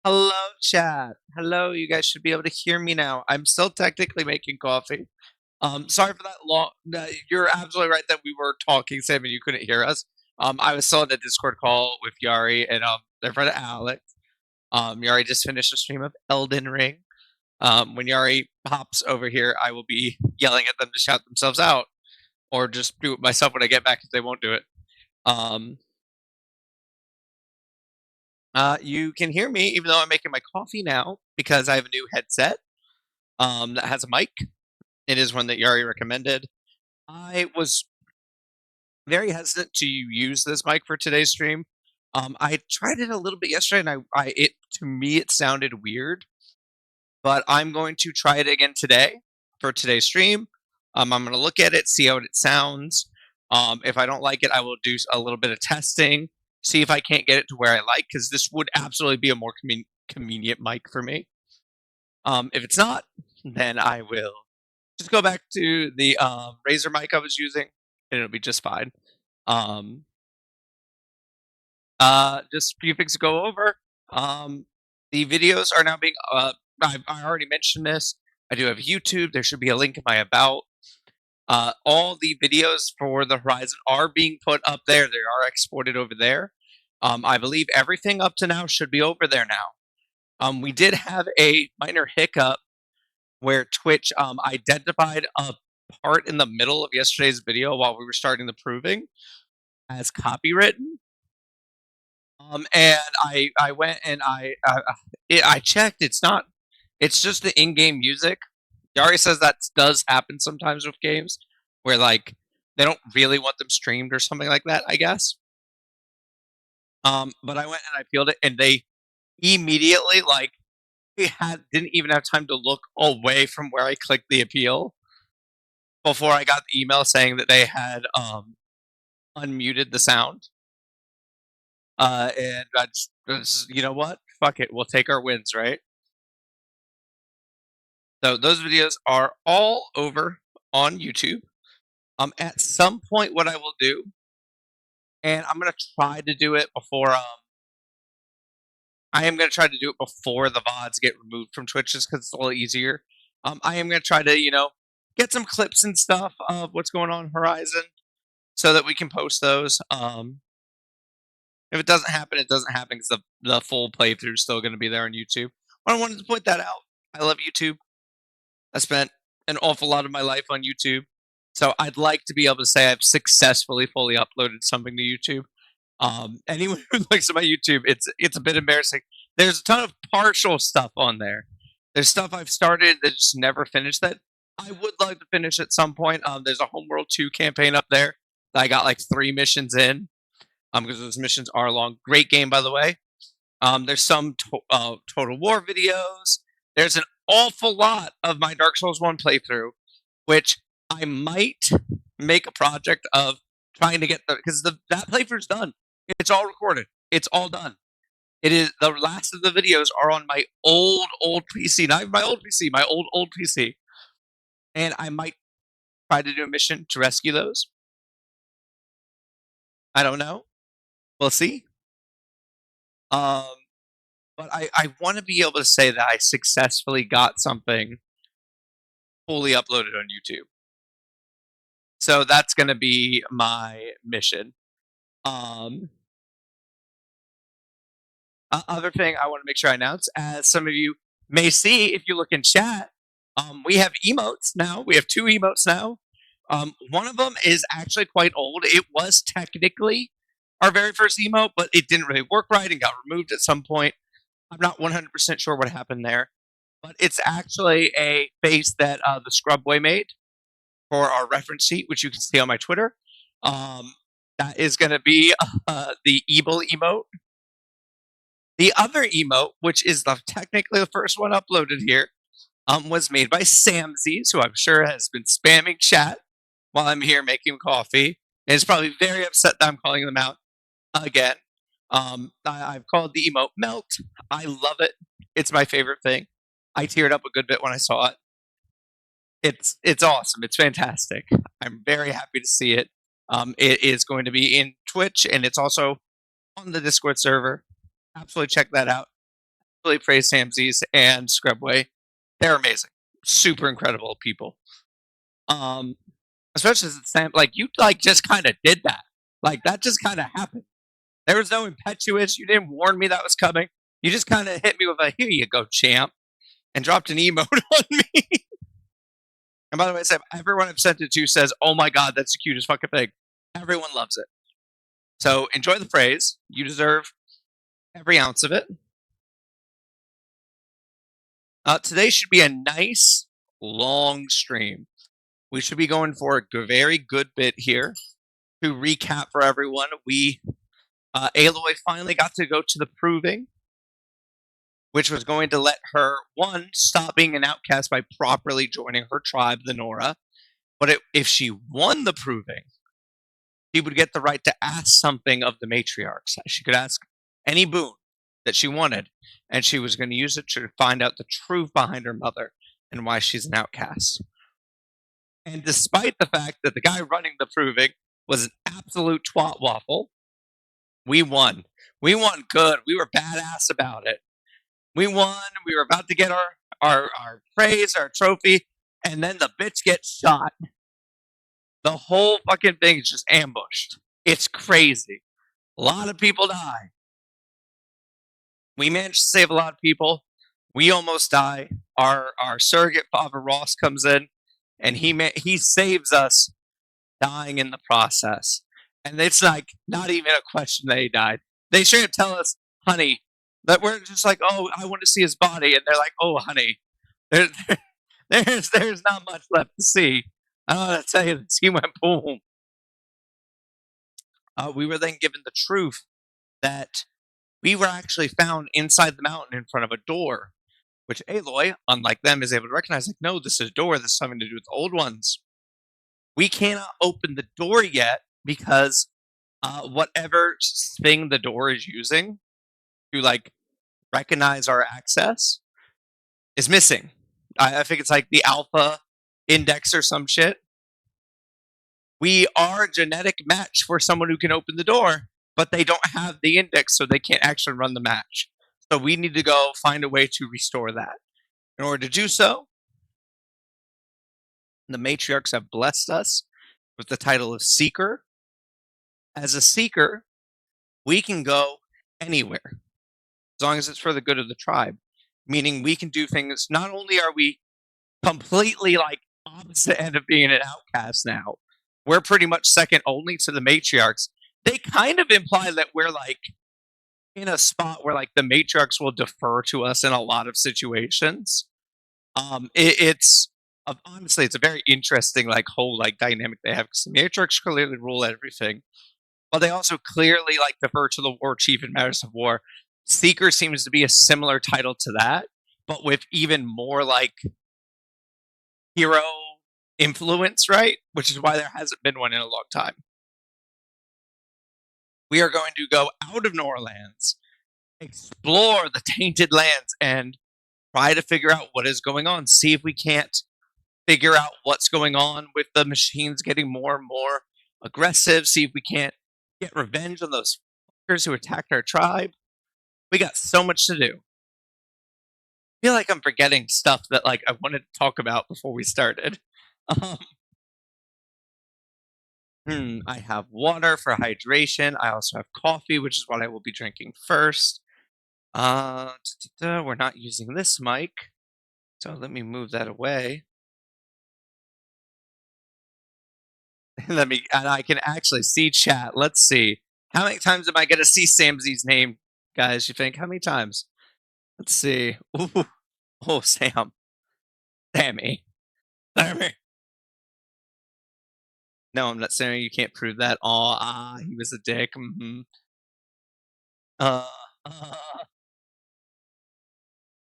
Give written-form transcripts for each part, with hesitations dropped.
Hello, chat. Hello, you guys should be able to hear me now. I'm still technically making coffee. Sorry for that long. No, you're absolutely right that we were talking, Sam, and you couldn't hear us. I was still in a Discord call with Yari and their friend Alex. Yari just finished a stream of Elden Ring. When Yari hops over here, I will be yelling at them to shout themselves out, or just do it myself when I get back if they won't do it. Um, you can hear me even though I'm making my coffee now because I have a new headset that has a mic. It is one that Yari recommended. I was very hesitant to use this mic for today's stream. I tried it a little bit yesterday, and it to me it sounded weird, but I'm going to try it again today for today's stream. I'm going to look at it, see how it sounds. If I don't like it, I will do a little bit of testing, see if I can't get it to where I like, because this would absolutely be a more convenient mic for me. If it's not, then I will just go back to the Razer mic I was using, and it'll be just fine. Um, just a few things to go over. The videos are now being. I already mentioned this. I do have YouTube. There should be a link in my about. All the videos for the Horizon are being put up there. They are exported over there. I believe everything up to now should be over there now. We did have a minor hiccup where Twitch identified a part in the middle of yesterday's video while we were starting the proving as copywritten. And I went and I checked. It's not. It's just the in-game music. Yari says that does happen sometimes with games where like they don't really want them streamed or something like that. I guess. But I went and I peeled it, and they immediately like didn't even have time to look away from where I clicked the appeal before I got the email saying that they had unmuted the sound. And that's you know what? Fuck it, we'll take our wins, right? So those videos are all over on YouTube. At some point, what I will do, and I'm gonna try to do it before. I am gonna try to do it before the VODs get removed from Twitch, just because it's a little easier. I am gonna try to, get some clips and stuff of what's going on Horizon, so that we can post those. If it doesn't happen, it doesn't happen because the full playthrough is still going to be there on YouTube. But I wanted to point that out. I love YouTube. I spent an awful lot of my life on YouTube, so I'd like to be able to say I've successfully fully uploaded something to YouTube. Anyone who looks at my YouTube, it's a bit embarrassing. There's a ton of partial stuff on there. There's stuff I've started that just never finished that I would like to finish at some point. There's a Homeworld 2 campaign up there that I got like 3 missions in. Because those missions are long. Great game, by the way. There's some Total War videos. There's an awful lot of my Dark Souls 1 playthrough, which I might make a project of trying to get because that playthrough's done. It's all recorded. It's all done. It is the last of the videos are on my old PC, not even my old PC, my old PC, and I might try to do a mission to rescue those. I don't know. We'll see. Um, but I want to be able to say that I successfully got something fully uploaded on YouTube. So that's going to be my mission. Other thing I want to make sure I announce, as some of you may see if you look in chat, we have emotes now. We have 2 emotes now. One of them is actually quite old. It was technically our very first emote, but it didn't really work right and got removed at some point. I'm not 100% sure what happened there, but it's actually a face that the Scrubway made for our reference sheet, which you can see on my Twitter. That is going to be the evil emote. The other emote, which is technically the first one uploaded here, was made by Samsies, who I'm sure has been spamming chat while I'm here making coffee, and is probably very upset that I'm calling them out again. I've called the emote Melt. I love it. It's my favorite thing. I teared up a good bit when I saw it. It's awesome. It's fantastic. I'm very happy to see it. It is going to be in Twitch, and it's also on the Discord server. Absolutely check that out. really praise Samsies and Scrubway. They're amazing. Super incredible people. Um, Especially since Sam, like you, like just kind of did that. Like that just kind of happened. There was no impetuous. You didn't warn me that was coming. You just kind of hit me with a "here you go, champ," and dropped an emote on me. And by the way, Sam, everyone I've sent it to says, "Oh my god, that's the cutest fucking thing." Everyone loves it. So enjoy the praise. You deserve every ounce of it. Today should be a nice long stream. We should be going for a very good bit here. To recap for everyone, Aloy finally got to go to the proving, which was going to let her, one, stop being an outcast by properly joining her tribe, the Nora. But if she won the proving, she would get the right to ask something of the matriarchs. She could ask any boon that she wanted, and she was going to use it to find out the truth behind her mother and why she's an outcast. And despite the fact that the guy running the proving was an absolute twat waffle, we won. We won good. We were badass about it. We won. We were about to get our praise, our trophy, and then the bitch gets shot. The whole fucking thing is just ambushed. It's crazy. A lot of people die. We managed to save a lot of people. We almost die. Our surrogate father Ross comes in, and he saves us, dying in the process. And it's like not even a question that he died. They straight up tell us, honey, that we're just like, oh, I want to see his body, and they're like, oh, honey, there's not much left to see. I don't know how to tell you this. He went boom. We were then given the truth that we were actually found inside the mountain in front of a door, which Aloy, unlike them, is able to recognize. Like, no, this is a door. This is something to do with the old ones. We cannot open the door yet because whatever thing the door is using to like recognize our access is missing. I think it's like the alpha index or some shit. We are a genetic match for someone who can open the door, but they don't have the index, so they can't actually run the match. So we need to go find a way to restore that. In order to do so, the matriarchs have blessed us with the title of Seeker. As a Seeker, we can go anywhere, as long as it's for the good of the tribe. Meaning we can do things, not only are we completely like opposite end of being an outcast now, we're pretty much second only to the matriarchs. They kind of imply that we're like in a spot where like the matriarchs will defer to us in a lot of situations. It's honestly, it's a very interesting like whole like dynamic they have, because the matriarchs clearly rule everything, but they also clearly like defer to the war chief in matters of war. Seeker seems to be a similar title to that, but with even more like hero influence, right? Which is why there hasn't been one in a long time. We are going to go out of Norlands, explore the Tainted Lands, and try to figure out what is going on. See if we can't figure out what's going on with the machines getting more and more aggressive. See if we can't get revenge on those fuckers who attacked our tribe. We got so much to do. I feel like I'm forgetting stuff that like I wanted to talk about before we started. I have water for hydration. I also have coffee, which is what I will be drinking first. We're not using this mic, so let me move that away. And I can actually see chat. Let's see. How many times am I going to see Samsy's name, guys? You think? How many times? Let's see. Ooh. Oh, Sam. Sammy. Sammy. No, I'm not saying you can't prove that. He was a dick. All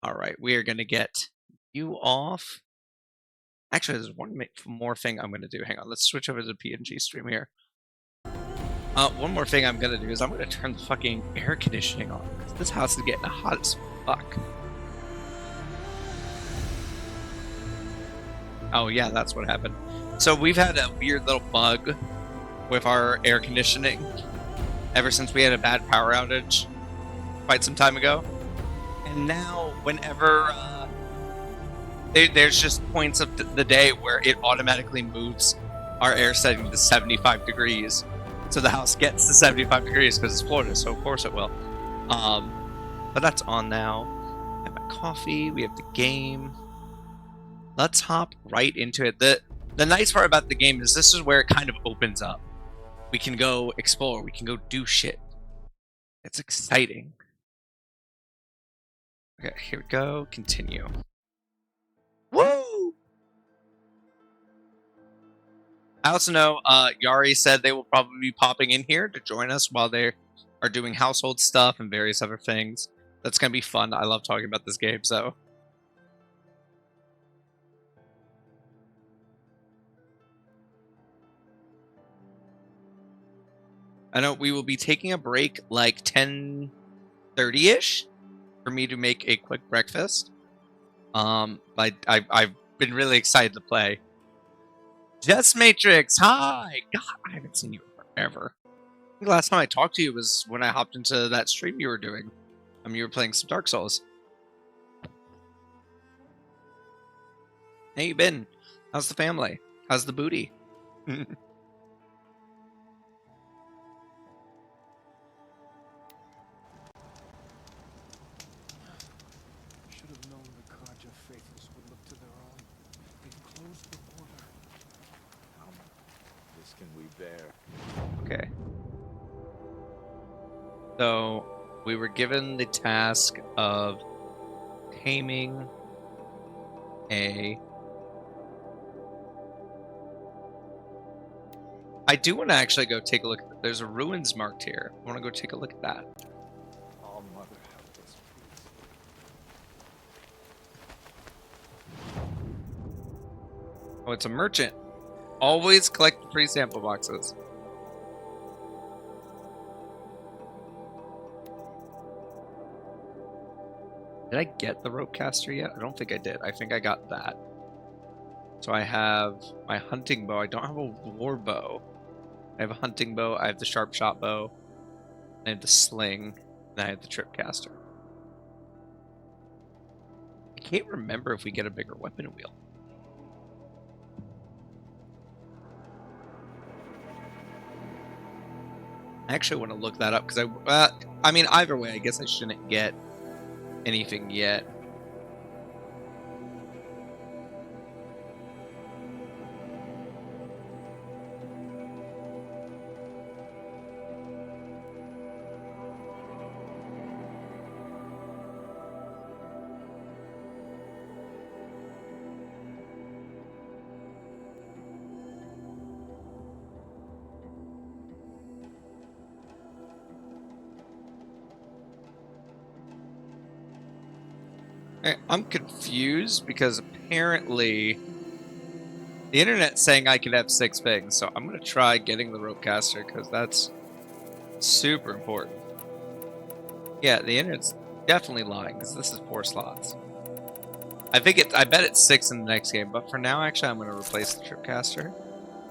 right, we are going to get you off. Actually, there's one more thing I'm going to do. Hang on, let's switch over to the PNG stream here. One more thing I'm going to do is I'm going to turn the fucking air conditioning on, because this house is getting hot as fuck. Oh yeah, that's what happened. So we've had a weird little bug with our air conditioning ever since we had a bad power outage quite some time ago. And now, whenever there's just points of the day where it automatically moves our air setting to 75 degrees, so the house gets to 75 degrees because it's Florida, so of course it will. But that's on now. I have my coffee. We have the game. Let's hop right into it. The nice part about the game is this is where it kind of opens up. We can go explore. We can go do shit. It's exciting. Okay, here we go. Continue. Woo! I also know Yari said they will probably be popping in here to join us while they are doing household stuff and various other things. That's going to be fun. I love talking about this game, so. I know we will be taking a break like 10:30-ish for me to make a quick breakfast. But I've been really excited to play. Jess Matrix, hi! God, I haven't seen you in forever. I think the last time I talked to you was when I hopped into that stream you were doing. You were playing some Dark Souls. How you been? How's the family? How's the booty? Okay. So, we were given the task of taming a... I do want to actually go take a look. There's a ruins marked here. I want to go take a look at that. All Mother help us, please. Oh, it's a merchant. Always collect the free sample boxes. Did I get the rope caster yet? I don't think I did. I think I got that. So I have my hunting bow. I don't have a war bow. I have a hunting bow. I have the sharp shot bow. I have the sling. And I have the trip caster. I can't remember if we get a bigger weapon wheel. I actually want to look that up because I mean, either way, I guess I shouldn't get anything yet. I'm confused because apparently the internet's saying I can have 6 things, so I'm going to try getting the rope caster because that's super important. Yeah, the internet's definitely lying because this is 4 slots. I bet it's 6 in the next game, but for now, actually, I'm going to replace the trip caster.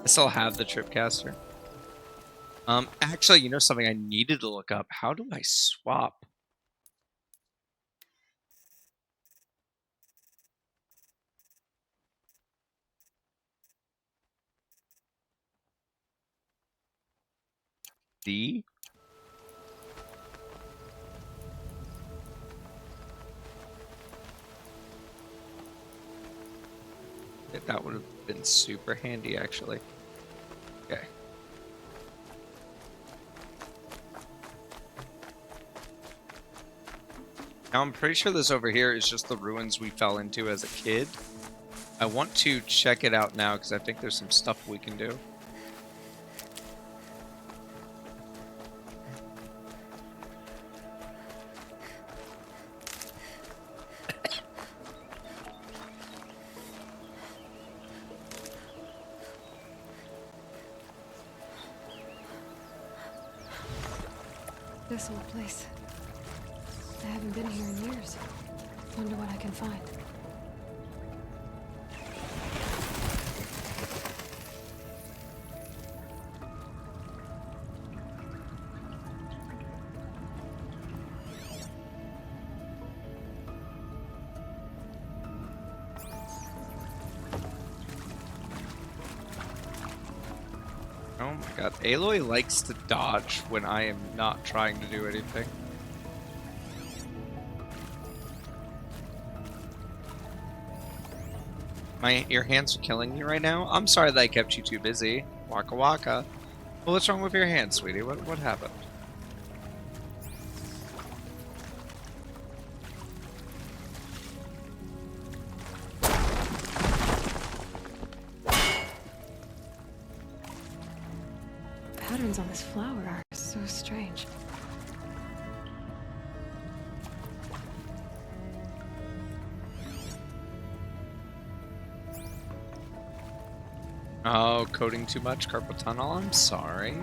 I still have the trip caster. Actually, you know something I needed to look up? How do I swap? D? That would have been super handy, actually. Okay. Now, I'm pretty sure this over here is just the ruins we fell into as a kid. I want to check it out now because I think there's some stuff we can do. This old place. I haven't been here in years. Wonder what I can find. my god. Aloy likes to dodge when I am not trying to do anything. Your hands are killing me right now? I'm sorry that I kept you too busy. Waka waka. Well, what's wrong with your hands, sweetie? What happened? Patterns on this flower are so strange. Oh, coding too much? Carpal tunnel? I'm sorry.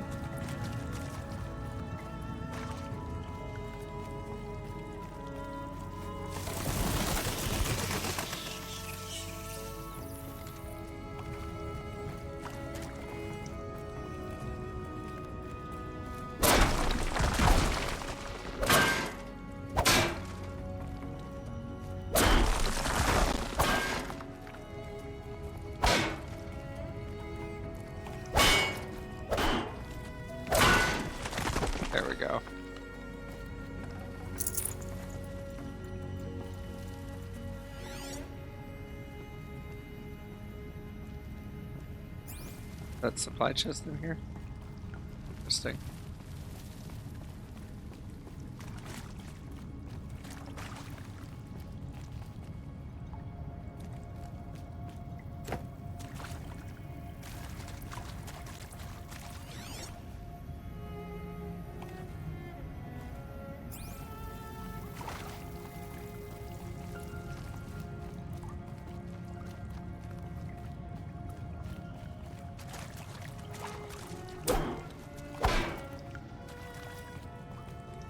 There we go. That supply chest in here? Interesting.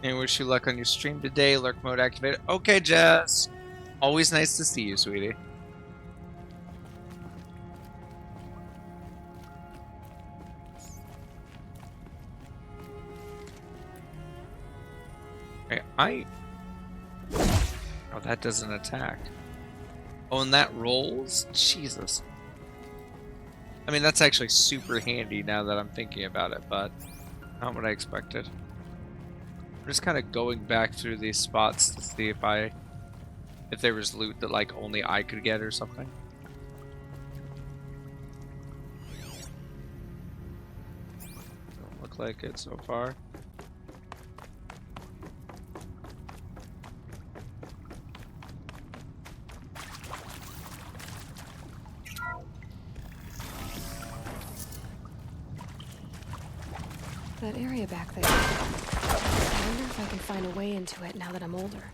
And wish you luck on your stream today. Lurk mode activated. Okay, Jess. Always nice to see you, sweetie. Okay, Oh, that doesn't attack. Oh, and that rolls? Jesus. I mean, that's actually super handy now that I'm thinking about it, but not what I expected. I'm just kind of going back through these spots to see if there was loot that like only I could get or something. Don't look like it so far. That area back there. I wonder if I can find a way into it now that I'm older.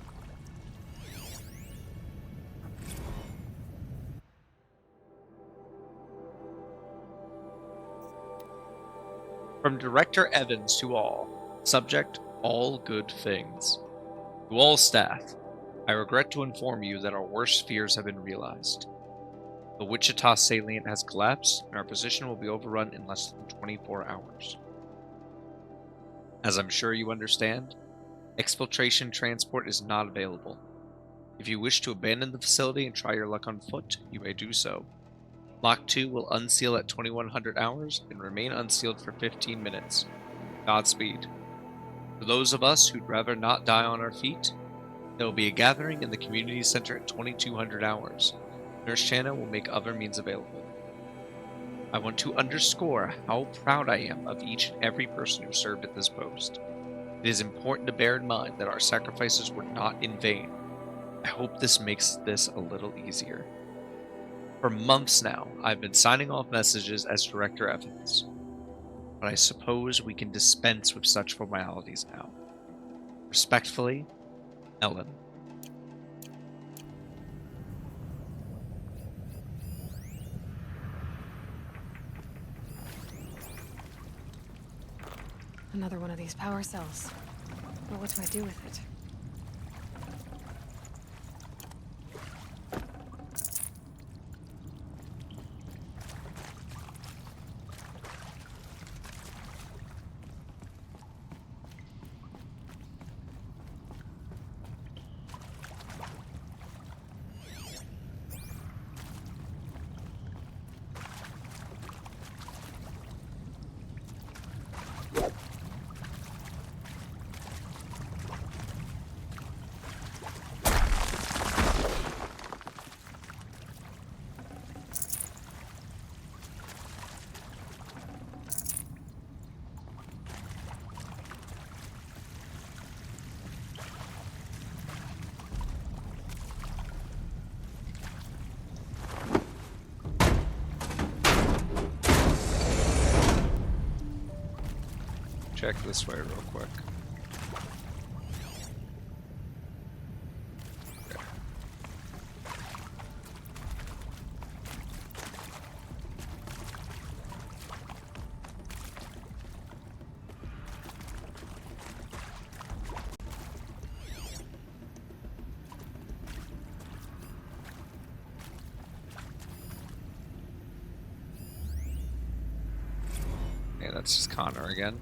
From Director Evans to all. Subject, all good things. To all staff, I regret to inform you that our worst fears have been realized. The Wichita salient has collapsed, and our position will be overrun in less than 24 hours. As I'm sure you understand, exfiltration transport is not available. If you wish to abandon the facility and try your luck on foot, you may do so. Lock 2 will unseal at 2100 hours and remain unsealed for 15 minutes. Godspeed. For those of us who'd rather not die on our feet, there will be a gathering in the community center at 2200 hours. Nurse Shanna will make other means available. I want to underscore how proud I am of each and every person who served at this post. It is important to bear in mind that our sacrifices were not in vain. I hope this makes this a little easier. For months now, I've been signing off messages as Director Evans, but I suppose we can dispense with such formalities now. Respectfully, Ellen. Another one of these power cells. But what do I do with it? check this way real quick. Yeah, that's just Connor again.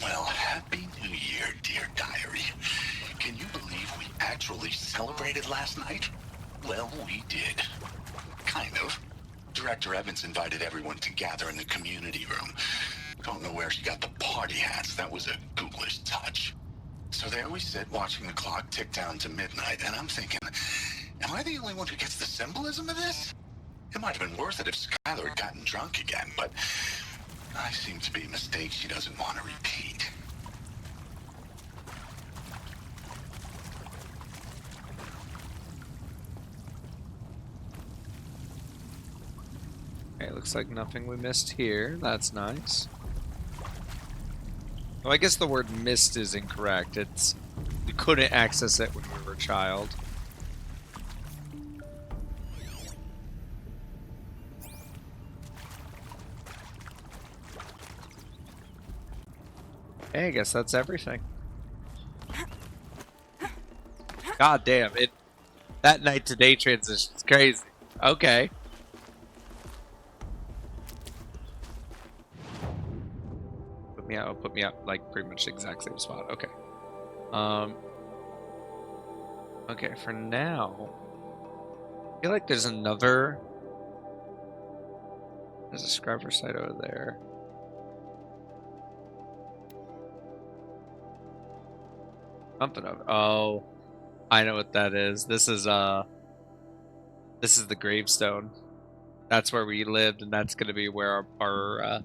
Well, happy New Year, dear diary. Can you believe we actually celebrated last night? Well, we did. Kind of. Director Evans invited everyone to gather in the community room. Don't know where she got the party hats. That was a ghoulish touch. So there we sit, watching the clock tick down to midnight, and I'm thinking, am I the only one who gets the symbolism of this? It might have been worth it if Skylar had gotten drunk again, but I seem to be a mistake she doesn't want to repeat. Okay, looks like nothing we missed here. That's nice. Oh, I guess the word missed is incorrect. It's we couldn't access it when we were a child. Hey, I guess that's everything. God damn it. That night to day transition is crazy. Okay. Put me up like pretty much the exact same spot. Okay. Okay, for now. I feel like there's another. There's a scrubber site over there. Something of oh, I know what that is. This is the gravestone. That's where we lived, and that's gonna be where our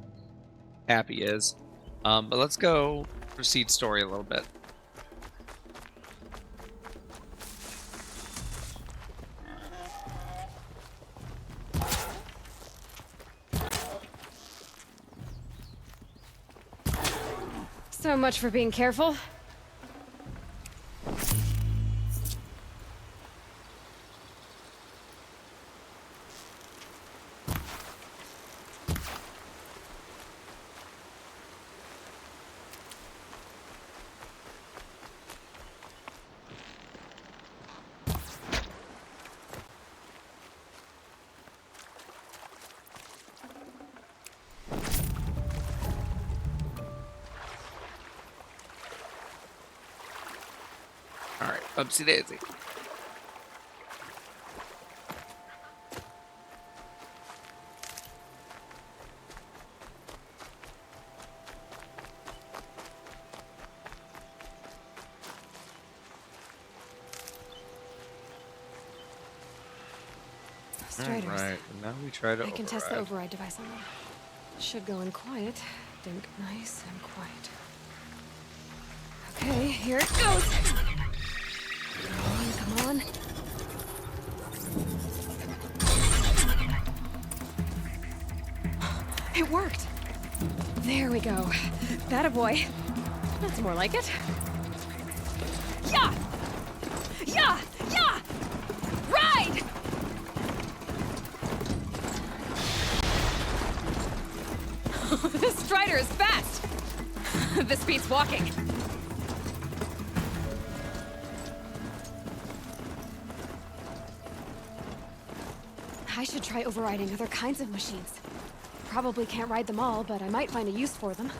Happy is. But let's go proceed story a little bit. So much for being careful. Alright, upsy daisy. Striders. Alright, now we try to I can test the override. override device on them. Should go in quiet. Think nice and quiet. Okay, here it goes. Come on, come on. It worked. There we go. That boy. That's more like it. Yeah! Yeah! Yeah! Ride! This Strider is fast! This beats walking. I should try overriding other kinds of machines. Probably can't ride them all, but I might find a use for them.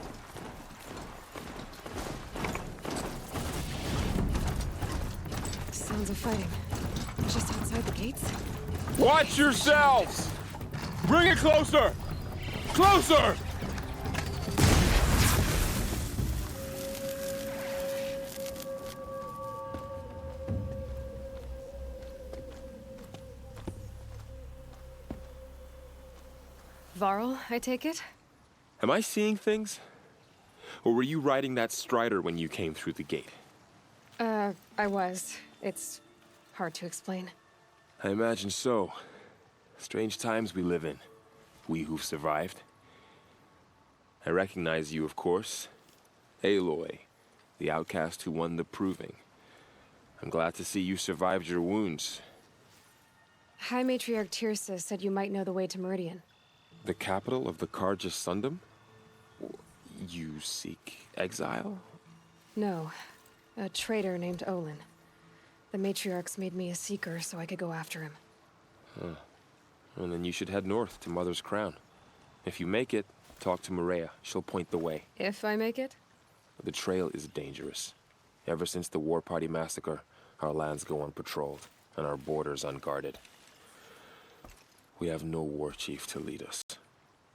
Sounds of fighting. Just outside the gates? Watch yourselves! Bring it closer! Closer! Varl, I take it? Am I seeing things? Or were you riding that Strider when you came through the gate? I was. It's hard to explain. I imagine so. Strange times we live in. We who've survived. I recognize you, of course. Aloy, the outcast who won the proving. I'm glad to see you survived your wounds. High Matriarch Tirsa said you might know the way to Meridian. The capital of the Carja Sundom? You seek exile? No, a traitor named Olin. The Matriarchs made me a seeker so I could go after him. Well, then you should head north to Mother's Crown. If you make it, talk to Maria. She'll point the way. If I make it? The trail is dangerous. Ever since the War Party massacre, our lands go unpatrolled, and our borders unguarded. We have no war chief to lead us.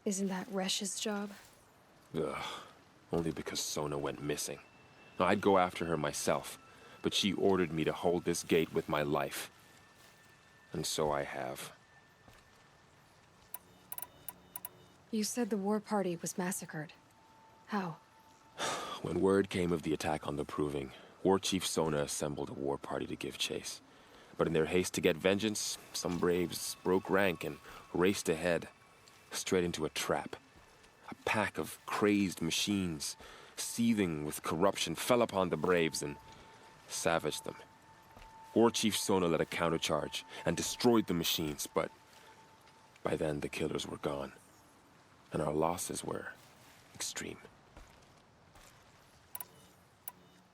Isn't that Resh's job? Ugh. Only because Sona went missing. Now, I'd go after her myself, but she ordered me to hold this gate with my life. And so I have. You said the War Party was massacred. How? When word came of the attack on the Proving, War Chief Sona assembled a war party to give chase. But in their haste to get vengeance, some braves broke rank and raced ahead, straight into a trap. A pack of crazed machines, seething with corruption, fell upon the braves and savaged them. War Chief Sona led a countercharge and destroyed the machines, but by then the killers were gone, and our losses were extreme.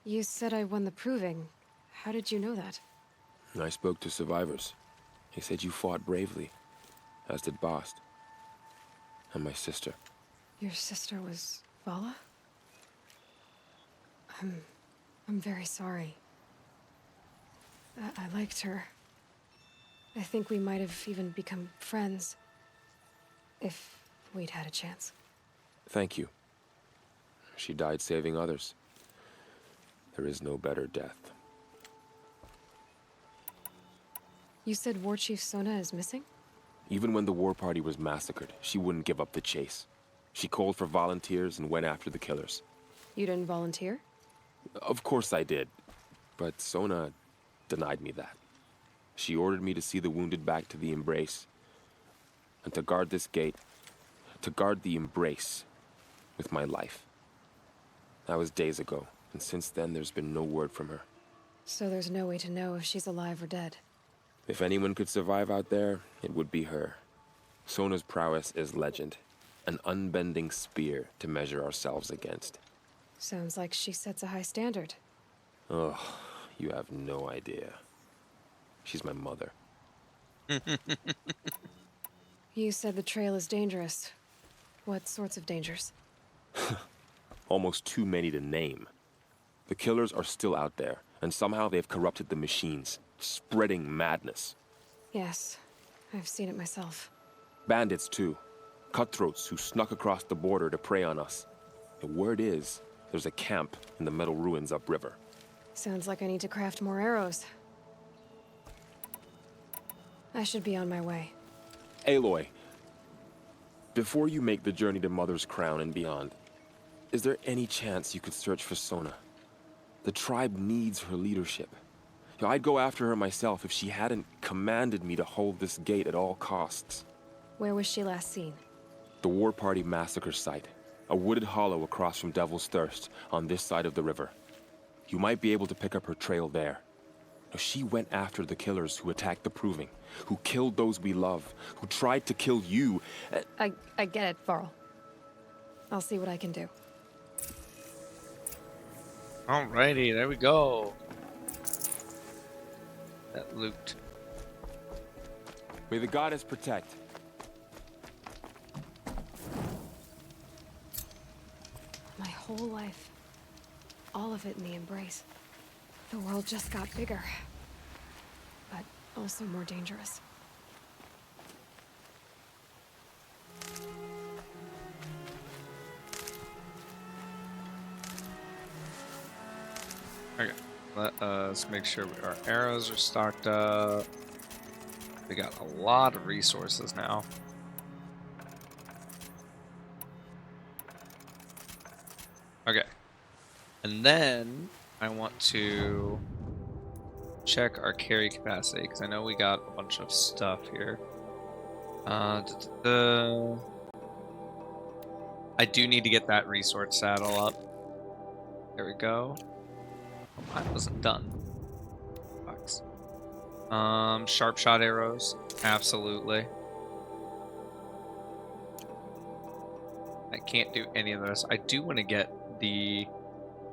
You said I won the Proving. How did you know that? I spoke to survivors. They said you fought bravely, as did Bast. And my sister. Your sister was Vala? I'm very sorry. I liked her. I think we might have even become friends. If we'd had a chance. Thank you. She died saving others. There is no better death. You said War Chief Sona is missing? Even when the war party was massacred, she wouldn't give up the chase. She called for volunteers and went after the killers. You didn't volunteer? Of course I did, but Sona denied me that. She ordered me to see the wounded back to the Embrace, and to guard this gate, to guard the Embrace with my life. That was days ago, and since then there's been no word from her. So there's no way to know if she's alive or dead. If anyone could survive out there, it would be her. Sona's prowess is legend, an unbending spear to measure ourselves against. Sounds like she sets a high standard. Oh, you have no idea. She's my mother. You said the trail is dangerous. What sorts of dangers? Almost too many to name. The killers are still out there, and somehow they've corrupted the machines, spreading madness. Yes, I've seen it myself. Bandits, too. Cutthroats who snuck across the border to prey on us. The word is, there's a camp in the metal ruins upriver. Sounds like I need to craft more arrows. I should be on my way. Aloy, before you make the journey to Mother's Crown and beyond, is there any chance you could search for Sona? The tribe needs her leadership. I'd go after her myself if she hadn't commanded me to hold this gate at all costs. Where was she last seen? The War Party massacre site. A wooded hollow across from Devil's Thirst, on this side of the river. You might be able to pick up her trail there. She went after the killers who attacked the Proving, who killed those we love, who tried to kill you. I get it, Varl. I'll see what I can do. Alrighty, there we go. That loot. May the goddess protect. My whole life. All of it in the Embrace. The world just got bigger. But also more dangerous. Okay, let us make sure our arrows are stocked up. We got a lot of resources now. Okay, and then I want to check our carry capacity because I know we got a bunch of stuff here. I do need to get that resource saddle up. There we go. Oh, I wasn't done. Box. Sharp shot arrows. Absolutely. I can't do any of this. I do want to get the,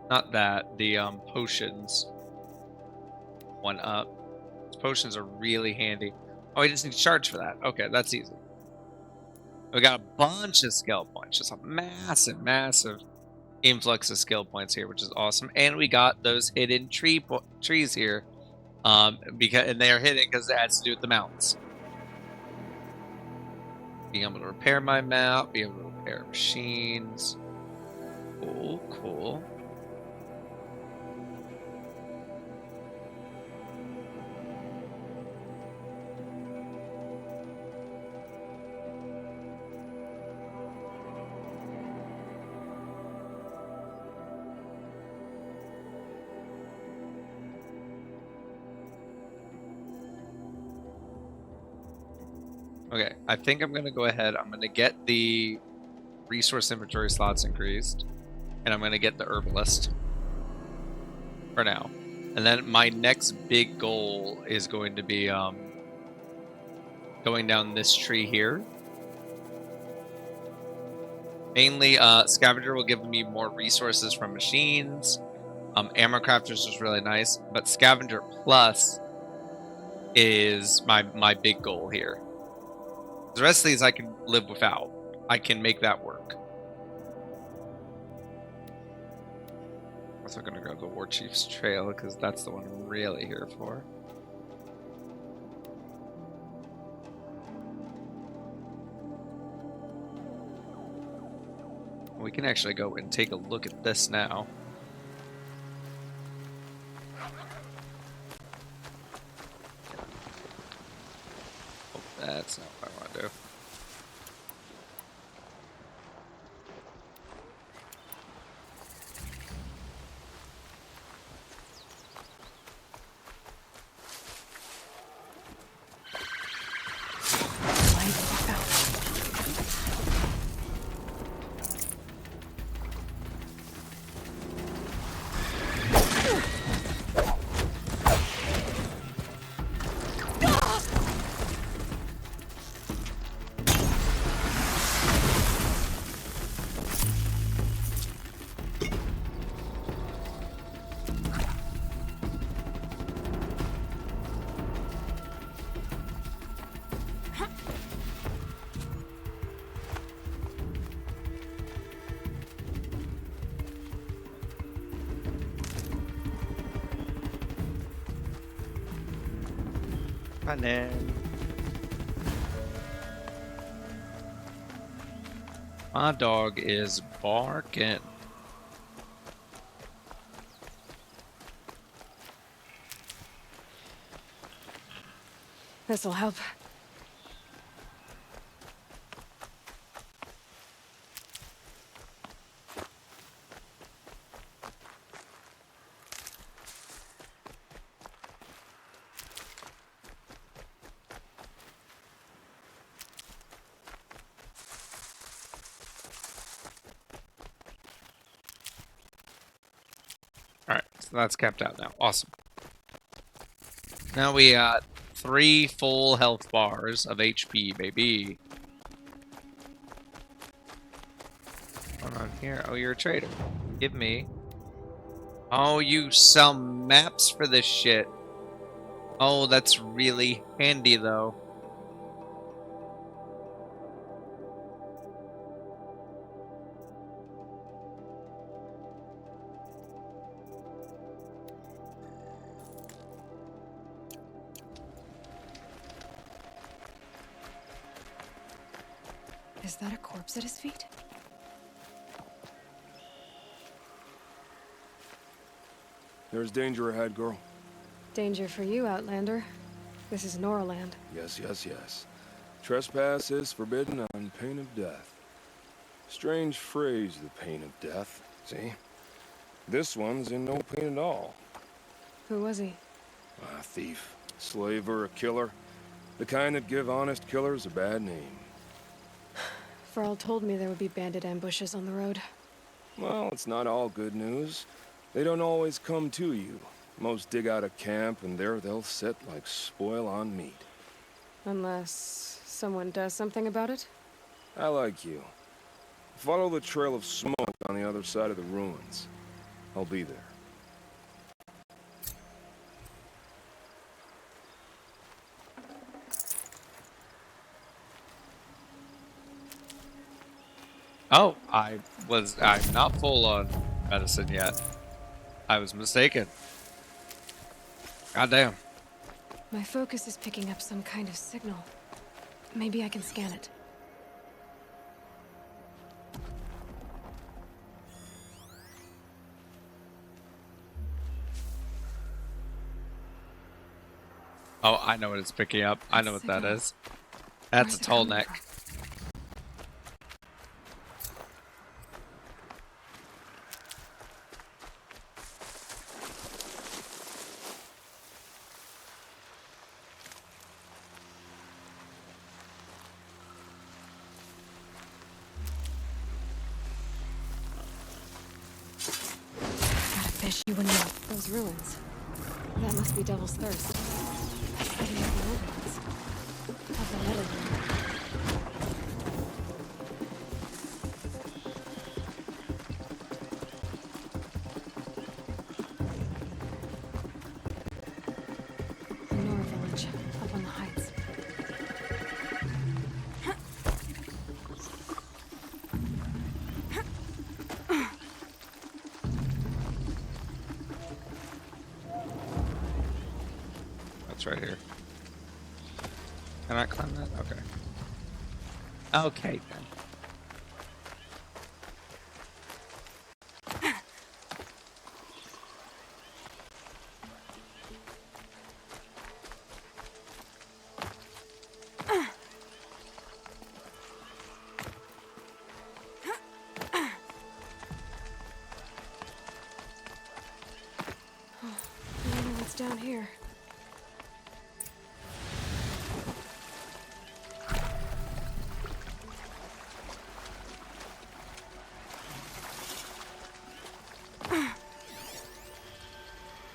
not that, the potions one up. Those potions are really handy. Oh, I just need to charge for that. Okay, that's easy. We got a bunch of skill points. Just a massive, massive influx of skill points here, which is awesome. And we got those hidden trees here. And they are hidden because it has to do with the mountains. Being able to repair my mount, being able to repair machines. Cool, cool. Okay, I think I'm going to go ahead. I'm going to get the resource inventory slots increased. And I'm going to get the herbalist. For now. And then my next big goal is going to be going down this tree here. Mainly, Scavenger will give me more resources from machines. Ammo Crafters is really nice. But Scavenger Plus is my big goal here. The rest of these I can live without. I can make that work. I'm also going to go the War Chief's Trail because that's the one I'm really here for. We can actually go and take a look at this now. Oh, that's not what I want to do. Running. My dog is barking. This'll help. Alright, so that's capped out now. Awesome. Now we got 3 full health bars of HP, baby. What's on here? Oh, you're a trader. Give me. Oh, you sell maps for this shit. Oh, that's really handy, though. Is that a corpse at his feet? There's danger ahead, girl. Danger for you, Outlander. This is Norland. Yes, yes, yes. Trespass is forbidden on pain of death. Strange phrase, the pain of death. See? This one's in no pain at all. Who was he? A thief, slaver, a killer. The kind that give honest killers a bad name. Frall told me there would be bandit ambushes on the road. Well, it's not all good news. They don't always come to you. Most dig out a camp, and there they'll sit like spoil on meat. Unless someone does something about it? I like you. Follow the trail of smoke on the other side of the ruins. I'll be there. Oh, I'm not full on medicine yet. I was mistaken. Goddamn. My focus is picking up some kind of signal. Maybe I can scan it. Oh, I know what it's picking up. I know what that Signal. is. That's Where's a it tall coming neck. from? Got a fish you wouldn't know. Those ruins. That must be Devil's Thirst. Maybe the old ones. Of the metal room. The Nora village, up on the heights. That's right here. Can I climb that? Okay. Okay, then. I don't know what's down here.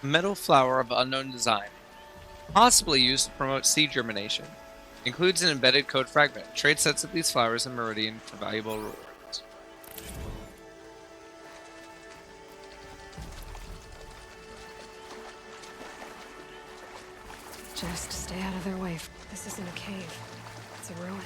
Metal flower of unknown design. Possibly used to promote seed germination. Includes an embedded code fragment. Trade sets of these flowers in Meridian for valuable rewards. Just stay out of their way. This isn't a cave. It's a ruin.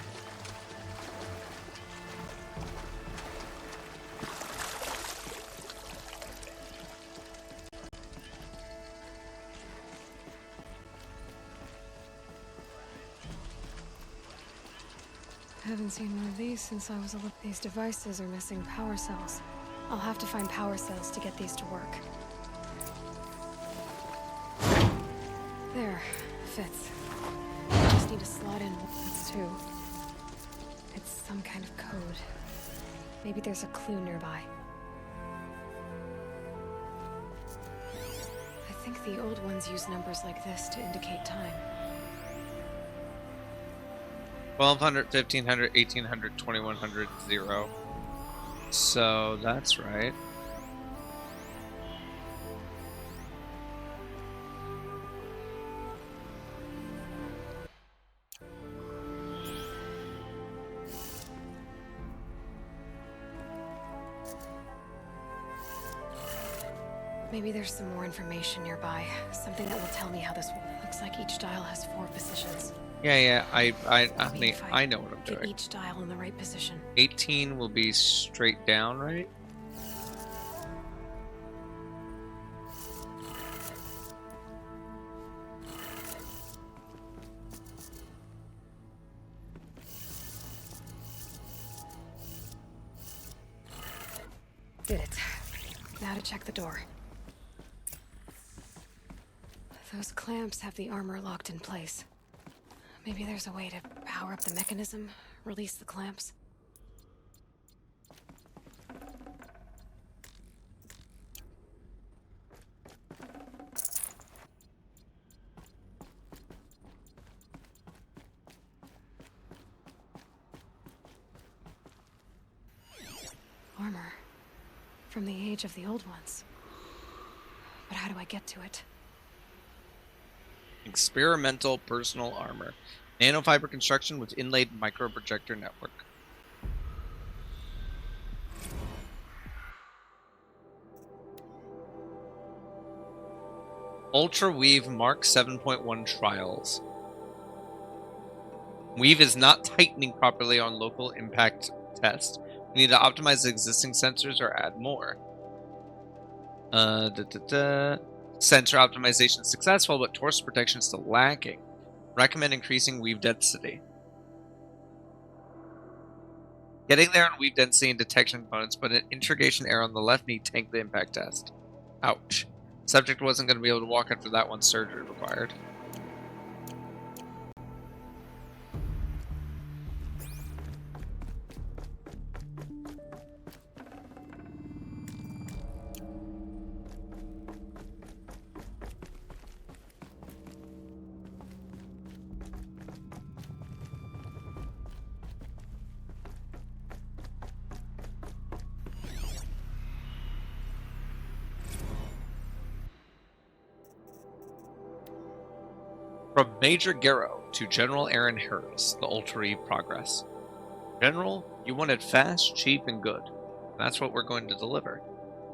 Haven't seen one of these since I was a little. These devices are missing power cells. I'll have to find power cells to get these to work. There. Fits. I just need to slot in words too. It's some kind of code. Maybe there's a clue nearby. I think the old ones use numbers like this to indicate time. 1200, 1500, 1800, 2100, 0. So that's right. Maybe there's some more information nearby. Something that will tell me how this looks like each dial has 4 positions. Yeah, Maybe honey, if I know what I'm get doing. each dial in the right position. 18 will be straight down, right? Did it. Now to check the door. Those clamps have the armor locked in place. Maybe there's a way to power up the mechanism, release the clamps. Armor. From the age of the old ones. But how do I get to it? Experimental personal armor. Nanofiber construction with inlaid microprojector network. Ultra Weave Mark 7.1 trials. Weave is not tightening properly on local impact test. We need to optimize the existing sensors or add more. Sensor optimization successful, but torso protection still lacking. Recommend increasing weave density. Getting there on weave density and detection components, but an integration error on the left knee tanked the impact test. Ouch. Subject wasn't going to be able to walk after that one, surgery required. From Major Garrow to General Aaron Harris, the Ultra Eve progress. General, you wanted fast, cheap, and good. That's what we're going to deliver.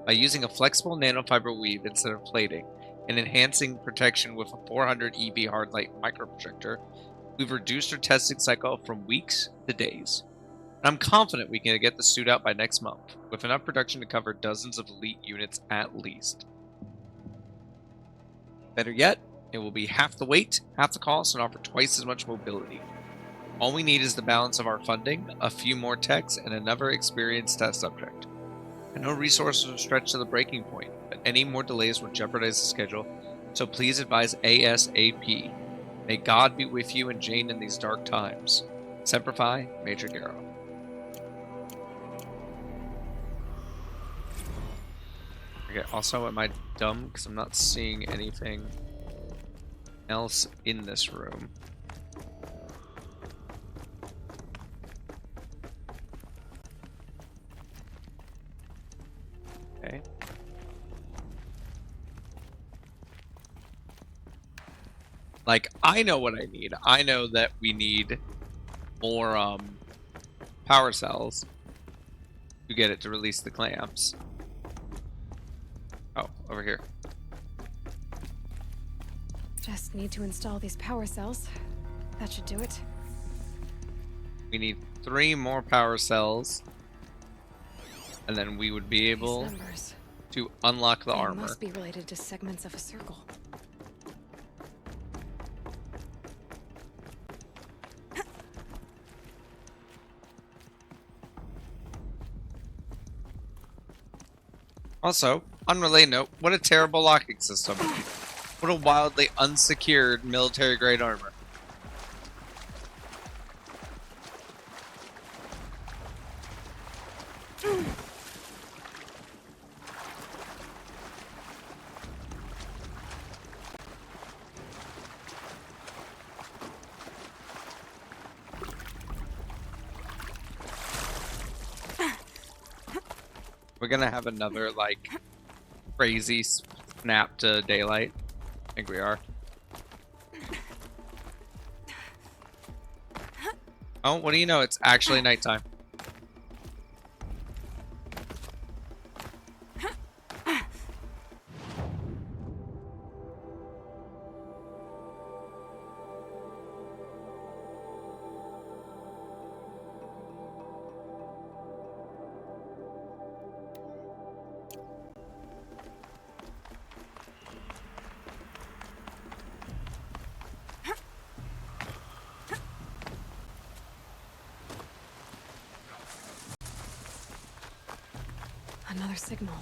By using a flexible nanofiber weave instead of plating, and enhancing protection with a 400 EB hardlight microprojector, we've reduced our testing cycle from weeks to days. And I'm confident we can get the suit out by next month, with enough production to cover dozens of elite units at least. Better yet, it will be half the weight, half the cost, and offer twice as much mobility. All we need is the balance of our funding, a few more techs, and another experienced test subject. I know resources are stretched to the breaking point, but any more delays would jeopardize the schedule, so please advise ASAP. May God be with you and Jane in these dark times. Semper Fi, Major Garrow. Okay, also, am I dumb? Because I'm not seeing anything else in this room. Okay. Like, I know what I need. I know that we need more power cells to get it to release the clamps. Oh, over here. Just need to install these power cells. That should do it. We need 3 more power cells, and then we would be able to unlock the armor. Must be related to segments of a circle. Also, unrelated note, what a terrible locking system. What a wildly unsecured military-grade armor. We're gonna have another, like, crazy snap to daylight. I think we are. Oh, what do you know? It's actually nighttime. Another signal.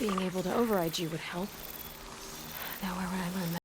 Being able to override you would help. Now where would I learn that?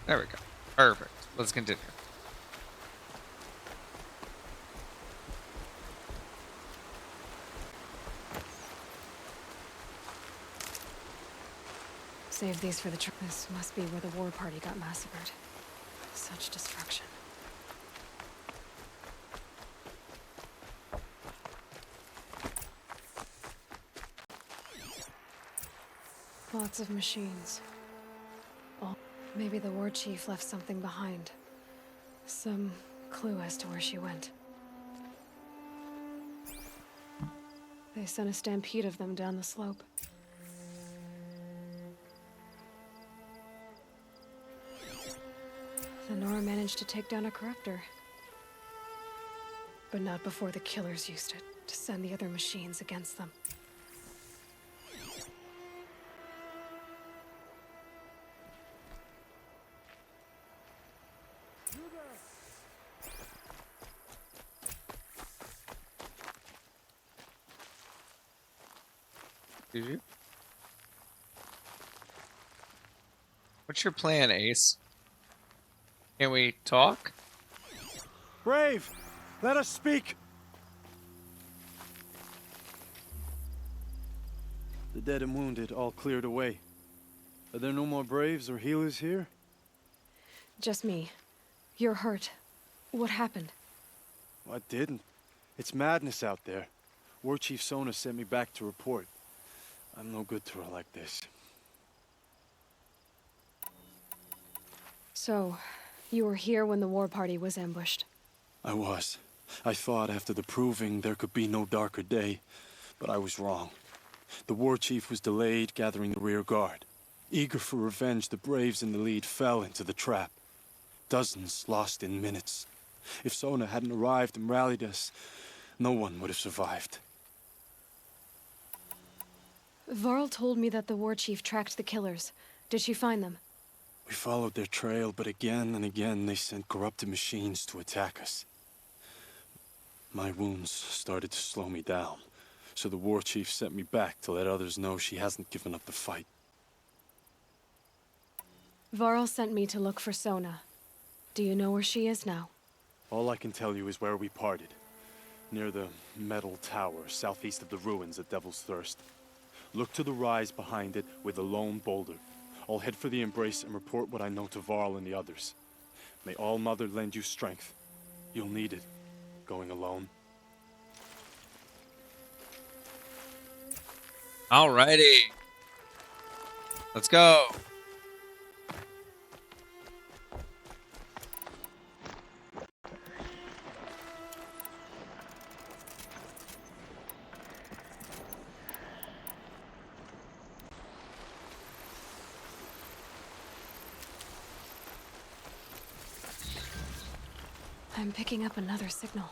There we go. Perfect. Let's continue. Save these for the truck. This must be where the war party got massacred. Such destruction. Lots of machines. Well, maybe the war chief left something behind. Some clue as to where she went. They sent a stampede of them down the slope. The Nora managed to take down a corruptor. But not before the killers used it to send the other machines against them. Did you? What's your plan, Ace? Can we talk? Brave! Let us speak! The dead and wounded all cleared away. Are there no more Braves or healers here? Just me. You're hurt. What happened? I didn't. It's madness out there. War Chief Sona sent me back to report. I'm no good to her like this. So, you were here when the war party was ambushed? I was. I thought after the proving there could be no darker day, but I was wrong. The war chief was delayed gathering the rear guard. Eager for revenge, the Braves in the lead fell into the trap. Dozens lost in minutes. If Sona hadn't arrived and rallied us, no one would have survived. Varl told me that the war chief tracked the killers. Did she find them? We followed their trail, but again and again they sent corrupted machines to attack us. My wounds started to slow me down, so the war chief sent me back to let others know she hasn't given up the fight. Varl sent me to look for Sona. Do you know where she is now? All I can tell you is where we parted. Near the metal tower, southeast of the ruins at Devil's Thirst. Look to the rise behind it with a lone boulder. I'll head for the embrace and report what I know to Varl and the others. May All Mother lend you strength. You'll need it, going alone. Alrighty. Let's go. I'm picking up another signal.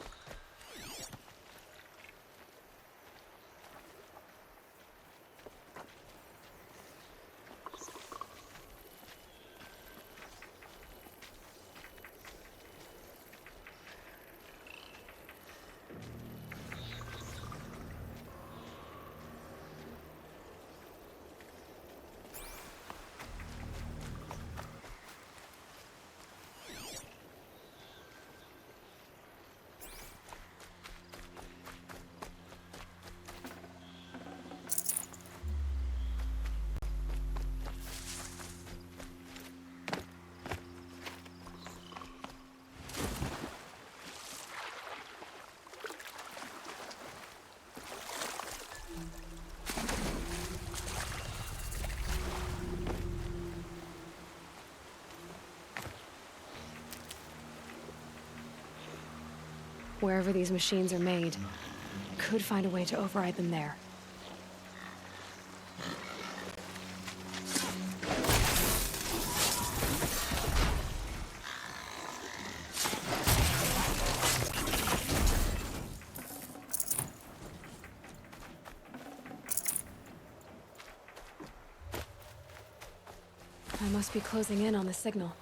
wherever these machines are made. Could find a way to override them there. I must be closing in on the signal.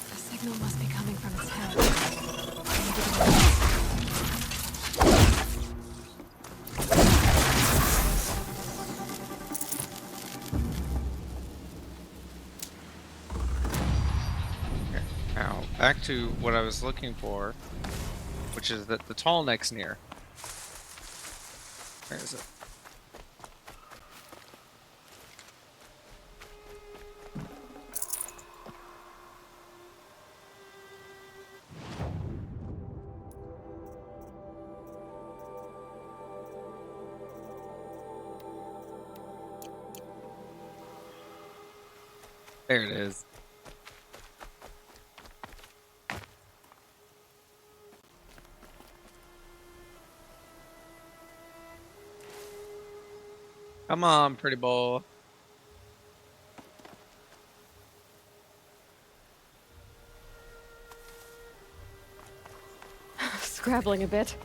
The signal must be coming from its head. Maybe Okay. Now, back to what I was looking for, which is that the tall neck's near. Where is it? There it is. Come on, pretty boy. scrabbling a bit.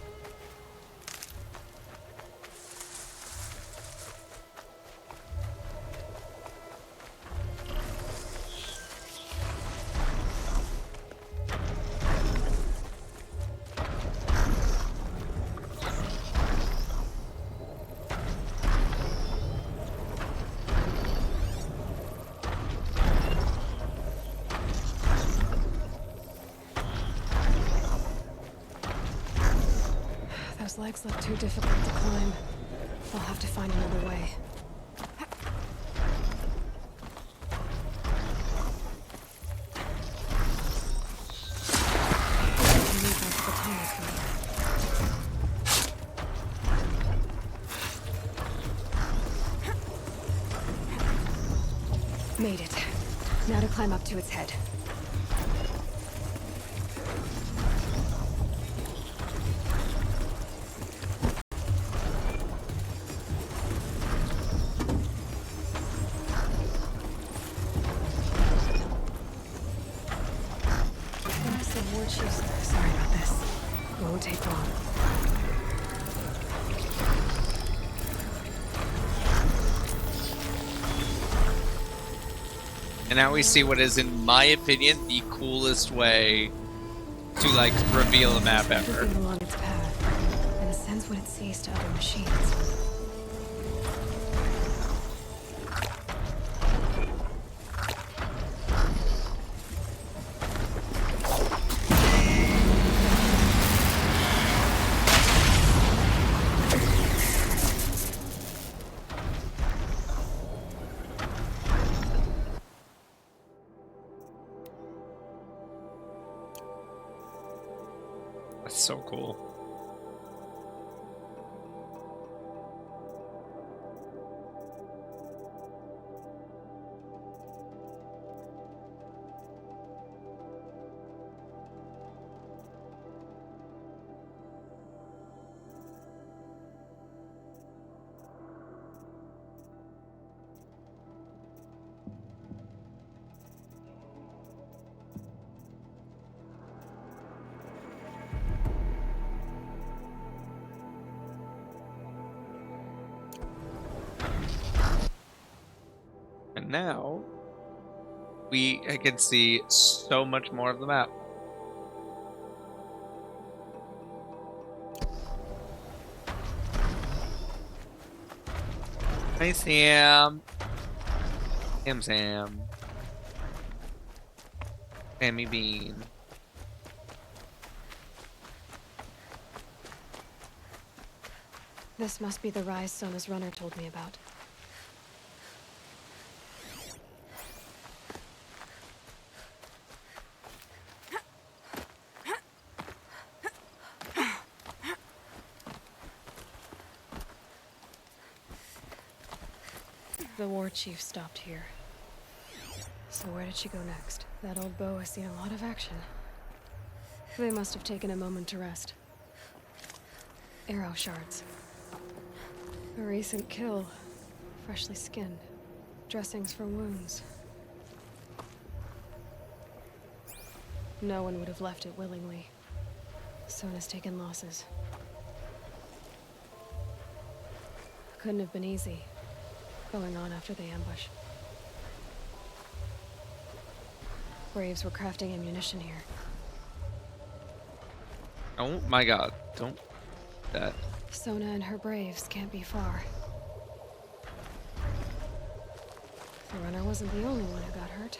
Those legs look too difficult to climb. I'll have to find another way. I can move onto the tunnel from here. Made it. Now to climb up to its head. Sorry about this. Won't take long. And now we see what is, in my opinion, the coolest way to, like, reveal a map ever. Moving along its path, and it sends what it sees to other machines. That's so cool. And now I can see so much more of the map. Hi, Sam. Sam. Sammy Bean. This must be the rise Sona's runner told me about. The war chief stopped here. So where did she go next? That old bow has seen a lot of action. They must have taken a moment to rest. Arrow shards. A recent kill. Freshly skinned. Dressings for wounds. No one would have left it willingly. Sona's taken losses. Couldn't have been easy, going on after the ambush. Braves were crafting ammunition here. Oh my god, don't... that. Sona and her Braves can't be far. The runner wasn't the only one who got hurt.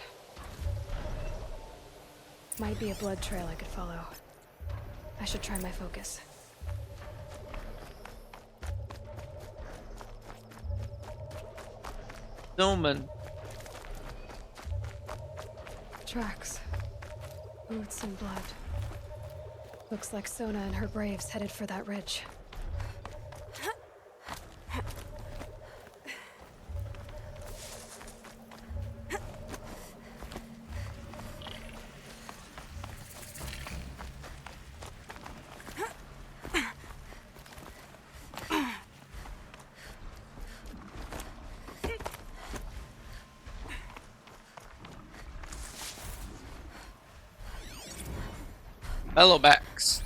Might be a blood trail I could follow. I should try my focus. Snowman. Tracks. Boots and blood. Looks like Sona and her Braves headed for that ridge. Hello, Max.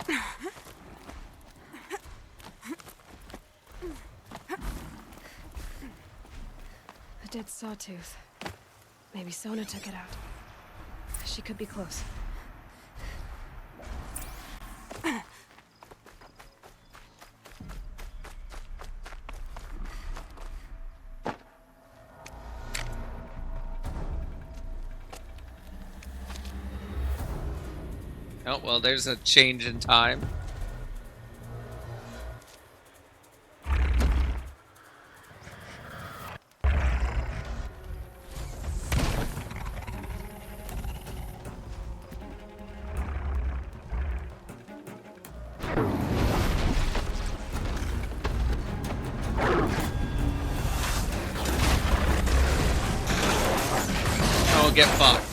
A dead sawtooth. Maybe Sona took it out. She could be close. Oh, well, there's a change in time. Oh, get fucked.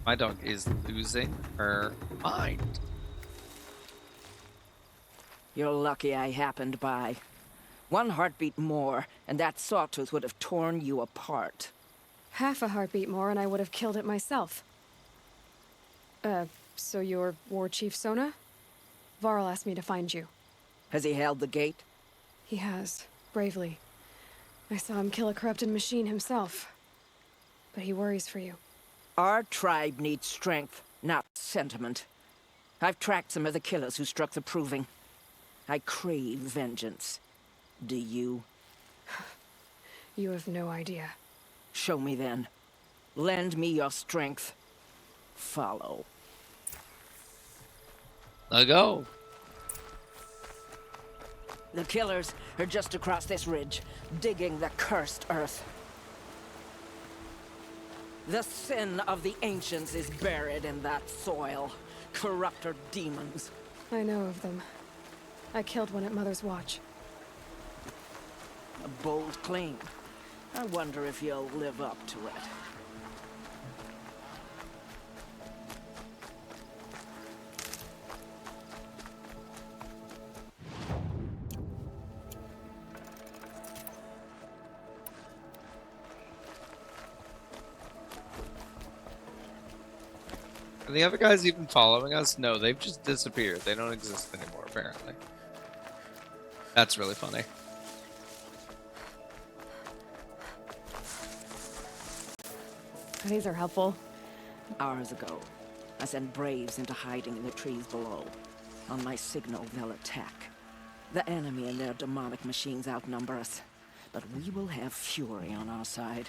My dog is losing her mind. You're lucky I happened by. One heartbeat more, and that sawtooth would have torn you apart. Half a heartbeat more and I would have killed it myself. So you're War Chief Sona? Varl asked me to find you. Has he held the gate? He has, bravely. I saw him kill a corrupted machine himself. But he worries for you. Our tribe needs strength, not sentiment. I've tracked some of the killers who struck the Proving. I crave vengeance. Do you? You have no idea. Show me then. Lend me your strength. Follow. Let go. The killers are just across this ridge, digging the cursed earth. The sin of the ancients is buried in that soil. Corrupter demons. I know of them. I killed one at Mother's Watch. A bold claim. I wonder if you'll live up to it. Are the other guys even following us? No, they've just disappeared. They don't exist anymore, apparently. That's really funny. These are helpful. Hours ago, I sent Braves into hiding in the trees below. On my signal, they'll attack. The enemy and their demonic machines outnumber us, but we will have fury on our side.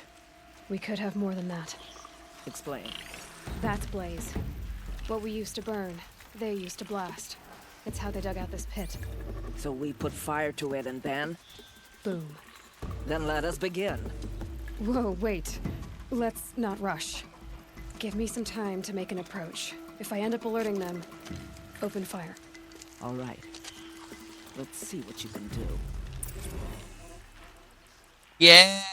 We could have more than that. Explain. That's Blaze. What we used to burn, they used to blast. It's how they dug out this pit. So we put fire to it and then? Boom. Then let us begin. Whoa, wait. Let's not rush. Give me some time to make an approach. If I end up alerting them, open fire. All right. Let's see what you can do. Yay!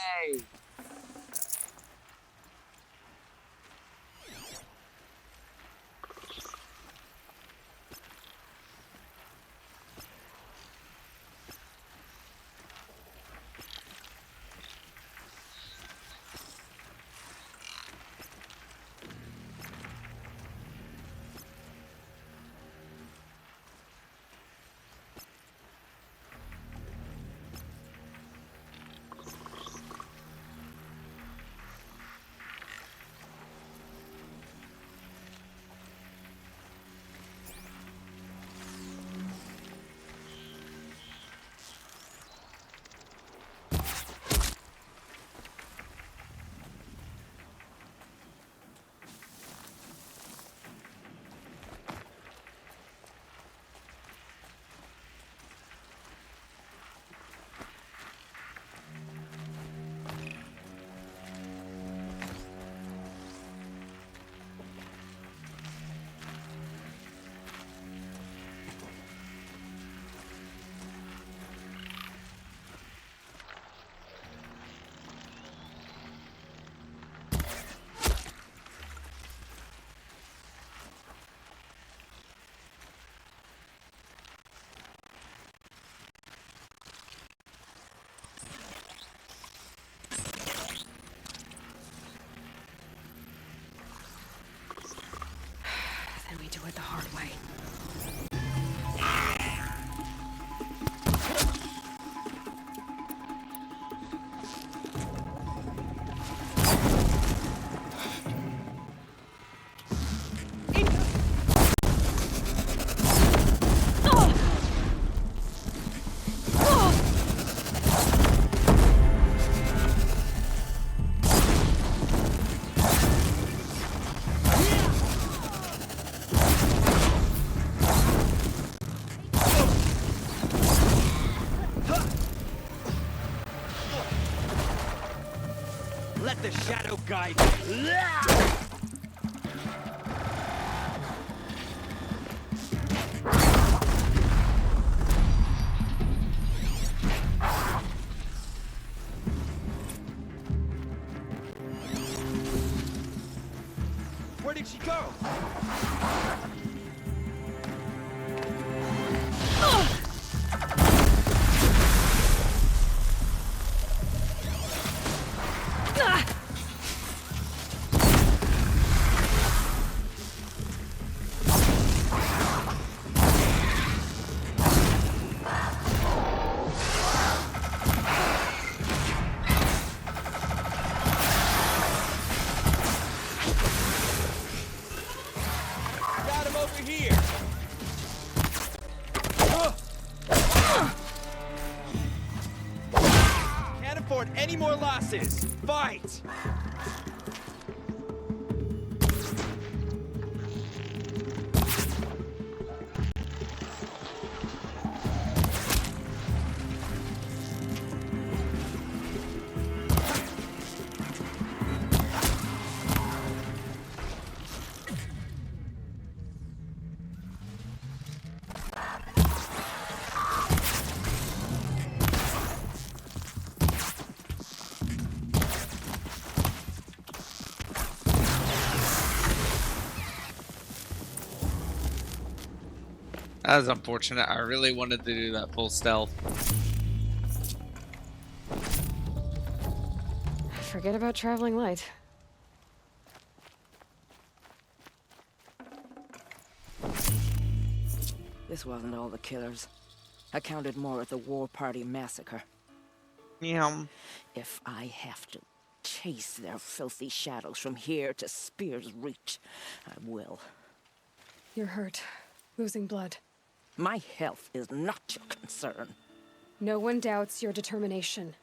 Then we do it the hard way. Let the shadow guide you. Where did she go? Got him over here. Can't afford any more losses. Fight! That was unfortunate. I really wanted to do that full stealth. Forget about traveling light. This wasn't all the killers. I counted more at the War Party massacre. Yeah. If I have to chase their filthy shadows from here to Spear's Reach, I will. You're hurt. Losing blood. My health is not your concern. No one doubts your determination,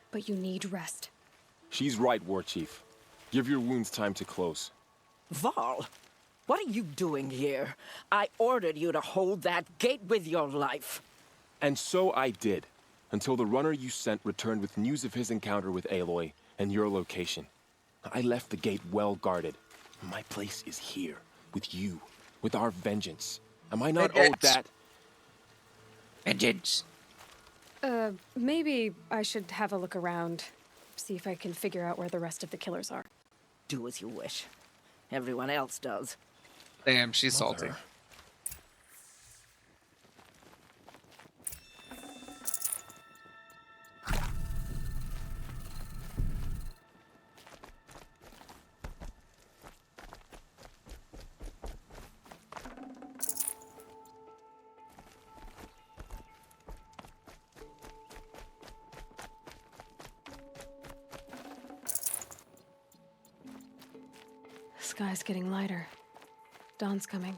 but you need rest. She's right, War Chief. Give your wounds time to close. Val, what are you doing here? I ordered you to hold that gate with your life. And so I did, until the runner you sent returned with news of his encounter with Aloy and your location. I left the gate well guarded. My place is here, with you, with our vengeance. Am I not owed that? Vengeance. Maybe I should have a look around, see if I can figure out where the rest of the killers are. Do as you wish. Everyone else does. Damn, she's salty. Mother. The sky's getting lighter. Dawn's coming.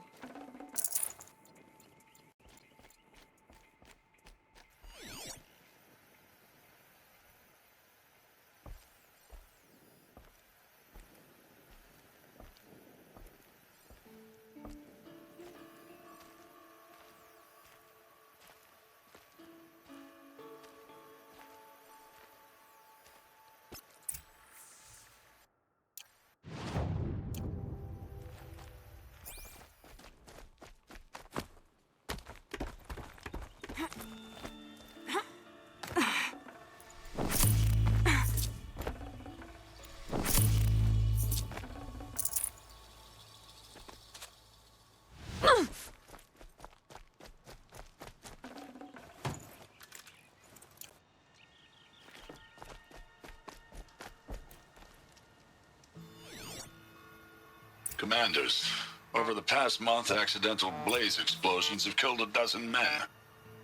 Commanders, over the past month, accidental blaze explosions have killed 12 men.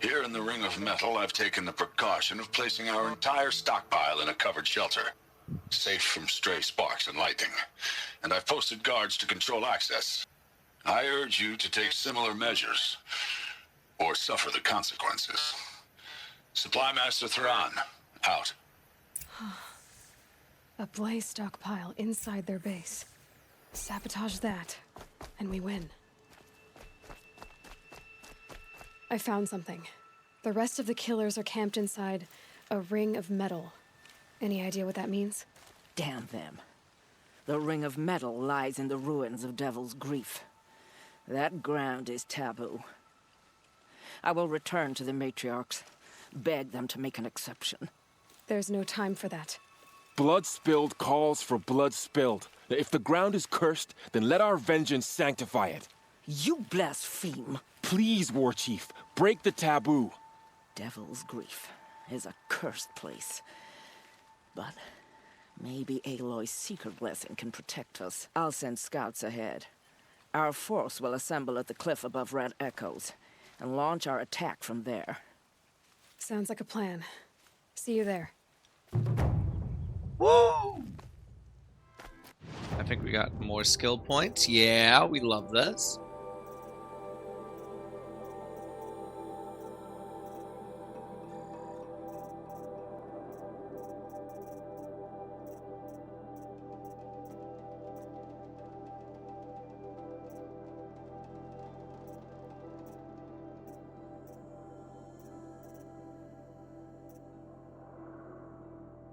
Here in the Ring of Metal, I've taken the precaution of placing our entire stockpile in a covered shelter, safe from stray sparks and lightning, and I've posted guards to control access. I urge you to take similar measures, or suffer the consequences. Supply Master Thran, out. A blaze stockpile inside their base. Sabotage that, and we win. I found something. The rest of the killers are camped inside a ring of metal. Any idea what that means? Damn them. The Ring of Metal lies in the ruins of Devil's Grief. That ground is taboo. I will return to the matriarchs, beg them to make an exception. There's no time for that. Blood spilled calls for blood spilled. If the ground is cursed, then let our vengeance sanctify it. You blaspheme. Please, War Chief, break the taboo. Devil's Grief is a cursed place. But maybe Aloy's secret blessing can protect us. I'll send scouts ahead. Our force will assemble at the cliff above Red Echoes and launch our attack from there. Sounds like a plan. See you there. Woo! I think we got more skill points. Yeah, we love this.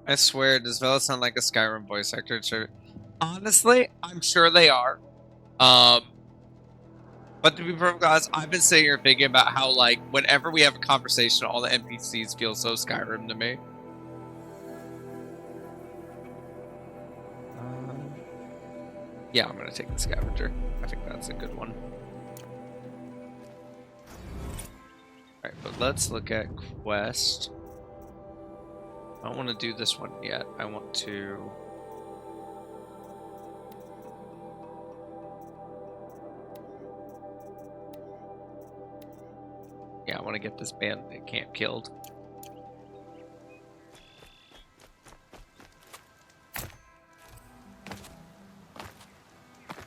I swear, does Vela sound like a Skyrim voice actor? Honestly, I'm sure they are. But to be perfectly honest, I've been sitting here thinking about how, like, whenever we have a conversation, all the NPCs feel so Skyrim to me. Yeah, I'm gonna take the scavenger. I think that's a good one. Alright, but let's look at quest. I don't want to do this one yet. I want to... Yeah, I want to get this bandit camp killed.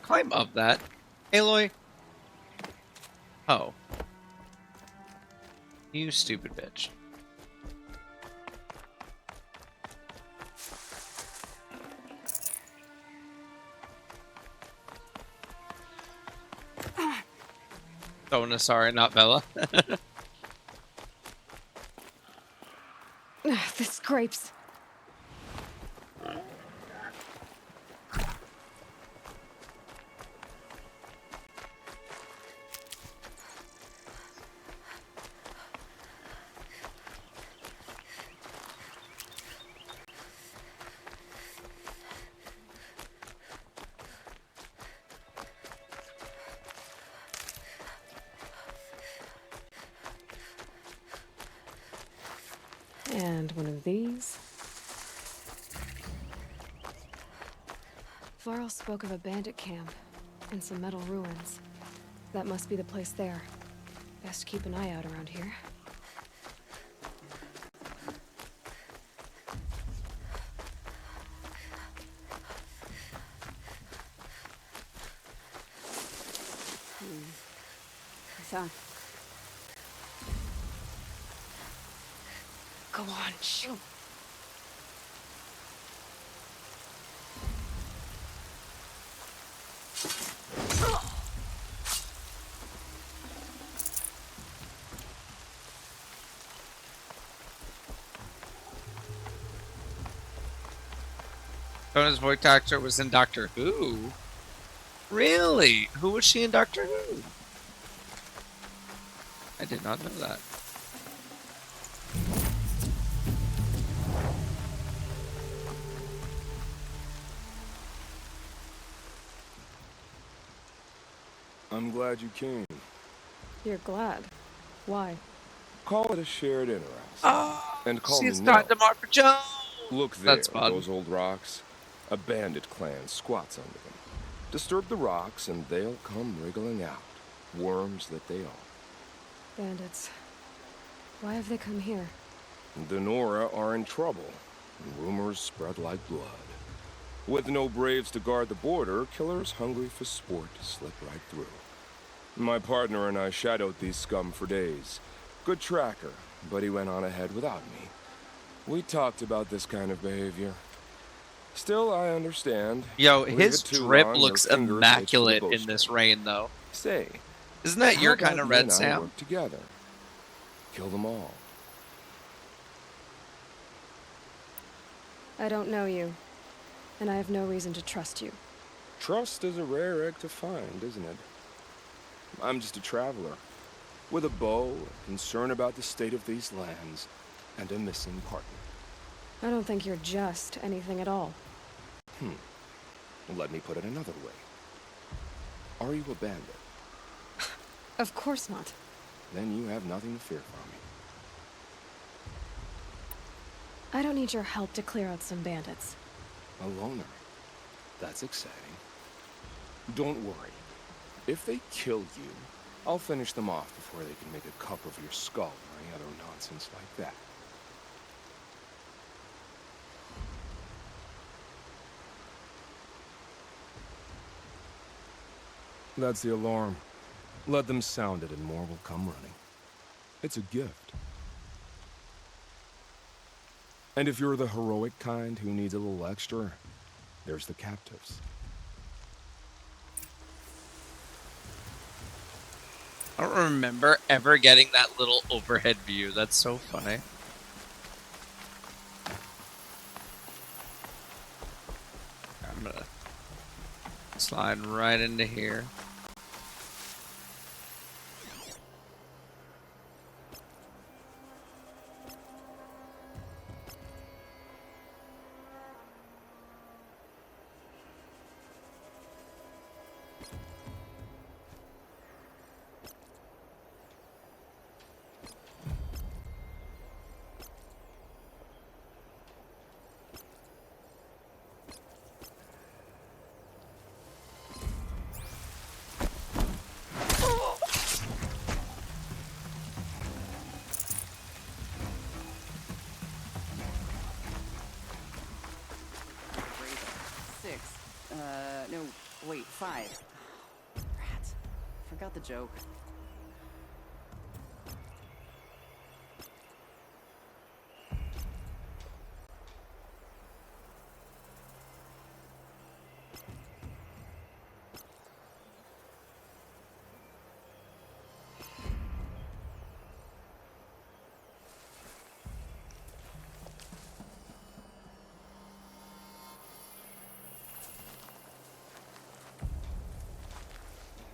Climb up that. Aloy. Oh. You stupid bitch. Sona, sorry, not Bella. This grapes. And one of these. Varl spoke of a bandit camp and some metal ruins. That must be the place there. Best keep an eye out around here. Son. Go on, shoot. Sona's voice actor was in Doctor Who. Really? Who was she in Doctor Who? I did not know that. I'm glad you came. You're glad. Why? Call it a shared interest. Oh, And call she's me Dr. no. Martha Jones. Look there, That's fun. those old rocks. A bandit clan squats under them. Disturb the rocks and they'll come wriggling out. Worms that they are. Bandits. Why have they come here? The Nora are in trouble. Rumors spread like blood. With no braves to guard the border, killers hungry for sport slip right through. My partner and I shadowed these scum for days. Good tracker, but he went on ahead without me. We talked about this kind of behavior. Still, I understand. Yo, Leave his it too drip long, looks your fingers itch for the immaculate in bowstring. this rain, though. Say, Isn't that how your about kind of you red, and I Sam? work together? Kill them all. I don't know you, and I have no reason to trust you. Trust is a rare egg to find, isn't it? I'm just a traveler, with a bow, a concern about the state of these lands, and a missing partner. I don't think you're just anything at all. Let me put it another way. Are you a bandit? Of course not. Then you have nothing to fear from me. I don't need your help to clear out some bandits. A loner. That's exciting. Don't worry. If they kill you, I'll finish them off before they can make a cup of your skull or any other nonsense like that. That's the alarm. Let them sound it and more will come running. It's a gift. And if you're the heroic kind who needs a little extra, there's the captives. I don't remember ever getting that little overhead view. That's so funny. I'm gonna slide right into here. No, wait, 5. Rats. Forgot the joke.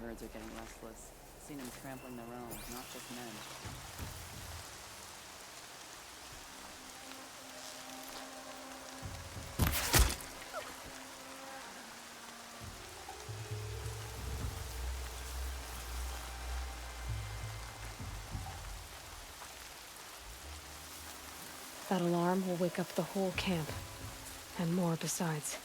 Herds are getting restless. Seen them trampling their own, not just men. That alarm will wake up the whole camp. And more besides.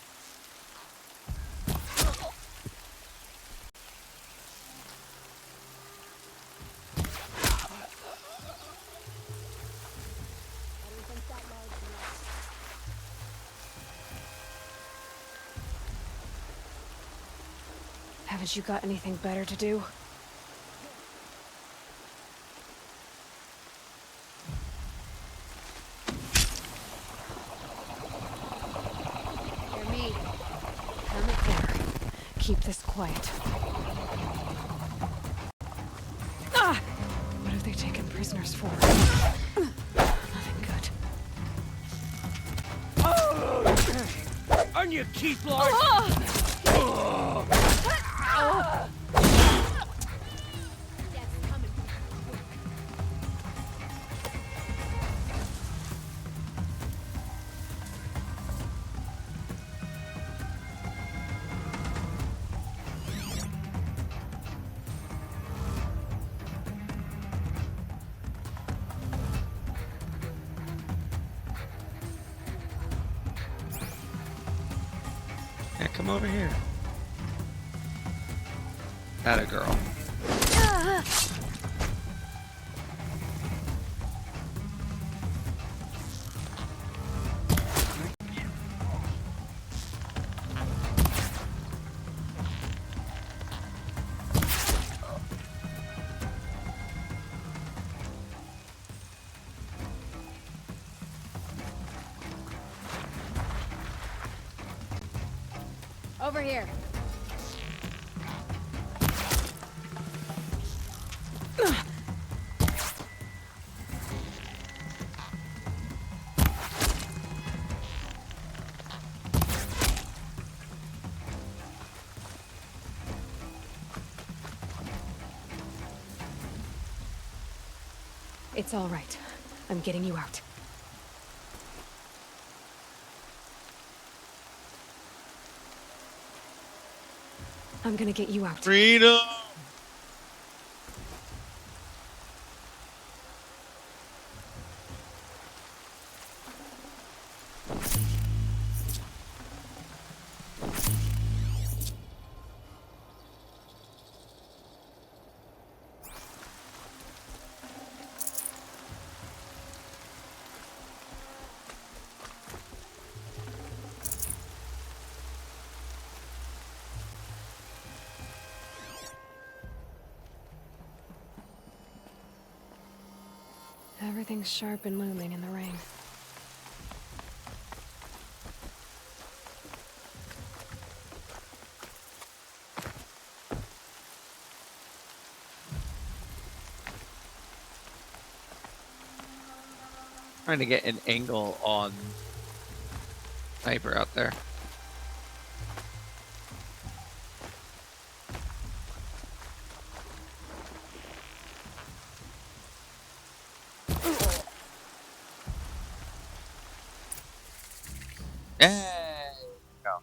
Haven't you got anything better to do? Hear me. Come up there. Keep this quiet. Ah! What have they taken prisoners for? Nothing good. On your keep, Lord! Yeah, come over here. Atta girl. Over here. It's all right. I'm getting you out. I'm gonna get you out. Freedom! Everything's sharp and looming in the rain. Trying to get an angle on sniper out there. There we go.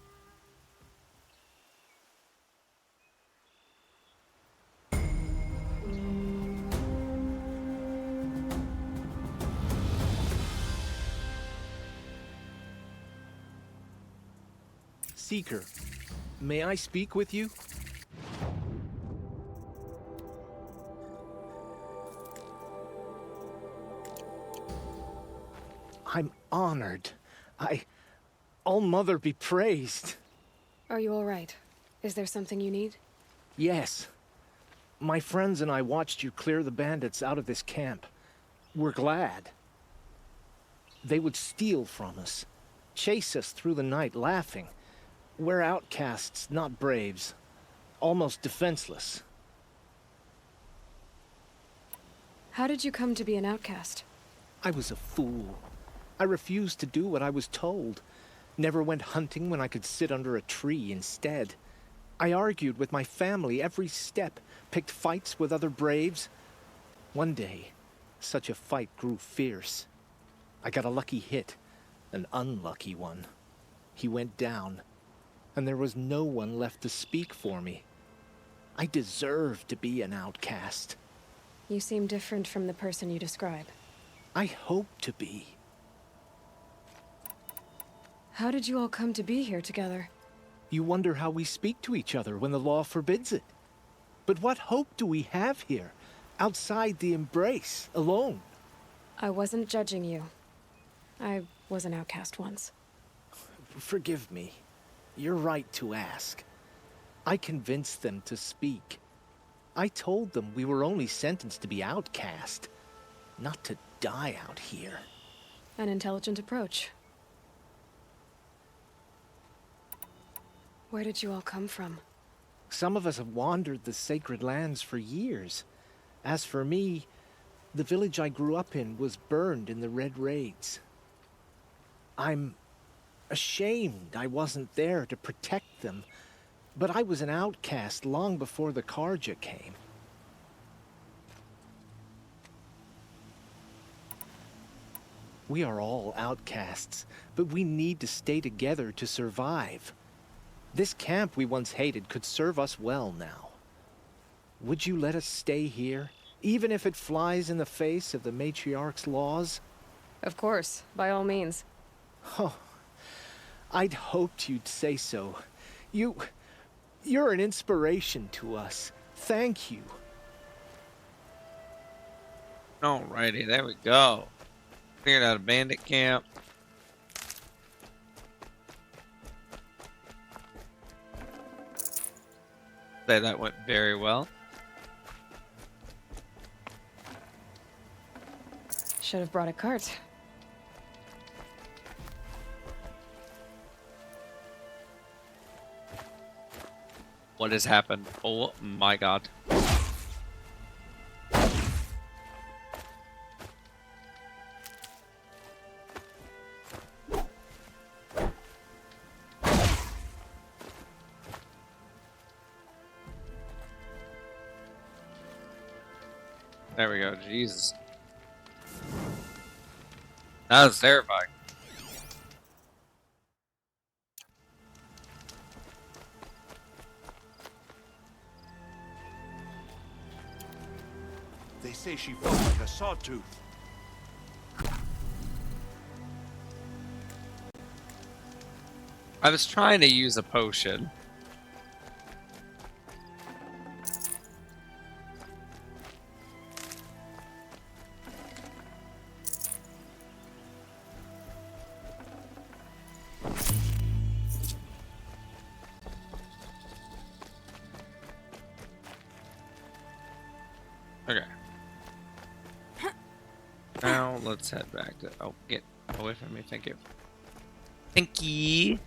Seeker, may I speak with you? I'm honored. All-Mother be praised. Are you all right? Is there something you need? Yes. My friends and I watched you clear the bandits out of this camp. We're glad. They would steal from us, chase us through the night laughing. We're outcasts, not braves. Almost defenseless. How did you come to be an outcast? I was a fool. I refused to do what I was told. Never went hunting when I could sit under a tree instead. I argued with my family every step, picked fights with other braves. One day, such a fight grew fierce. I got a lucky hit, an unlucky one. He went down, and there was no one left to speak for me. I deserved to be an outcast. You seem different from the person you describe. I hope to be. How did you all come to be here together? You wonder how we speak to each other when the law forbids it. But what hope do we have here, outside the embrace, alone? I wasn't judging you. I was an outcast once. Forgive me. You're right to ask. I convinced them to speak. I told them we were only sentenced to be outcast, not to die out here. An intelligent approach. Where did you all come from? Some of us have wandered the sacred lands for years. As for me, the village I grew up in was burned in the Red Raids. I'm ashamed I wasn't there to protect them, but I was an outcast long before the Karja came. We are all outcasts, but we need to stay together to survive. This camp we once hated could serve us well now. Would you let us stay here, even if it flies in the face of the matriarch's laws? Of course, by all means. Oh, I'd hoped you'd say so. You're an inspiration to us. Thank you. Alrighty, there we go. Cleared out a bandit camp. Say that went very well. Should have brought a cart. What has happened? Oh my god. There we go. Jesus. That was terrifying. They say she felt like a sawtooth. I was trying to use a potion. Okay. Now let's head back to. Oh, get away from me! Thank you. Thank you.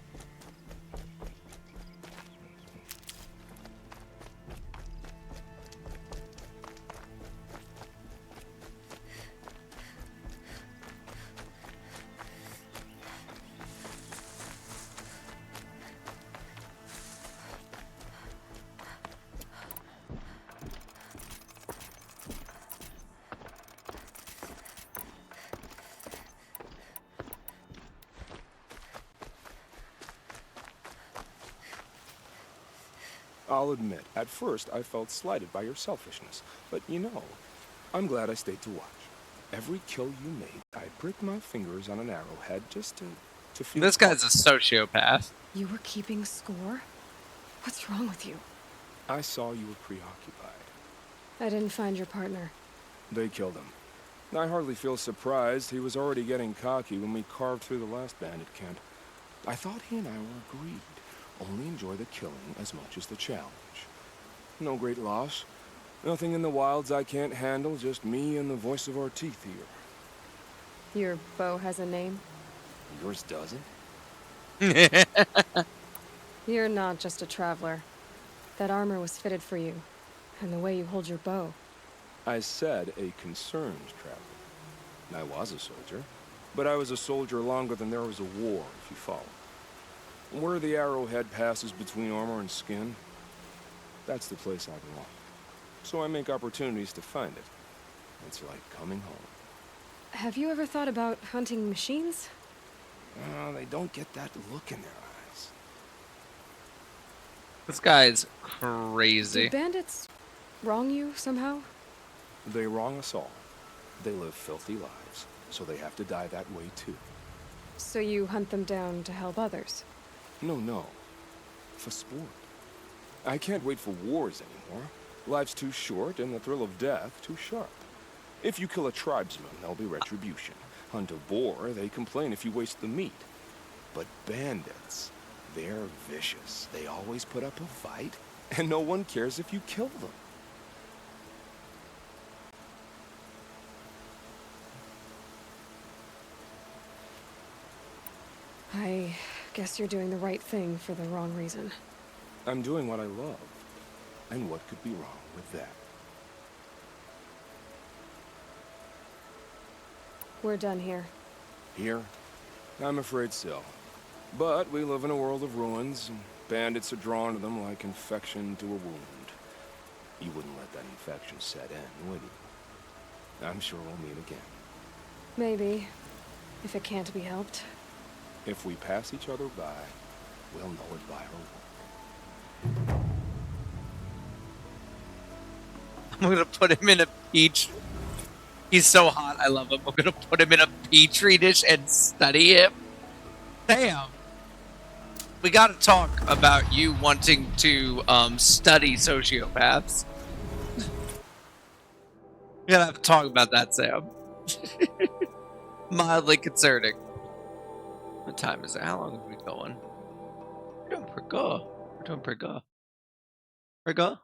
I'll admit, at first I felt slighted by your selfishness. But you know, I'm glad I stayed to watch. Every kill you made, I pricked my fingers on an arrowhead just to feel... This guy's a sociopath. You were keeping score? What's wrong with you? I saw you were preoccupied. I didn't find your partner. They killed him. I hardly feel surprised. He was already getting cocky when we carved through the last bandit camp. I thought he and I were agreed. Only enjoy the killing as much as the challenge. No great loss. Nothing in the wilds I can't handle, just me and the voice of our teeth here. Your bow has a name? Yours doesn't? You're not just a traveler. That armor was fitted for you, and the way you hold your bow. I said a concerned traveler. I was a soldier, but I was a soldier longer than there was a war, if you follow. Where the arrowhead passes between armor and skin, that's the place I belong. So I make opportunities to find it. It's like coming home. Have you ever thought about hunting machines? They don't get that look in their eyes. This guy's crazy. Did bandits wrong you somehow? They wrong us all. They live filthy lives, so they have to die that way too. So you hunt them down to help others? No. For sport. I can't wait for wars anymore. Life's too short and the thrill of death too sharp. If you kill a tribesman, there'll be retribution. Hunt a boar, they complain if you waste the meat. But bandits, they're vicious. They always put up a fight, and no one cares if you kill them. I guess you're doing the right thing for the wrong reason. I'm doing what I love. And what could be wrong with that? We're done here. Here? I'm afraid so. But we live in a world of ruins, and bandits are drawn to them like infection to a wound. You wouldn't let that infection set in, would you? I'm sure we'll meet again. Maybe. If it can't be helped. If we pass each other by, we'll know it by our work. I'm gonna put him in a peach. He's so hot, I love him. I'm gonna put him in a petri dish and study him. Damn. We gotta talk about you wanting to study sociopaths. We gotta have to talk about that, Sam. Mildly concerning. What time is it? How long are we going? We're doing pretty good. We're doing pretty good. Pretty good?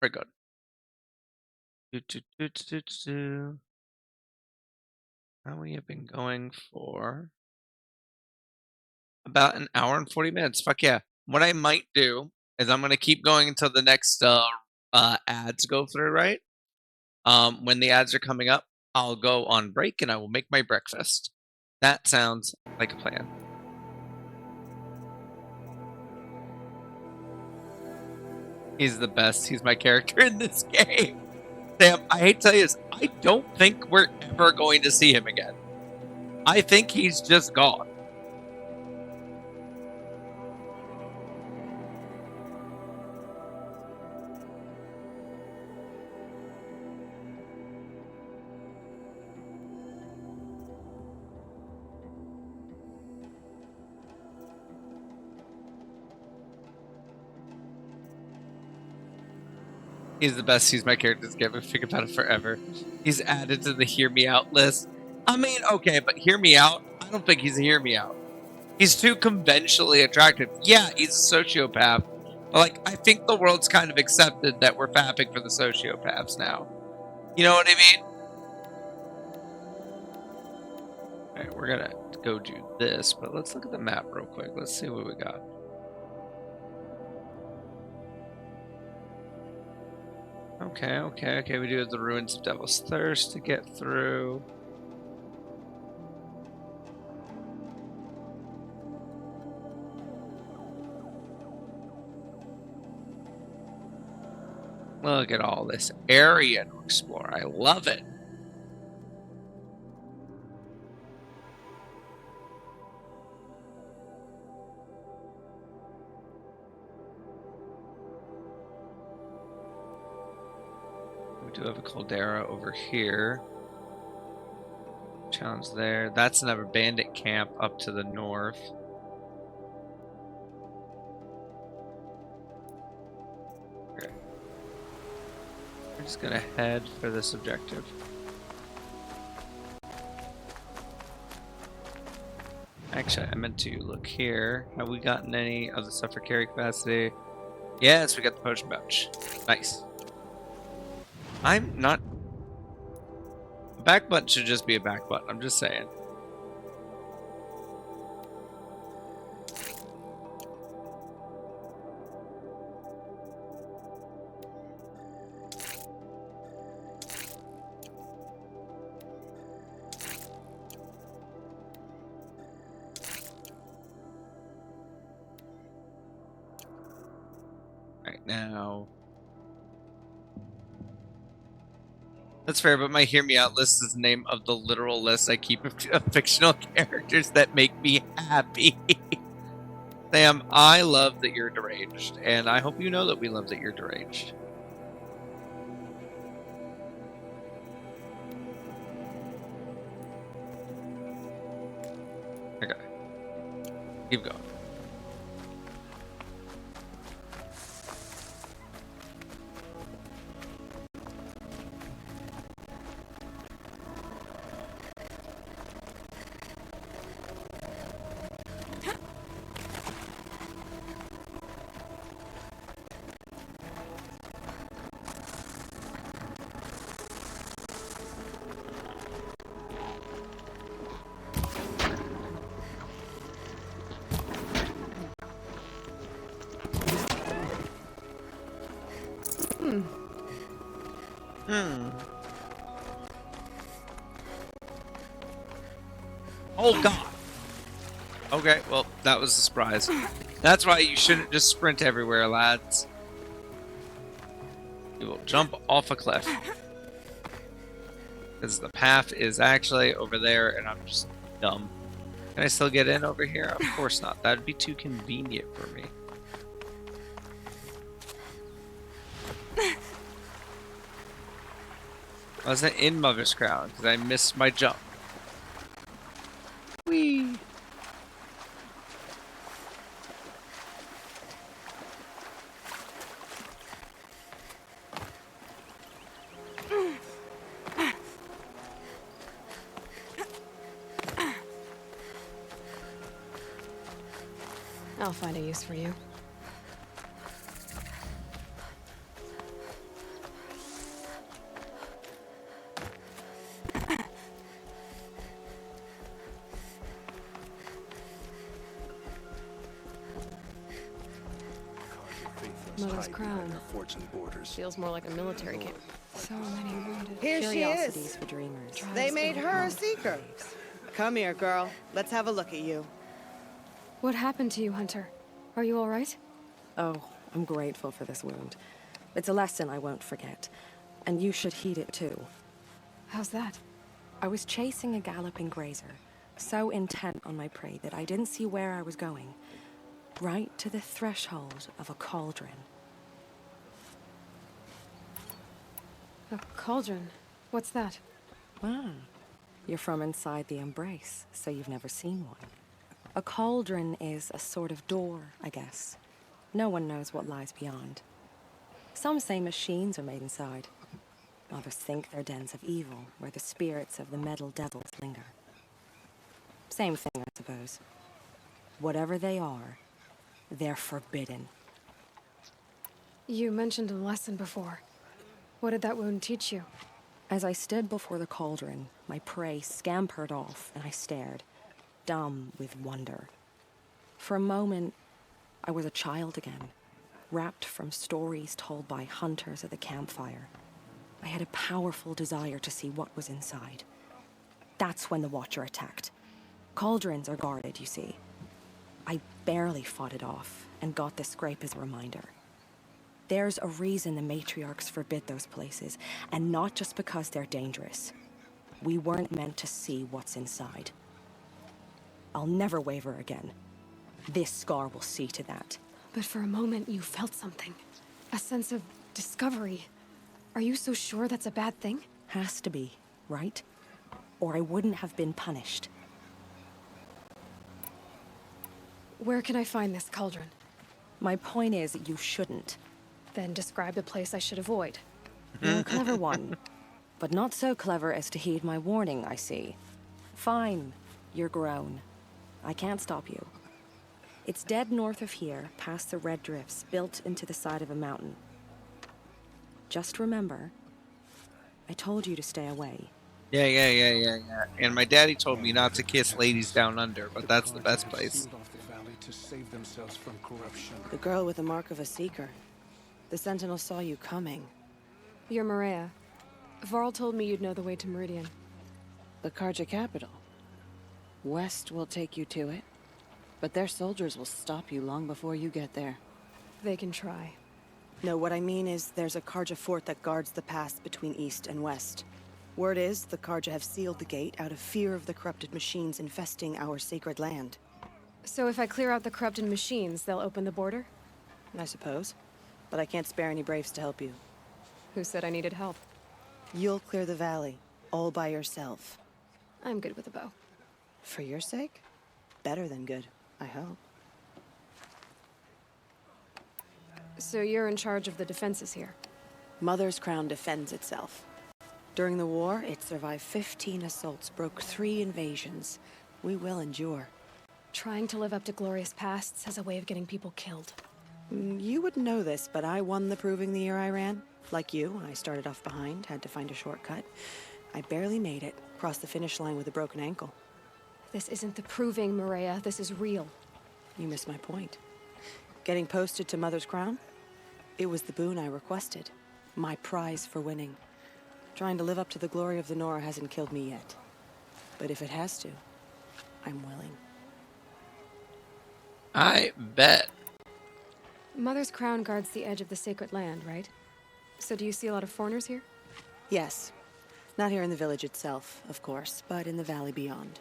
Pretty good. Now we have been going for about an hour and 40 minutes. Fuck yeah. What I might do is I'm going to keep going until the next ads go through, right? When the ads are coming up, I'll go on break and I will make my breakfast. That sounds like a plan. He's the best. He's my character in this game. Sam, I hate to tell you this, I don't think we're ever going to see him again. I think he's just gone. He's the best. He's my character's game. I think about it forever. He's added to the hear me out list. I mean, okay, but hear me out. I don't think he's a hear me out. He's too conventionally attractive. Yeah, he's a sociopath. But like, I think the world's kind of accepted that we're fapping for the sociopaths now. You know what I mean? Alright, we're gonna go do this, but let's look at the map real quick. Let's see what we got. Okay. We do have the Ruins of Devil's Thirst to get through. Look at all this area to explore. I love it. We do have a caldera over here. Challenge there. That's another bandit camp up to the north. Okay. We're just gonna head for this objective. Actually, I meant to look here. Have we gotten any of the stuff for carry capacity? Yes, we got the potion pouch. Nice. I'm not... A back button should just be a back button. I'm just saying. Right now... That's fair, but my hear me out list is the name of the literal list I keep of fictional characters that make me happy. Sam, I love that you're deranged, and I hope you know that we love that you're deranged. Okay. Keep going. Hmm. Oh god. Okay, well, that was a surprise. That's why you shouldn't just sprint everywhere, lads. You will jump off a cliff. Because the path is actually over there, and I'm just dumb. Can I still get in over here? Of course not. That'd be too convenient for me. I wasn't in Mother's Crown because I missed my jump. Whee! I'll find a use for you. Mother's Crown. Feels more like a military camp. So many wounded. Here she Curiosities is. for dreamers. They made her a seeker. Come here, girl. Let's have a look at you. What happened to you, Hunter? Are you all right? Oh, I'm grateful for this wound. It's a lesson I won't forget. And you should heed it too. How's that? I was chasing a galloping grazer, so intent on my prey that I didn't see where I was going. Right to the threshold of a cauldron. A cauldron? What's that? Ah, you're from inside the embrace, so you've never seen one. A cauldron is a sort of door, I guess. No one knows what lies beyond. Some say machines are made inside. Others think they're dens of evil, where the spirits of the metal devils linger. Same thing, I suppose. Whatever they are, they're forbidden. You mentioned a lesson before. What did that wound teach you? As I stood before the cauldron, my prey scampered off, and I stared, dumb with wonder. For a moment, I was a child again, wrapped from stories told by hunters at the campfire. I had a powerful desire to see what was inside. That's when the Watcher attacked. Cauldrons are guarded, you see. I barely fought it off, and got the scrape as a reminder. There's a reason the matriarchs forbid those places, and not just because they're dangerous. We weren't meant to see what's inside. I'll never waver again. This scar will see to that. But for a moment, you felt something. A sense of discovery. Are you so sure that's a bad thing? Has to be, right? Or I wouldn't have been punished. Where can I find this cauldron? My point is, you shouldn't. Then describe the place I should avoid. You're a clever one. But not so clever as to heed my warning, I see. Fine, you're grown. I can't stop you. It's dead north of here, past the red drifts, built into the side of a mountain. Just remember, I told you to stay away. Yeah. And my daddy told me not to kiss ladies down under, but that's the best place. The girl with the mark of a seeker. The Sentinel saw you coming. You're Maria. Varl told me you'd know the way to Meridian. The Karja capital. West will take you to it, but their soldiers will stop you long before you get there. They can try. No, what I mean is there's a Karja fort that guards the pass between east and west. Word is the Karja have sealed the gate out of fear of the corrupted machines infesting our sacred land. So if I clear out the corrupted machines, they'll open the border? I suppose. But I can't spare any braves to help you. Who said I needed help? You'll clear the valley, all by yourself. I'm good with a bow. For your sake? Better than good. I hope. So you're in charge of the defenses here? Mother's Crown defends itself. During the war, it survived 15 assaults, broke 3 invasions. We will endure. Trying to live up to glorious pasts has a way of getting people killed. You wouldn't know this, but I won the proving the year I ran. Like you, I started off behind, had to find a shortcut. I barely made it, crossed the finish line with a broken ankle. This isn't the proving, Maria. This is real. You missed my point. Getting posted to Mother's Crown? It was the boon I requested. My prize for winning. Trying to live up to the glory of the Nora hasn't killed me yet. But if it has to, I'm willing. I bet. Mother's Crown guards the edge of the sacred land, right? So do you see a lot of foreigners here? Yes. Not here in the village itself, of course, but in the valley beyond.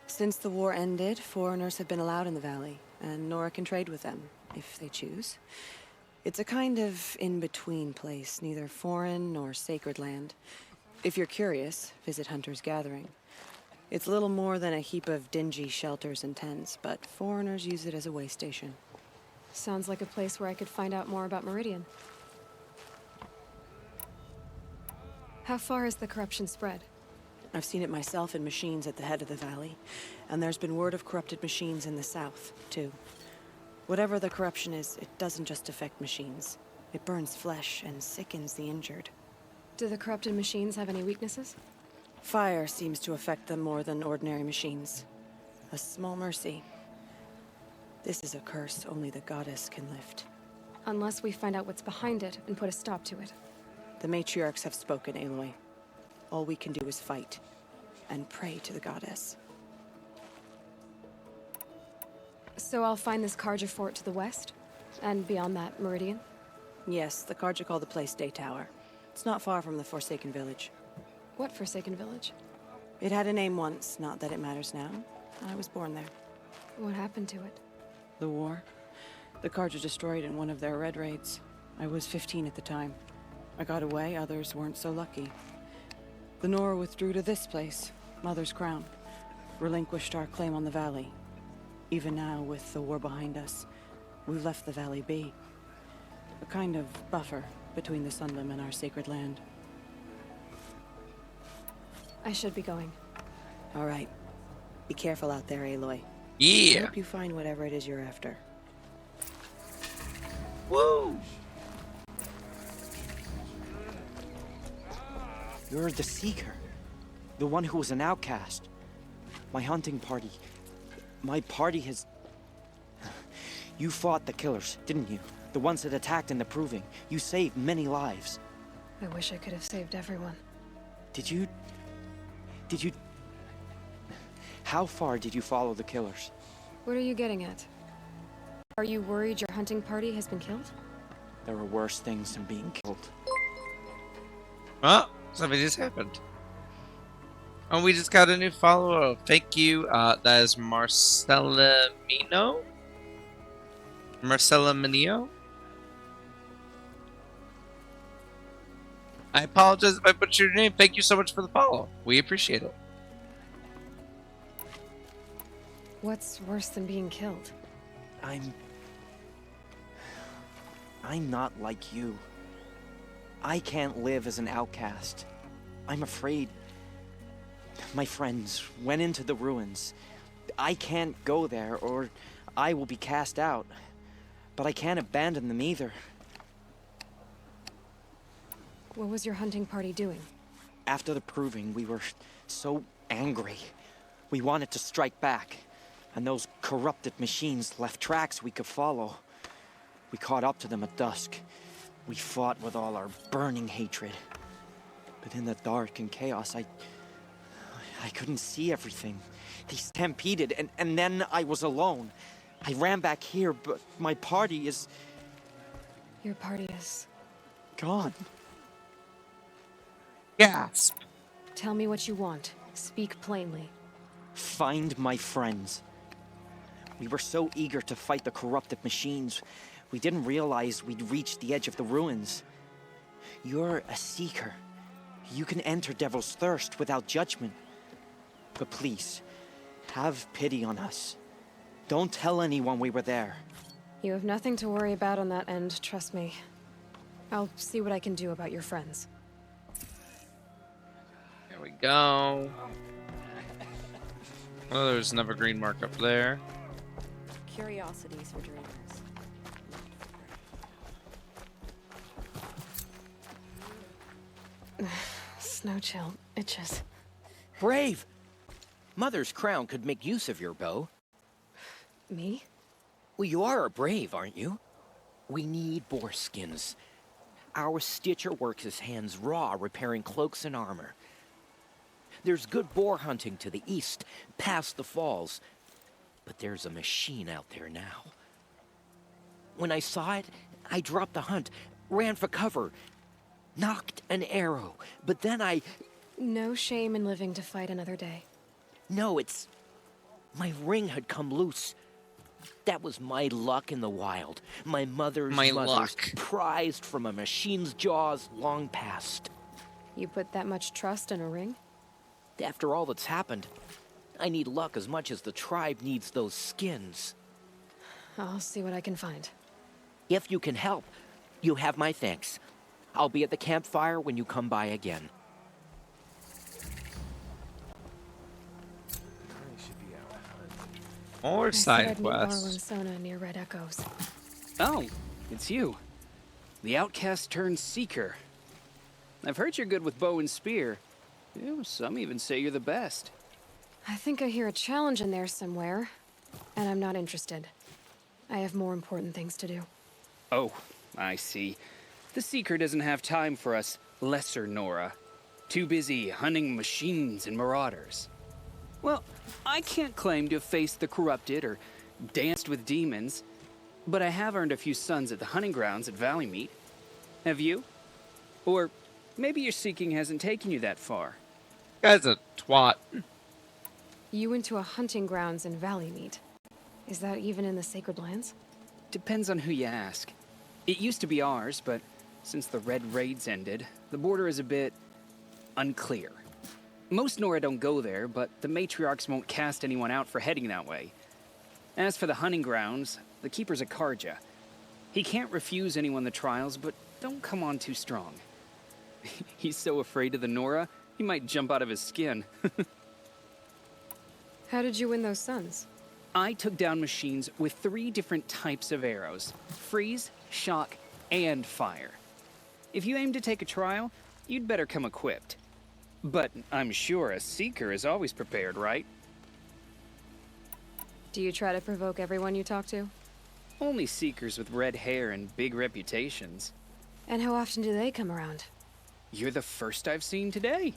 Since the war ended, foreigners have been allowed in the valley, and Nora can trade with them, if they choose. It's a kind of in-between place, neither foreign nor sacred land. If you're curious, visit Hunter's Gathering. It's little more than a heap of dingy shelters and tents, but foreigners use it as a way station. Sounds like a place where I could find out more about Meridian. How far has the corruption spread? I've seen it myself in machines at the head of the valley, and there's been word of corrupted machines in the south, too. Whatever the corruption is, it doesn't just affect machines. It burns flesh and sickens the injured. Do the corrupted machines have any weaknesses? Fire seems to affect them more than ordinary machines. A small mercy. This is a curse only the goddess can lift. Unless we find out what's behind it and put a stop to it. The matriarchs have spoken, Aloy. All we can do is fight, and pray to the goddess. So I'll find this Karja fort to the west? And beyond that, Meridian? Yes, the Karja call the place Day Tower. It's not far from the Forsaken Village. What Forsaken Village? It had a name once, not that it matters now. I was born there. What happened to it? The war. The Karja destroyed in one of their red raids. I was 15 at the time. I got away, others weren't so lucky. The Nora withdrew to this place, Mother's Crown. Relinquished our claim on the valley. Even now, with the war behind us, we've left the valley be. A kind of buffer between the Sunlim and our sacred land. I should be going. All right. Be careful out there, Aloy. I Yeah. hope you find whatever it is you're after. Woo! You're the Seeker. The one who was an outcast. My hunting party. My party has... You fought the killers, didn't you? The ones that attacked in the Proving. You saved many lives. I wish I could have saved everyone. Did you... How far did you follow the killers? What are you getting at? Are you worried your hunting party has been killed? There are worse things than being killed. Oh, something just happened. Oh, we just got a new follower. Thank you. That is Marcella Mino. Marcella Minio. I apologize if I butchered your name. Thank you so much for the follow. We appreciate it. What's worse than being killed? I'm not like you. I can't live as an outcast. I'm afraid. My friends went into the ruins. I can't go there, or I will be cast out. But I can't abandon them either. What was your hunting party doing? After the Proving, we were so angry. We wanted to strike back. And those corrupted machines left tracks we could follow. We caught up to them at dusk. We fought with all our burning hatred. But in the dark and chaos, I couldn't see everything. They stampeded, and then I was alone. I ran back here, but my party is... Your party is... gone. Gasp. Tell me what you want. Speak plainly. Find my friends. We were so eager to fight the corrupted machines, we didn't realize we'd reached the edge of the ruins. You're a seeker. You can enter Devil's Thirst without judgment. But please, have pity on us. Don't tell anyone we were there. You have nothing to worry about on that end, trust me. I'll see what I can do about your friends. There we go. Oh, there's another green mark up there. Curiosities for dreamers. Snow chill itches. Brave! Mother's crown could make use of your bow. Me? Well, you are a brave, aren't you? We need boar skins. Our stitcher works his hands raw repairing cloaks and armor. There's good boar hunting to the east, past the falls. But there's a machine out there now. When I saw it, I dropped the hunt, ran for cover, knocked an arrow, but then I... No shame in living to fight another day. No, it's... My ring had come loose. That was my luck in the wild. My mother's luck. prized from a machine's jaws long past. You put that much trust in a ring? After all that's happened, I need luck as much as the tribe needs those skins. I'll see what I can find. If you can help, you have my thanks. I'll be at the campfire when you come by again. More I said side I'd meet Marlon quests. Sona near Red Echoes. Oh, it's you. The outcast turned seeker. I've heard you're good with bow and spear. Some even say you're the best. I think I hear a challenge in there somewhere, and I'm not interested. I have more important things to do. Oh, I see. The seeker doesn't have time for us lesser Nora. Too busy hunting machines and marauders. Well, I can't claim to have faced the corrupted or danced with demons, but I have earned a few suns at the hunting grounds at Valley Meet. Have you? Or maybe your seeking hasn't taken you that far. Guy's a twat. You went to a hunting grounds in Valley Meet. Is that even in the Sacred Lands? Depends on who you ask. It used to be ours, but since the Red Raids ended, the border is a bit unclear. Most Nora don't go there, but the matriarchs won't cast anyone out for heading that way. As for the hunting grounds, the keeper's a Karja. He can't refuse anyone the trials, but don't come on too strong. He's so afraid of the Nora, he might jump out of his skin. How did you win those suns? I took down machines with 3 different types of arrows: freeze, shock, and fire. If you aim to take a trial, you'd better come equipped. But I'm sure a seeker is always prepared, right? Do you try to provoke everyone you talk to? Only seekers with red hair and big reputations. And how often do they come around? You're the first I've seen today.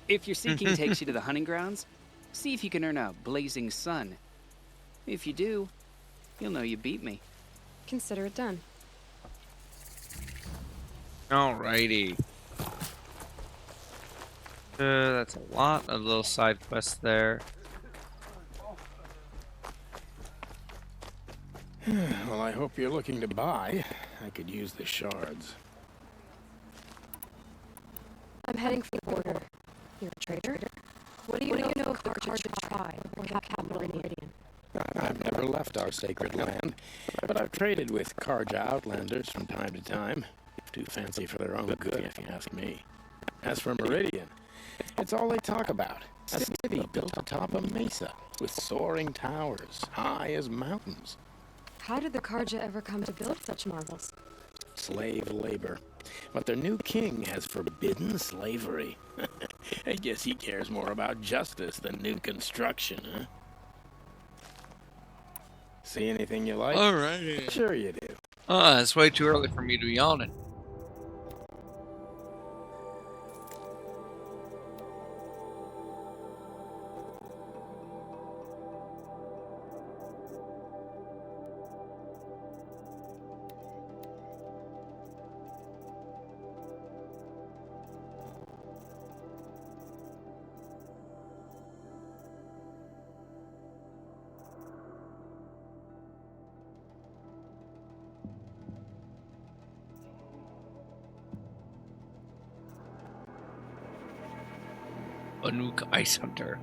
If your seeking takes you to the hunting grounds, see if you can earn a blazing sun. If you do, you'll know you beat me. Consider it done. Alrighty. That's a lot of little side quests there. Well, I hope you're looking to buy. I could use the shards. I'm heading for the border. You're a trader? What do you know of the Carja tribe or the capital in Meridian? I've never left our sacred land, but I've traded with Karja outlanders from time to time. Too fancy for their own good, if you ask me. As for Meridian, it's all they talk about. A city built atop a mesa, with soaring towers, high as mountains. How did the Carja ever come to build such marvels? Slave labor. But their new king has forbidden slavery. I guess he cares more about justice than new construction, huh? See anything you like? Alrighty. Sure you do. It's way too early for me to be on it. Banuk Ice Hunter.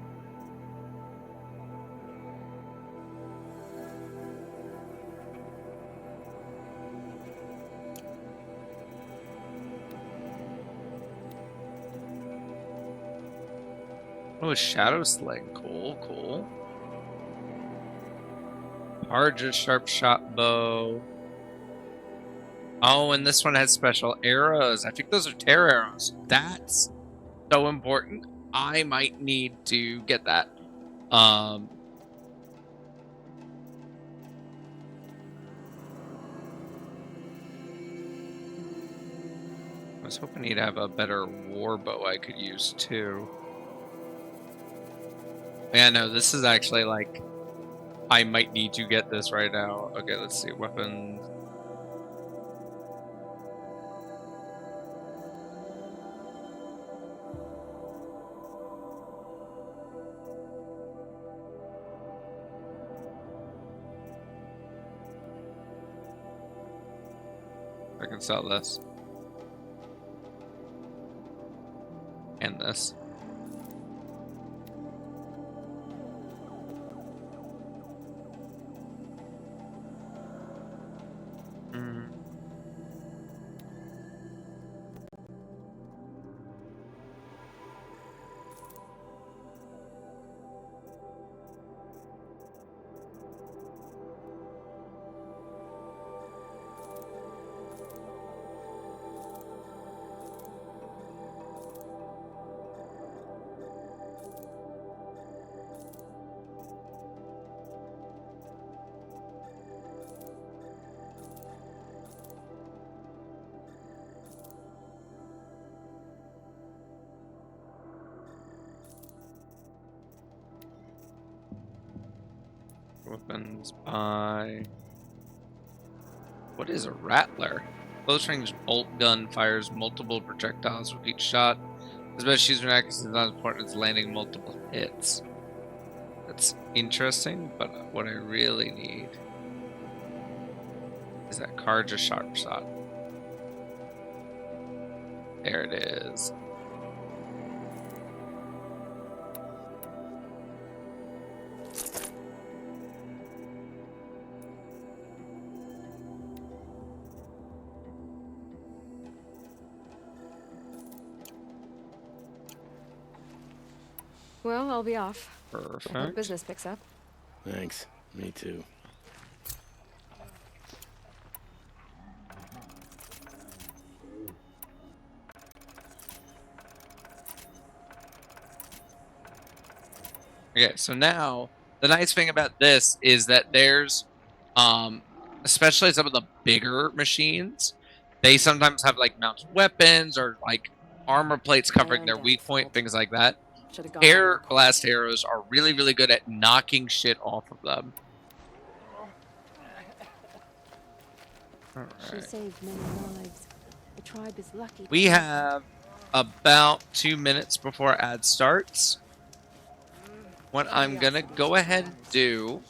Oh, a shadow sling. Cool, cool. Harja sharp shot bow. Oh, and this one has special arrows. I think those are tear arrows. That's so important. I might need to get that. I was hoping he'd have a better war bow I could use too. Yeah, no, this is actually like I might need to get this right now. Okay, let's see. Weapons. I can sell this. And this. Mm. Weapons by. What is a rattler? Close range bolt gun fires multiple projectiles with each shot. Especially using accuracy is not as important as landing multiple hits. That's interesting, but what I really need is that Karja sharp shot. There it is. Well, I'll be off. Perfect. Hope business picks up. Thanks. Me too. Okay, so now the nice thing about this is that there's, especially some of the bigger machines, they sometimes have like mounted weapons or like armor plates covering their weak point, things like that. Air blast arrows are really, really good at knocking shit off of them. She saved many lives. The tribe is lucky. We have about 2 minutes before ad starts. What I'm gonna go ahead and do.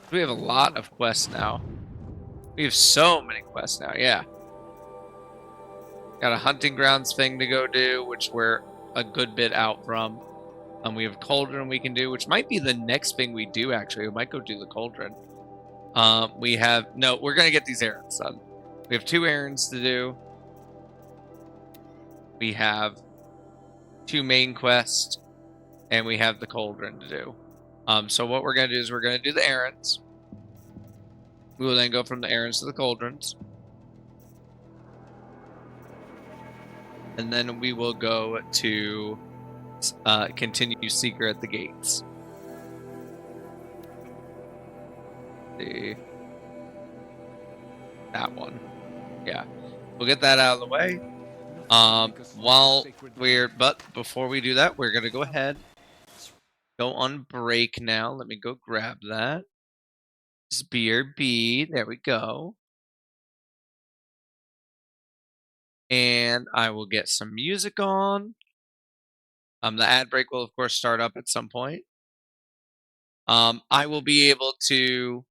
We have a lot of quests now. We have so many quests now, yeah. Got a hunting grounds thing to go do, which we're a good bit out from. We have cauldron we can do, which might be the next thing we do, actually. We might go do the cauldron. We have, no, we're going to get these errands done. We have 2 errands to do. We have 2 main quests, and we have the cauldron to do. So what we're going to do is we're going to do the errands. We will then go from the errands to the cauldrons. And then we will go to continue Seeker at the gates. That one. Yeah. We'll get that out of the way. But before we do that, we're going to go ahead. Go on break now. Let me go grab that. BRB. There we go. And I will get some music on. The ad break will, of course, start up at some point. I will be able to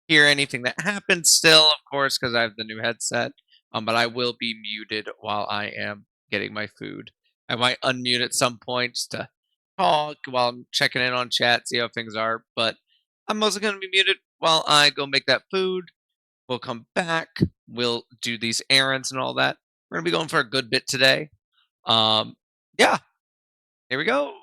hear anything that happens still, of course, because I have the new headset. But I will be muted while I am getting my food. I might unmute at some point just to talk while I'm checking in on chat, see how things are. But I'm also going to be muted while I go make that food. We'll come back. We'll do these errands and all that. We're going to be going for a good bit today. Yeah. Here we go.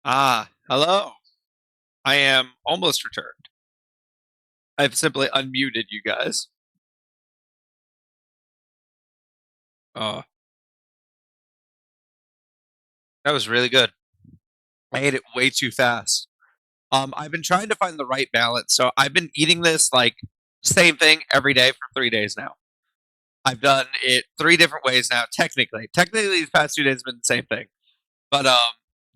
Hello. I am almost returned. I've simply unmuted you guys. Oh, that was really good. I ate it way too fast. I've been trying to find the right balance, so I've been eating this like same thing every day for 3 days now. I've done it 3 different ways now. Technically, these past 2 days have been the same thing. But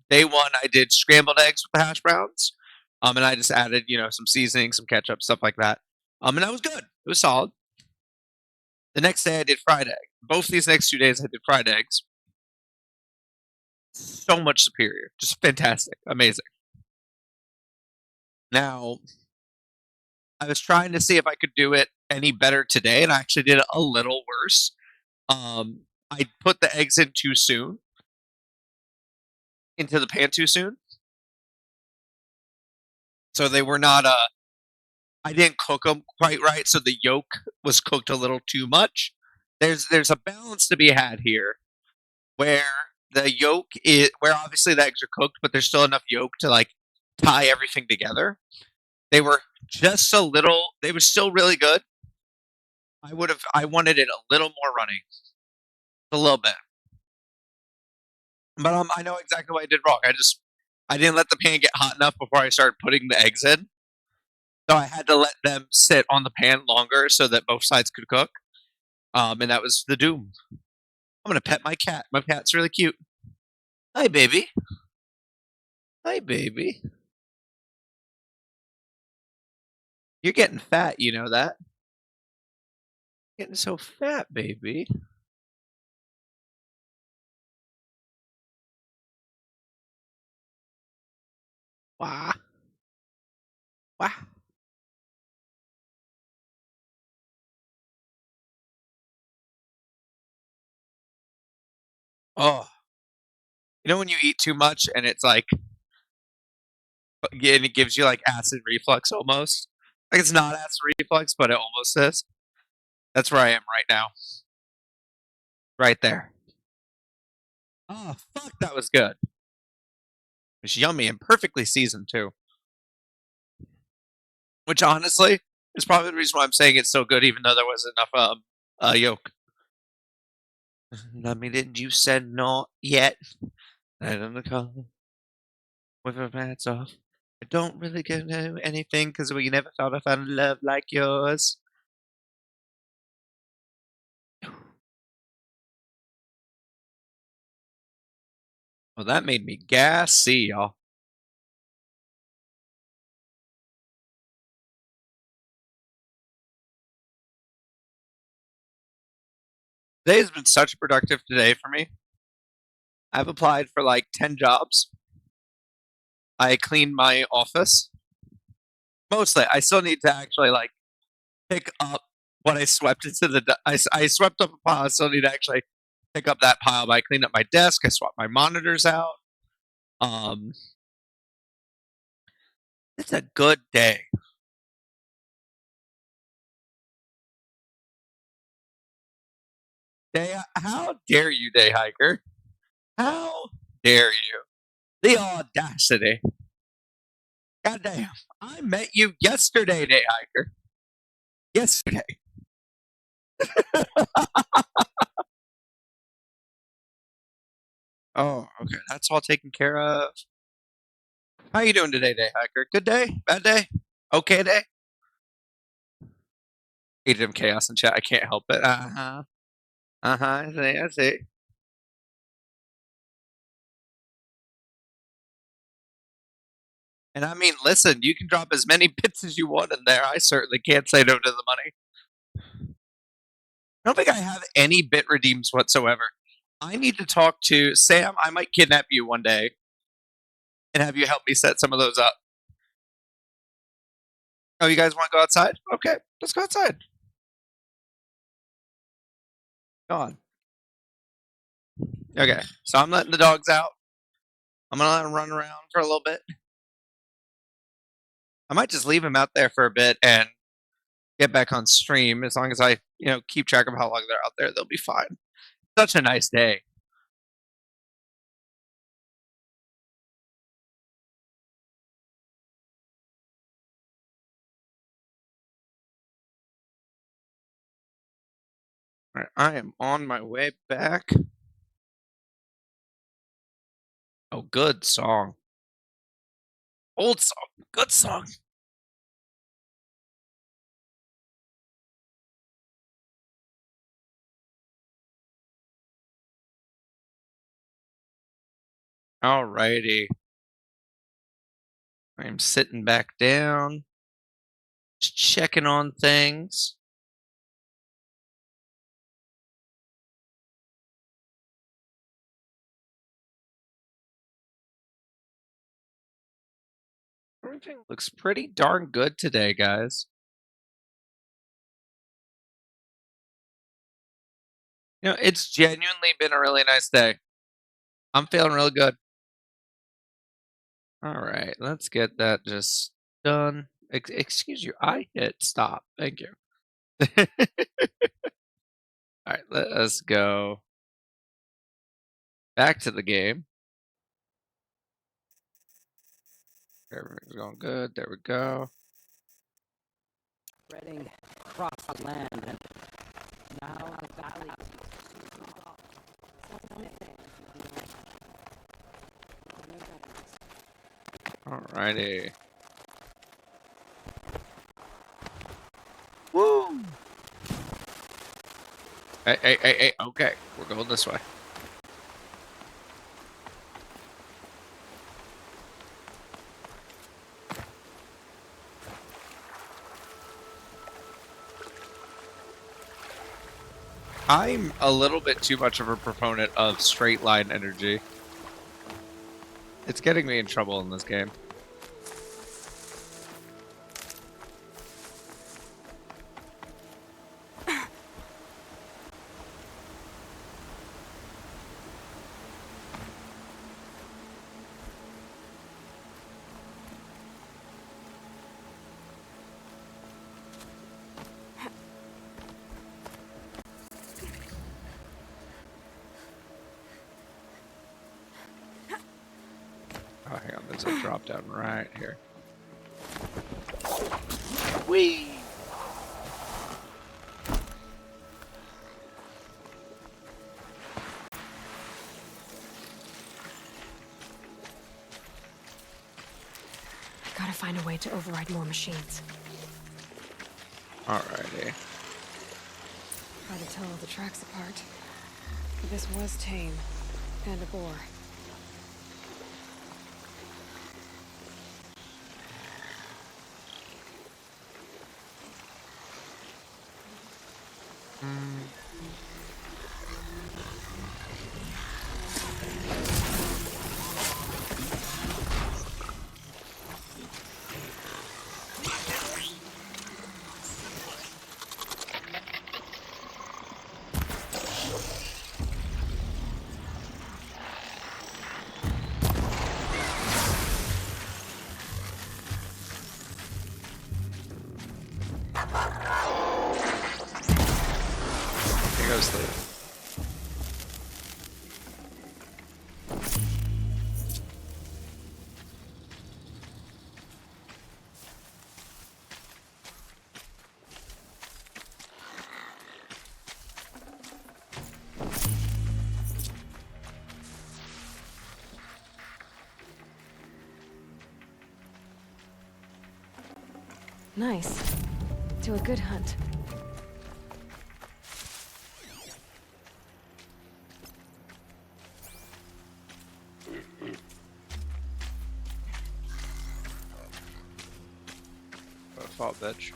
day one, I did scrambled eggs with the hash browns. And I just added, some seasoning, some ketchup, stuff like that. And that was good. It was solid. The next day, I did fried egg. Both these next 2 days, I did fried eggs. So much superior, just fantastic, amazing. Now, I was trying to see if I could do it any better today, and I actually did it a little worse. I put the eggs in too soon into the pan too soon, so they were not. I didn't cook them quite right, so the yolk was cooked a little too much. There's a balance to be had here, where the yolk is where obviously the eggs are cooked, but there's still enough yolk to like tie everything together. They were just a little. They were still really good. I wanted it a little more running, a little bit. But I know exactly what I did wrong. I didn't let the pan get hot enough before I started putting the eggs in. So I had to let them sit on the pan longer so that both sides could cook. And that was the doom. I'm gonna pet my cat. My cat's really cute. Hi, baby. Hi, baby. You're getting fat, you know that? Getting so fat, baby. Wah. Wah. Oh, when you eat too much and it's like, and it gives you like acid reflux almost. Like it's not acid reflux, but it almost is. That's where I am right now. Right there. Oh, fuck, that was good. It was yummy and perfectly seasoned too. Which honestly is probably the reason why I'm saying it's so good, even though there wasn't enough yolk. I mean, didn't you said not yet? I don't know. With her pants off. I don't really get know anything because we never thought I found love like yours. Well, that made me gassy, y'all. Today has been such a productive day for me. I've applied for like 10 jobs. I cleaned my office. Mostly, I still need to actually like pick up what I swept into I swept up a pile. I still need to actually pick up that pile. But I cleaned up my desk. I swapped my monitors out. Um, it's a good day. How dare you, day hiker? How dare you? The audacity. Goddamn. I met you yesterday, day hiker. Yesterday. Oh, okay. That's all taken care of. How you doing today, day hiker? Good day? Bad day? Okay day? Agent of chaos in chat. I can't help it. Uh-huh. Uh-huh. I see. I see. And I mean, listen, you can drop as many bits as you want in there. I certainly can't say no to the money. I don't think I have any bit redeems whatsoever. I need to talk to Sam. I might kidnap you one day and have you help me set some of those up. Oh, you guys want to go outside? Okay, let's go outside. Go on. Okay, so I'm letting the dogs out. I'm gonna let them run around for a little bit. I might just leave them out there for a bit and get back on stream. As long as I, keep track of how long they're out there, they'll be fine. Such a nice day. Alright, I am on my way back. Oh, good song. Old song. Good song. Alrighty. I'm sitting back down. Just checking on things. Everything looks pretty darn good today, guys. You know, it's genuinely been a really nice day. I'm feeling real good. Alright, let's get that just done. Excuse you, I hit stop. Thank you. Alright, let us go back to the game. Everything's going good. There we go. Spreading across the land, and now the valley. Alrighty. Woo! Hey. Okay, we're going this way. I'm a little bit too much of a proponent of straight line energy. It's getting me in trouble in this game. Oh, hang on, there's a drop down right here. Whee! Gotta find a way to override more machines. Alrighty. Try to tell all the tracks apart. This was tame. And a bore. Here goes the... Nice. To a good hunt. fault, bitch.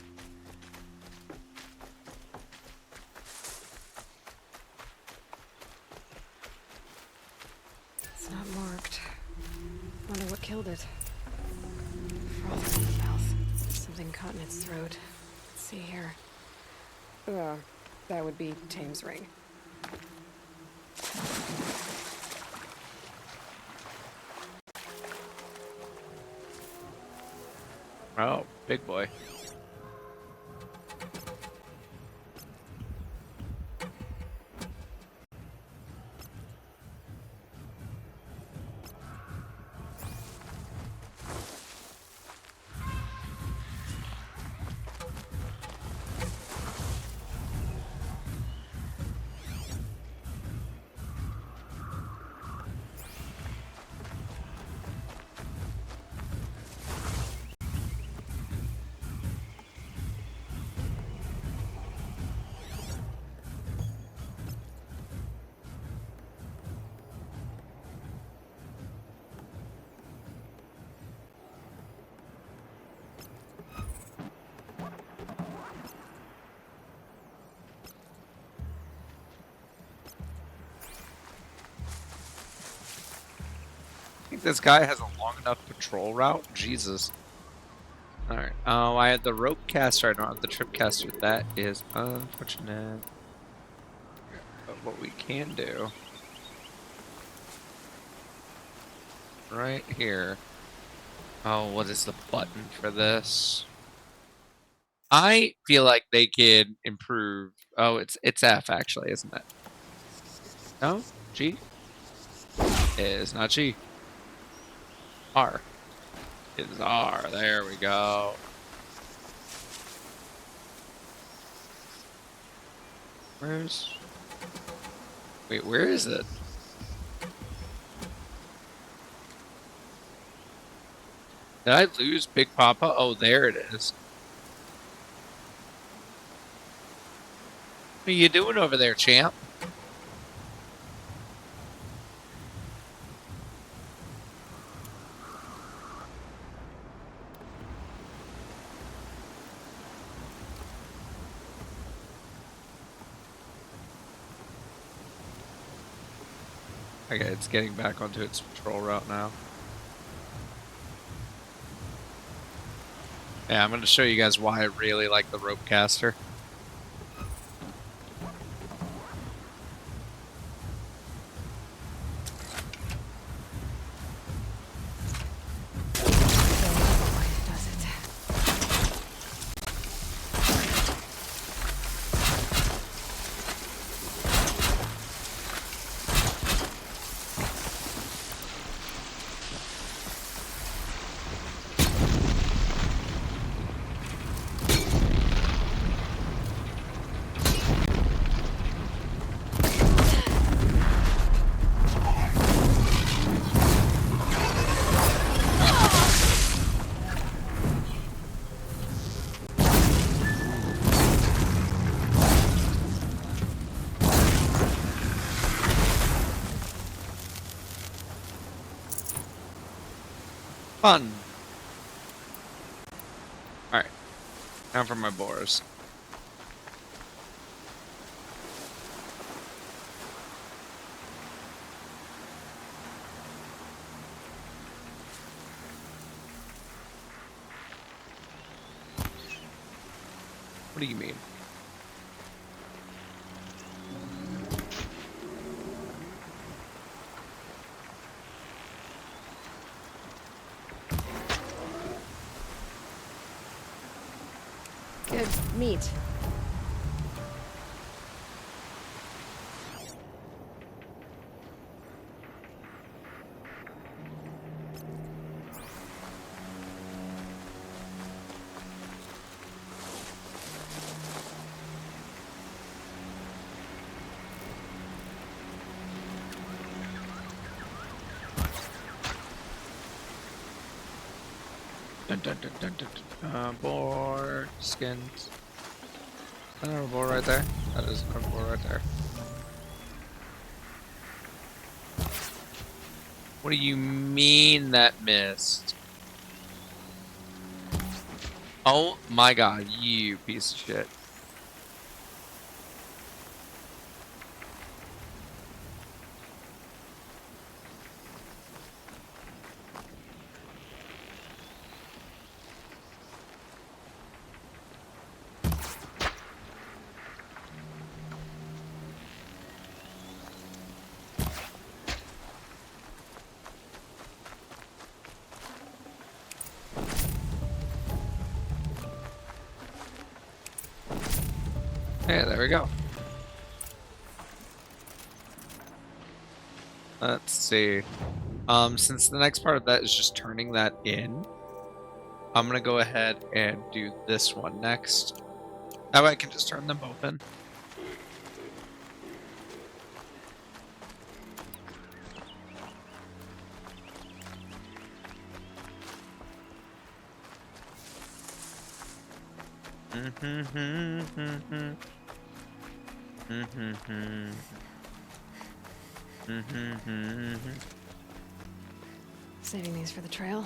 It's not marked. Wonder what killed it. Froth in the mouth. Something caught in its throat. Let's see here. That would be Tame's ring. Oh, big boy. think this guy has a long enough patrol route. Jesus. All right. Oh, I had the rope caster. I don't have the trip caster. That is unfortunate. But what we can do right here. Oh, what is the button for this? I feel like they could improve. Oh, it's F actually, isn't it? No, G. It is not G. R. It is R. There we go. Wait, where is it? Did I lose Big Papa? Oh, there it is. What are you doing over there, champ? Okay, it's getting back onto its patrol route now. Yeah, I'm going to show you guys why I really like the rope caster. Fun. Alright. Now for my boars. What do you mean? Good meat. Dun, dun, dun, dun, dun, dun. Boar skins. Is that a boar right there? That is a boar right there. What do you mean that missed? Oh my god, you piece of shit. Yeah, there we go. Let's see. Since the next part of that is just turning that in, I'm gonna go ahead and do this one next. That way I can just turn them both in. Saving these for the trail.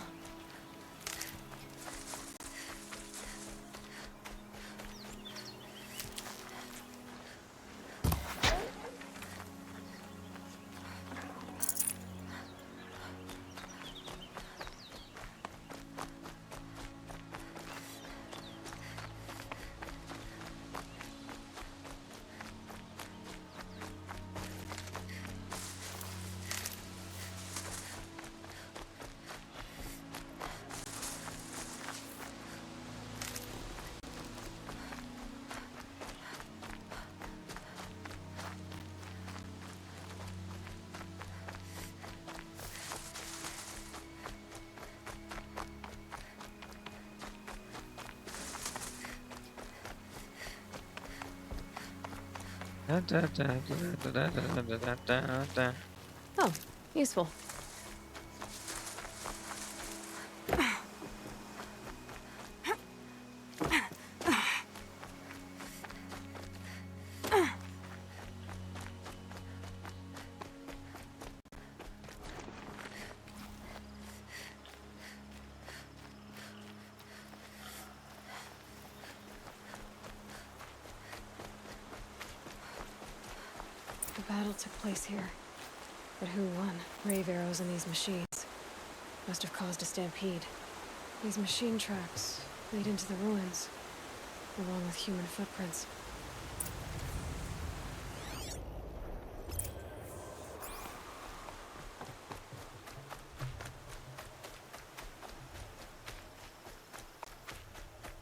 Oh, useful. The battle took place here. But who won? Rave arrows in these machines must have caused a stampede. These machine tracks lead into the ruins, along with human footprints.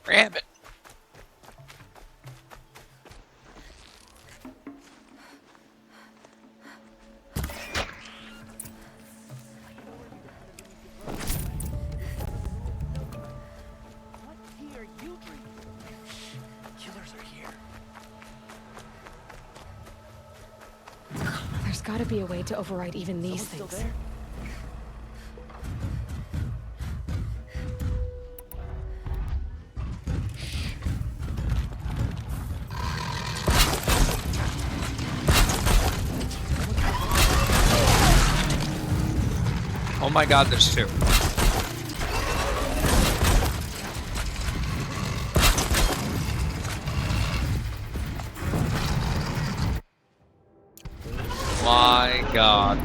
Grab it. Killers are here. There's gotta be a way to override even these Someone things. still there? Oh my god, there's two. My god.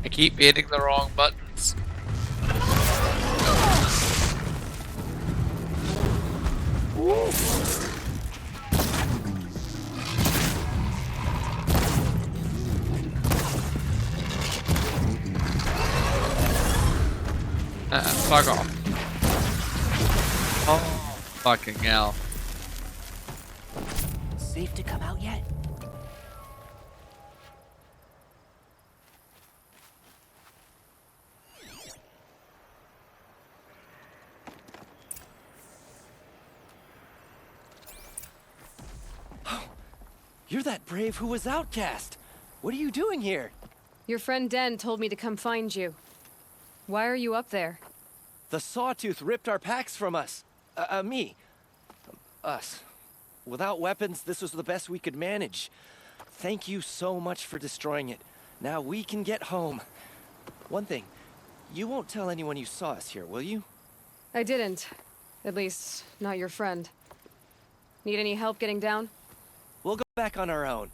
I keep hitting the wrong buttons. Fuck off. Oh, fucking hell. Safe to come out yet? You're that brave who was outcast. What are you doing here? Your friend Den told me to come find you. Why are you up there? The Sawtooth ripped our packs from us. Me. Us. Without weapons, this was the best we could manage. Thank you so much for destroying it. Now we can get home. One thing, you won't tell anyone you saw us here, will you? I didn't. At least, not your friend. Need any help getting down? We'll go back on our own.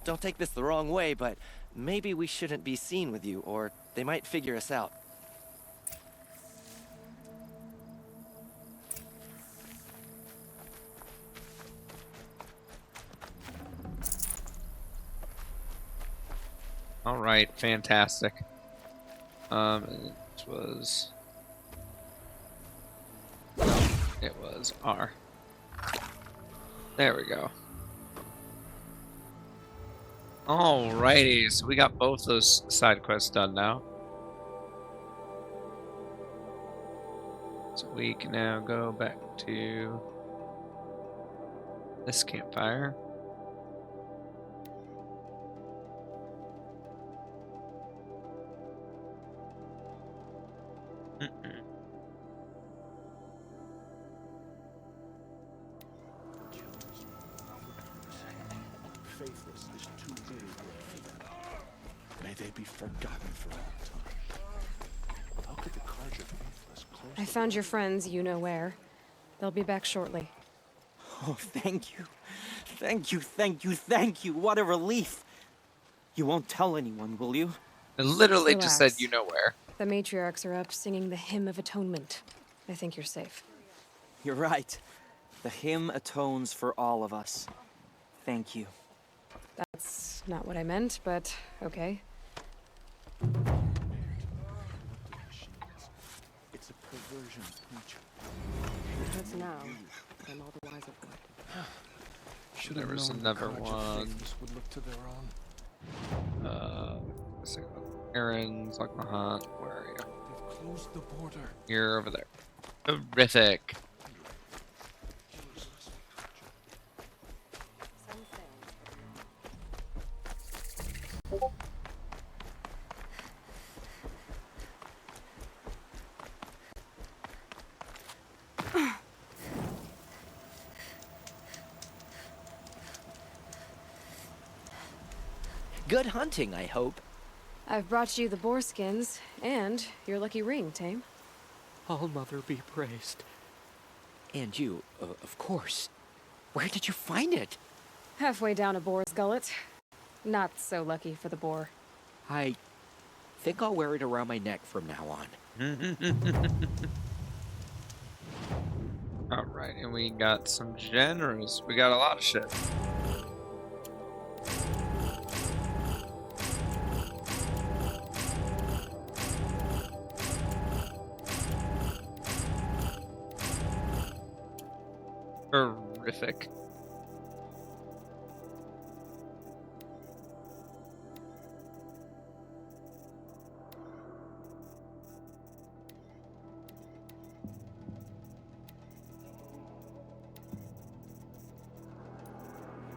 don't take this the wrong way, but maybe we shouldn't be seen with you, or they might figure us out. All right, fantastic. It was... It was R. There we go. Alrighty, so we got both those side quests done now. So we can now go back to this campfire. Faithless is too big a word for them. May they be forgotten for all time. How could the Carja Faithless close I found your friends, you know where. They'll be back shortly. Oh, thank you. Thank you, thank you, thank you. What a relief. You won't tell anyone, will you? It literally just said, Relax. you know where. The matriarchs are up singing the Hymn of Atonement. I think you're safe. You're right. The hymn atones for all of us. Thank you. That's not what I meant, but okay. It's a perversion of nature. That's now. I'm all the wiser for it. Should There have was known another the Carja one. Faithless would look to their own. Let's see. Aaron's like the hunt. Where are you? They've closed the border. You're over there. Terrific. Good hunting, I hope. I've brought you the boar skins and your lucky ring, Tame. All Mother be praised. And you, of course. Where did you find it? Halfway down a boar's gullet. Not so lucky for the boar. I think I'll wear it around my neck from now on. Alright, and we got some generous. We got a lot of shit. Horrific.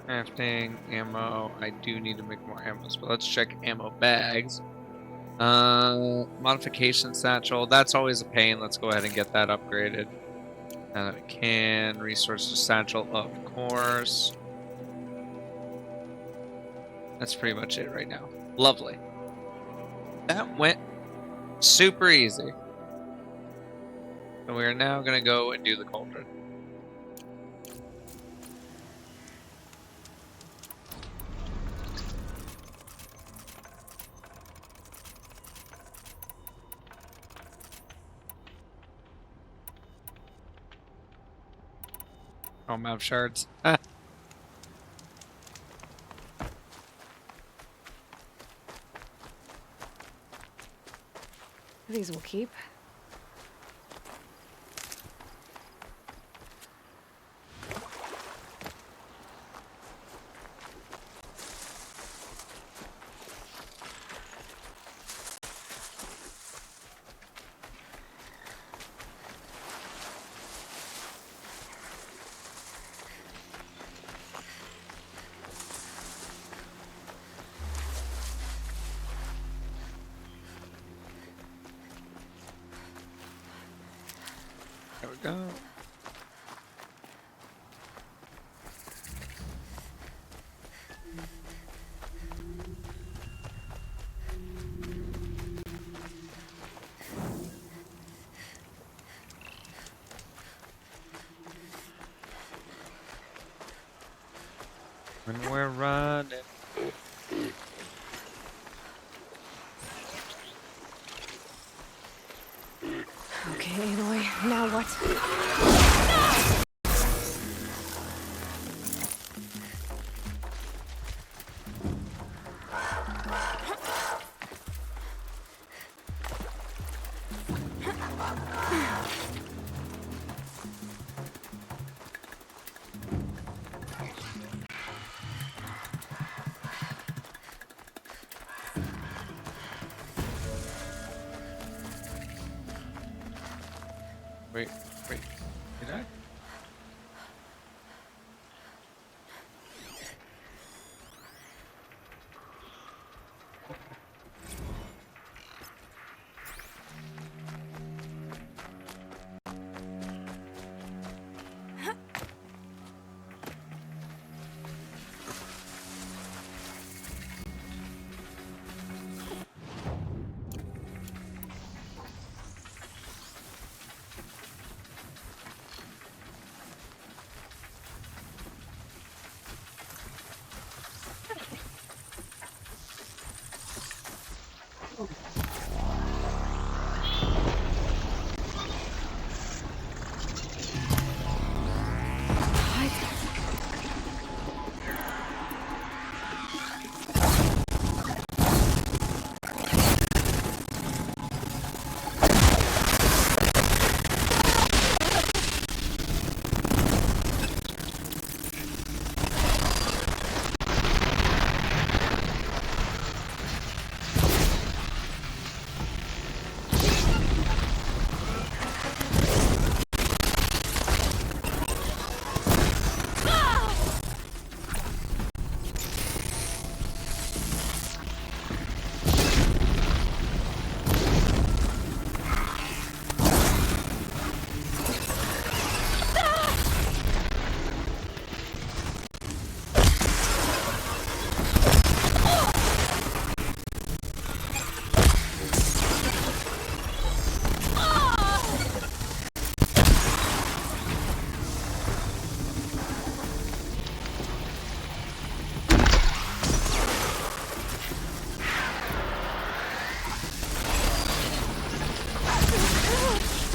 Crafting, ammo. I do need to make more ammo, but let's check ammo bags. Modification satchel. That's always a pain. Let's go ahead and get that upgraded. Now that we can. Resources satchel, of course. That's pretty much it right now. Lovely. That went super easy. So we are now going to go and do the cauldron. Oh, map shards. These will keep. There we go. When we're running. Aloy, now what? Wait, wait. Did I?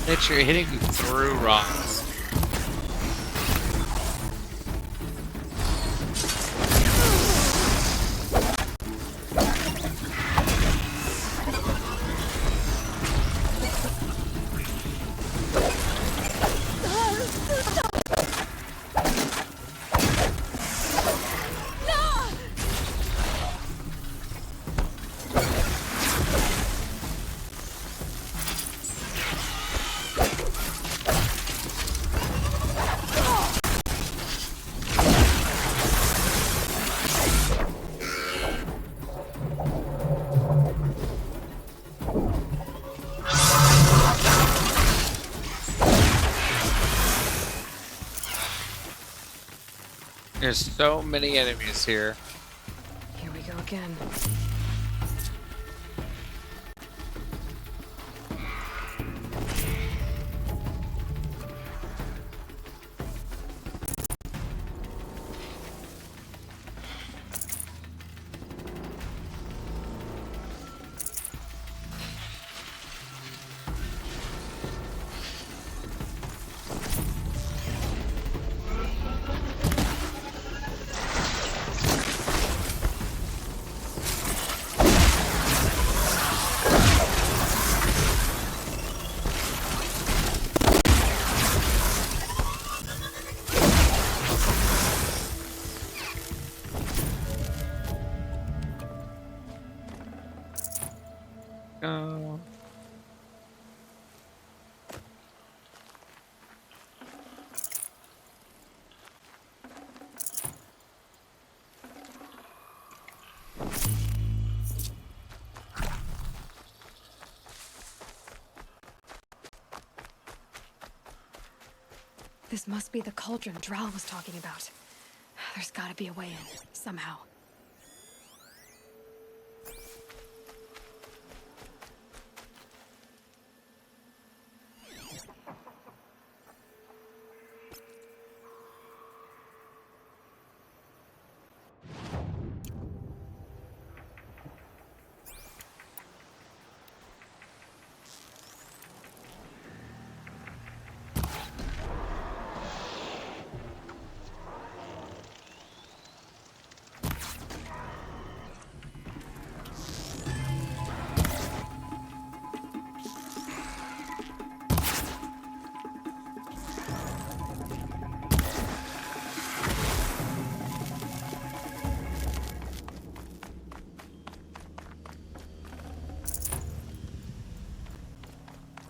Mitch, you're hitting me through rocks. There's so many enemies here. Here we go again. Oh. This must be the cauldron Drow was talking about. There's gotta be a way in, somehow.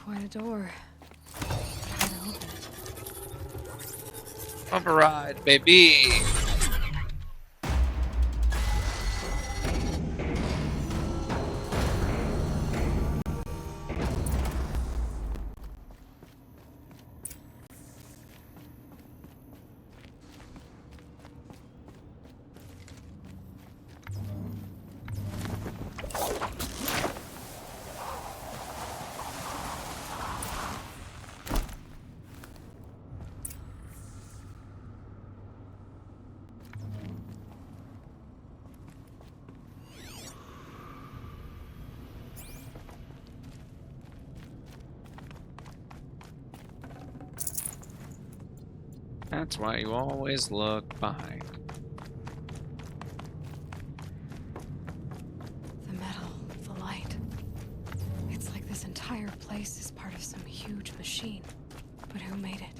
quite a door. How to open it? Override, baby. That's why you always look behind. The metal, the light. It's like this entire place is part of some huge machine. But who made it?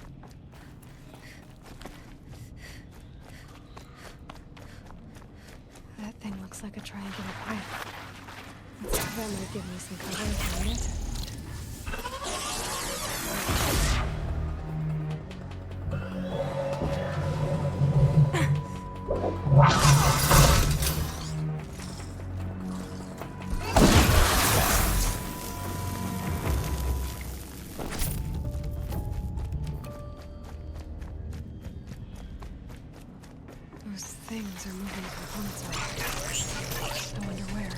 That thing looks like a triangular pipe. That might give me some cover if I need it. Those things are moving components around. I wonder where.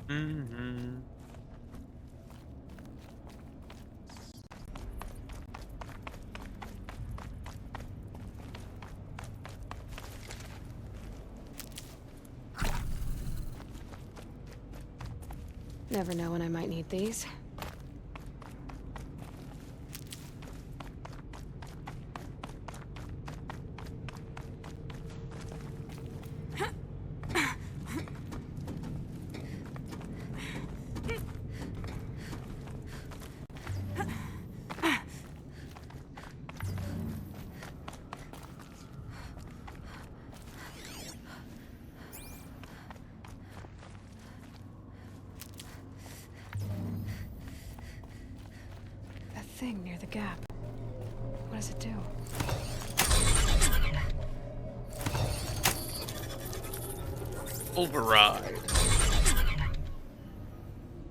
Mm-hmm. Never know when I might need these. Thing near the gap. What does it do? Override.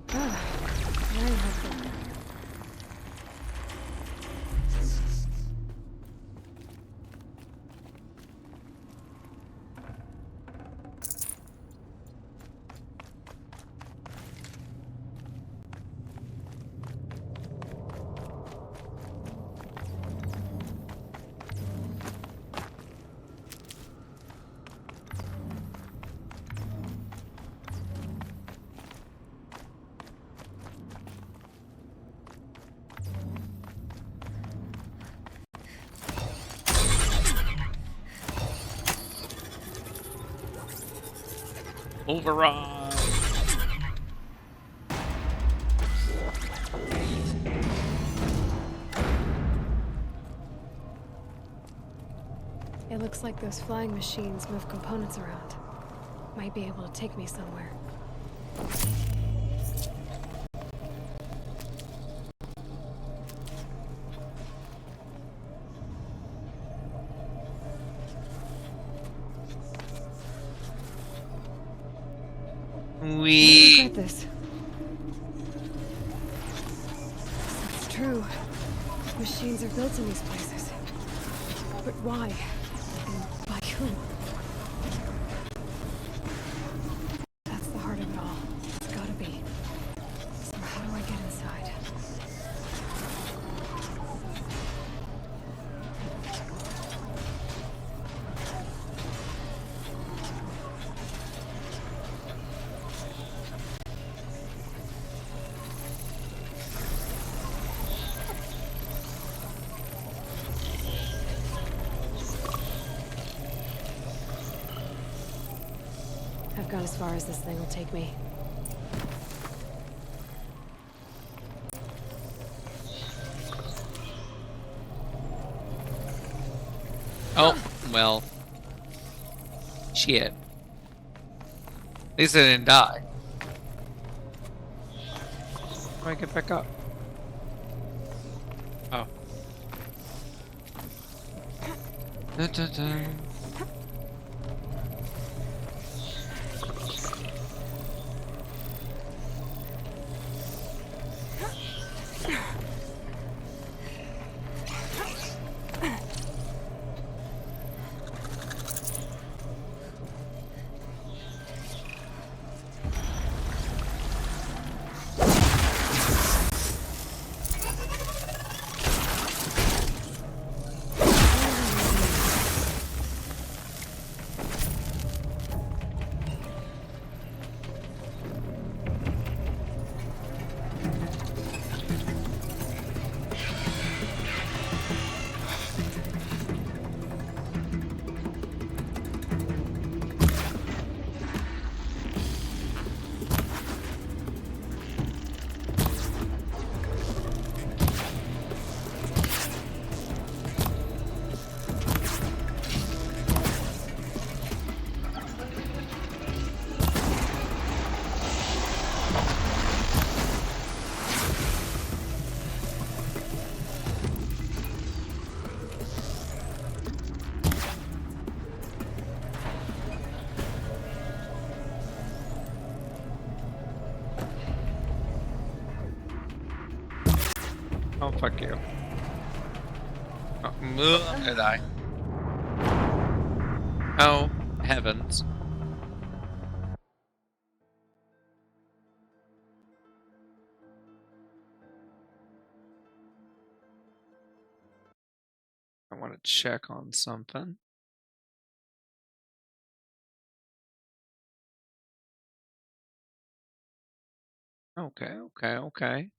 Very helpful. Override. It looks like those flying machines move components around. Might be able to take me somewhere. I regret this. It's true. Machines are built in these places. But why? And by who? That's the heart of it all. It's gotta be. So how do I get inside? I've gone as far as this thing will take me. Oh, well. Shit. At least I didn't die. How do I get back up? Oh. Dun, dun, dun. Oh, fuck you. Oh, did I? Oh, heavens. I want to check on something. Okay, okay, okay.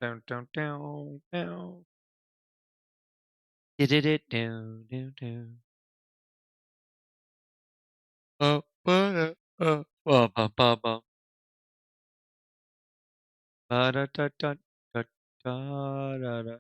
Down, down, down, down. Did it down, down, down. Oh, ba da, ba ba ba ba. Ba da da da da da da da.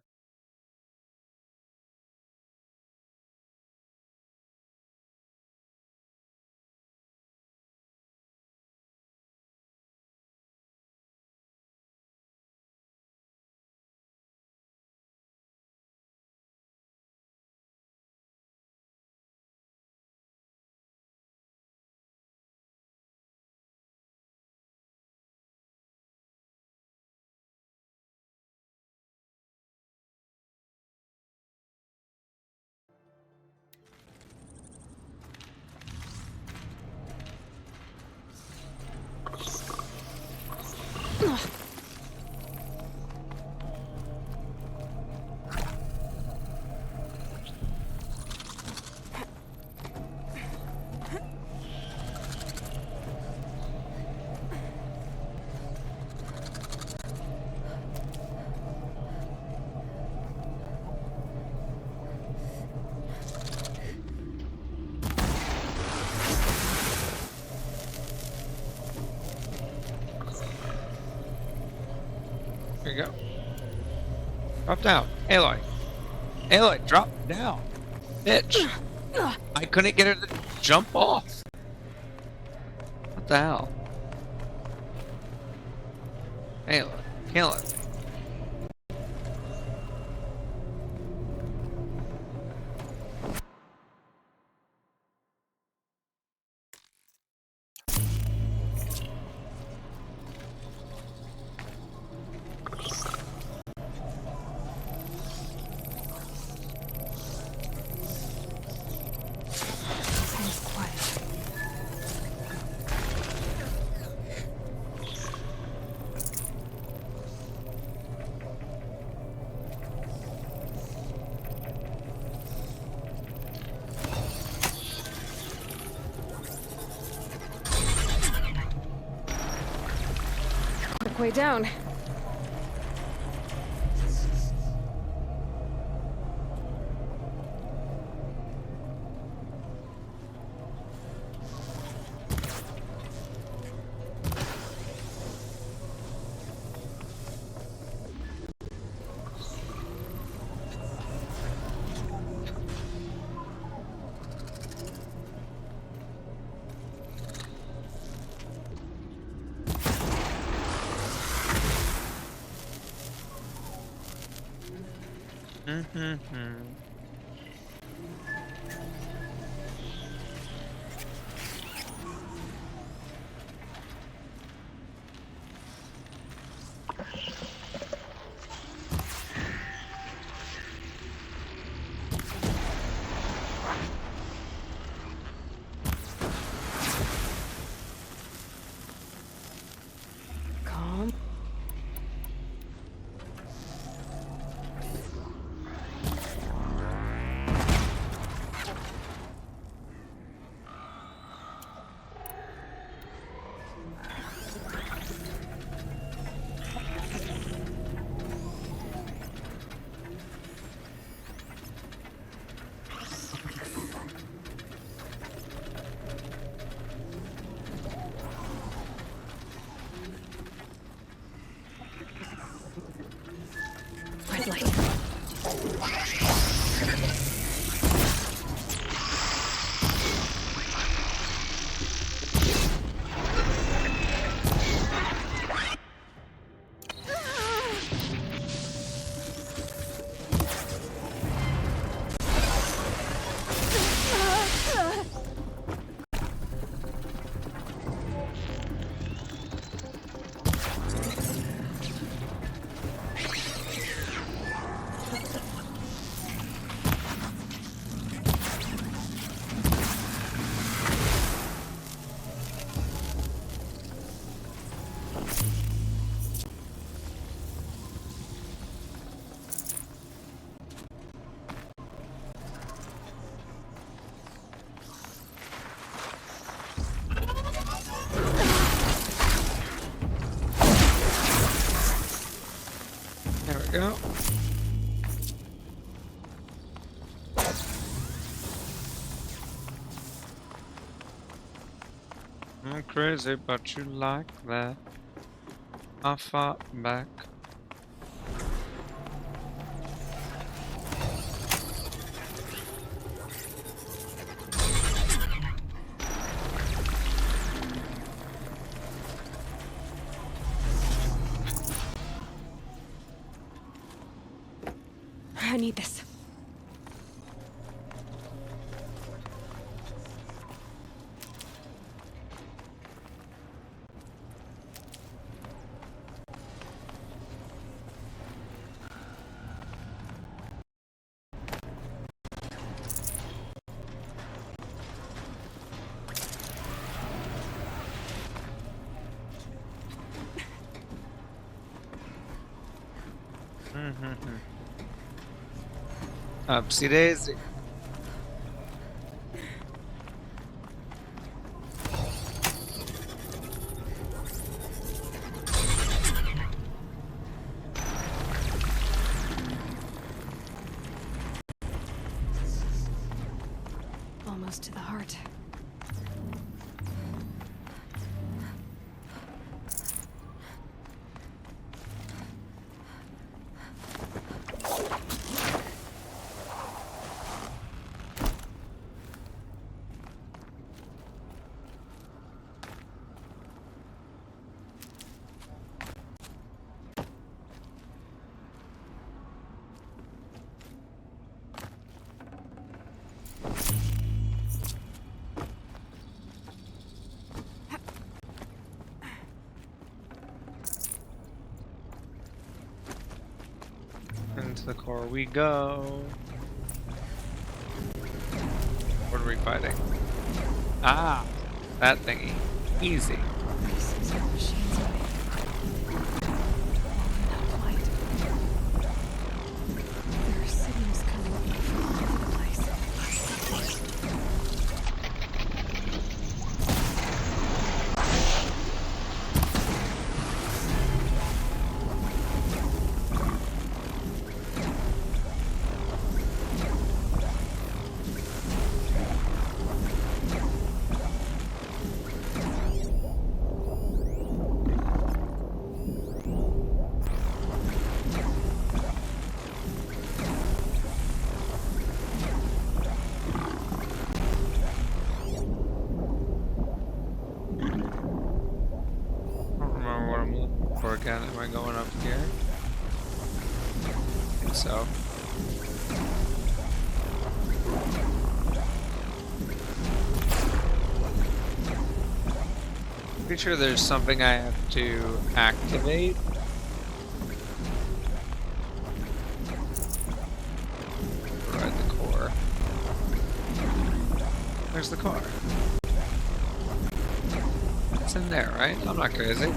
Here you go. Drop down. Aloy. Aloy, drop down. Bitch. I couldn't get her to jump off. What the hell? Aloy, kill it. Seems quiet. Quick way down. Mm-hmm. Calm. Red light. There we go. I'm crazy, but you like that. I fought back. I need this. Upsy daisy. Almost to the heart. Into the core we go. What are we fighting? Ah, that thingy. Easy. Again, am I going up here? I think so. Pretty sure there's something I have to activate. Override the core. Where's the car? It's in there, right? I'm not crazy.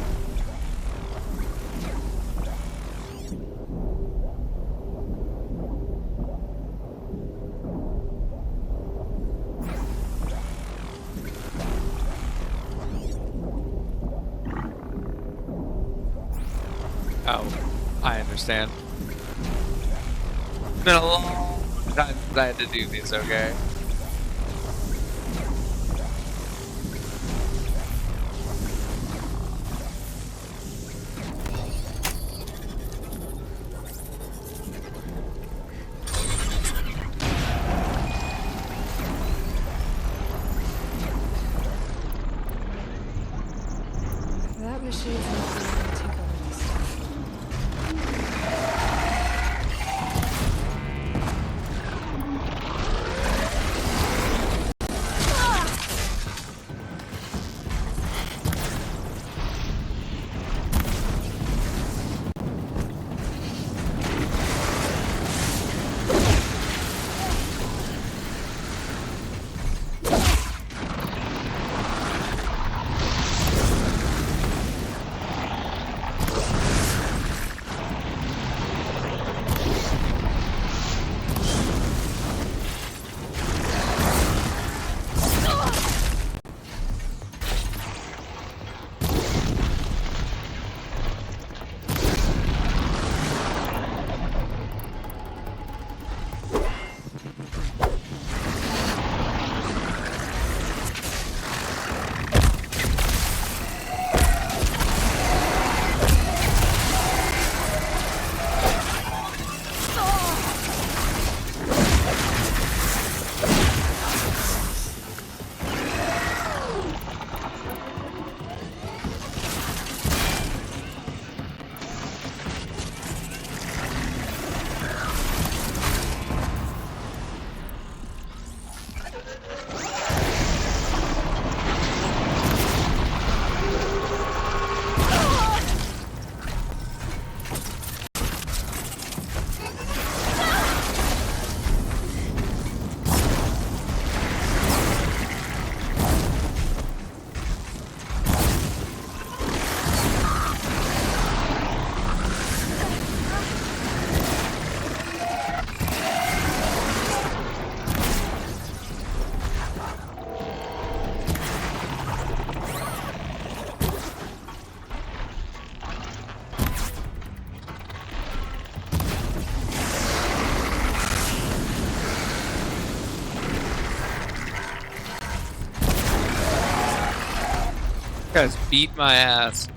Oh, I understand. It's been a long time since I had to do these, okay? That machine's not going to tinker with this stuff. Guys beat my ass.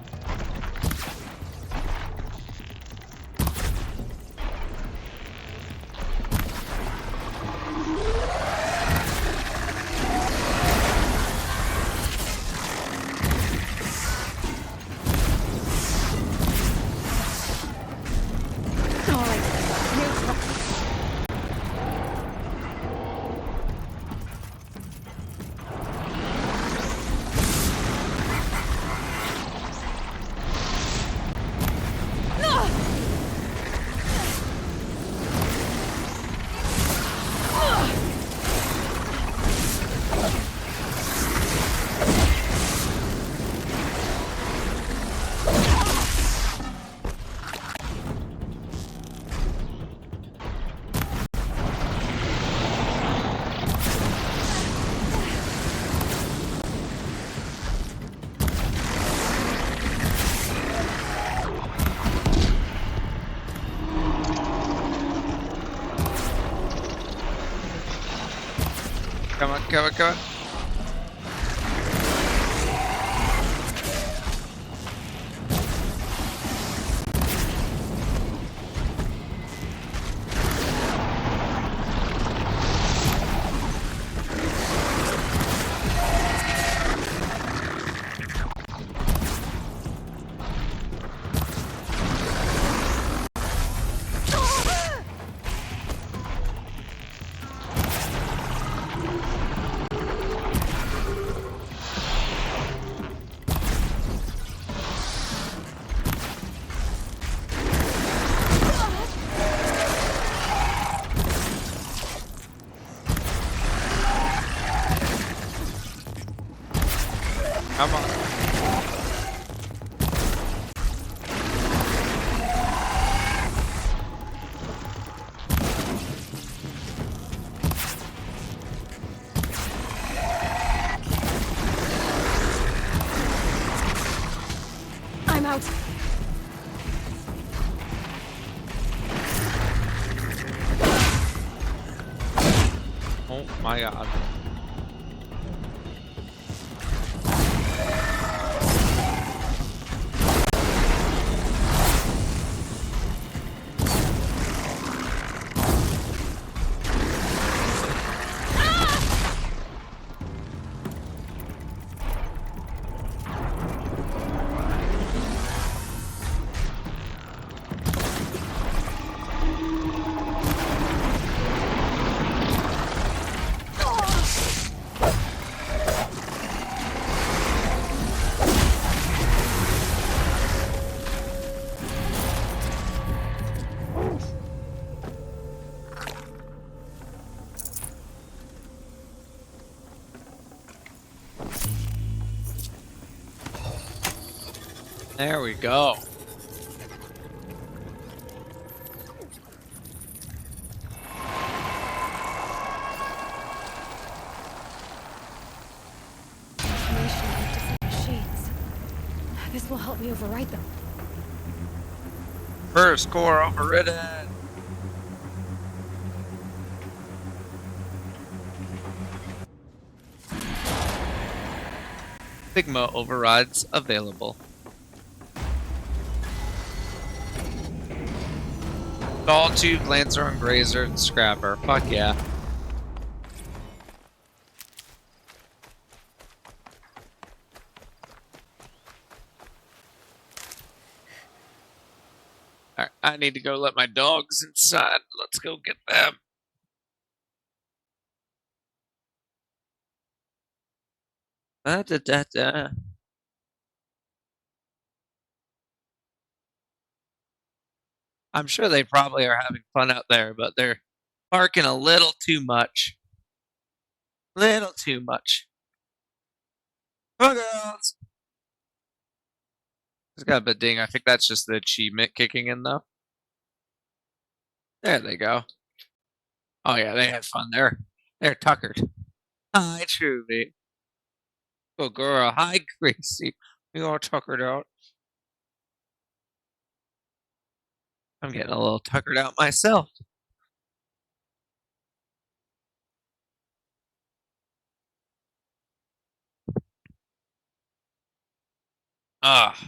Come on, come on, come on. Oh my god. There we go. Machines. This will help me override them. First core overridden. Sigma overrides available. All tube, Lancer, and Grazer, and Scrapper. Fuck yeah. Alright, I need to go let my dogs inside. Let's go get them. Da-da-da-da. I'm sure they probably are having fun out there, but they're barking a little too much. Little too much. Come on, girls. It's got a bit ding. I think that's just the achievement kicking in, though. There they go. Oh yeah, they had fun. They're tuckered. Hi, Truby. Oh girl. Hi, Gracie. You all tuckered out. I'm getting a little tuckered out myself. Ah.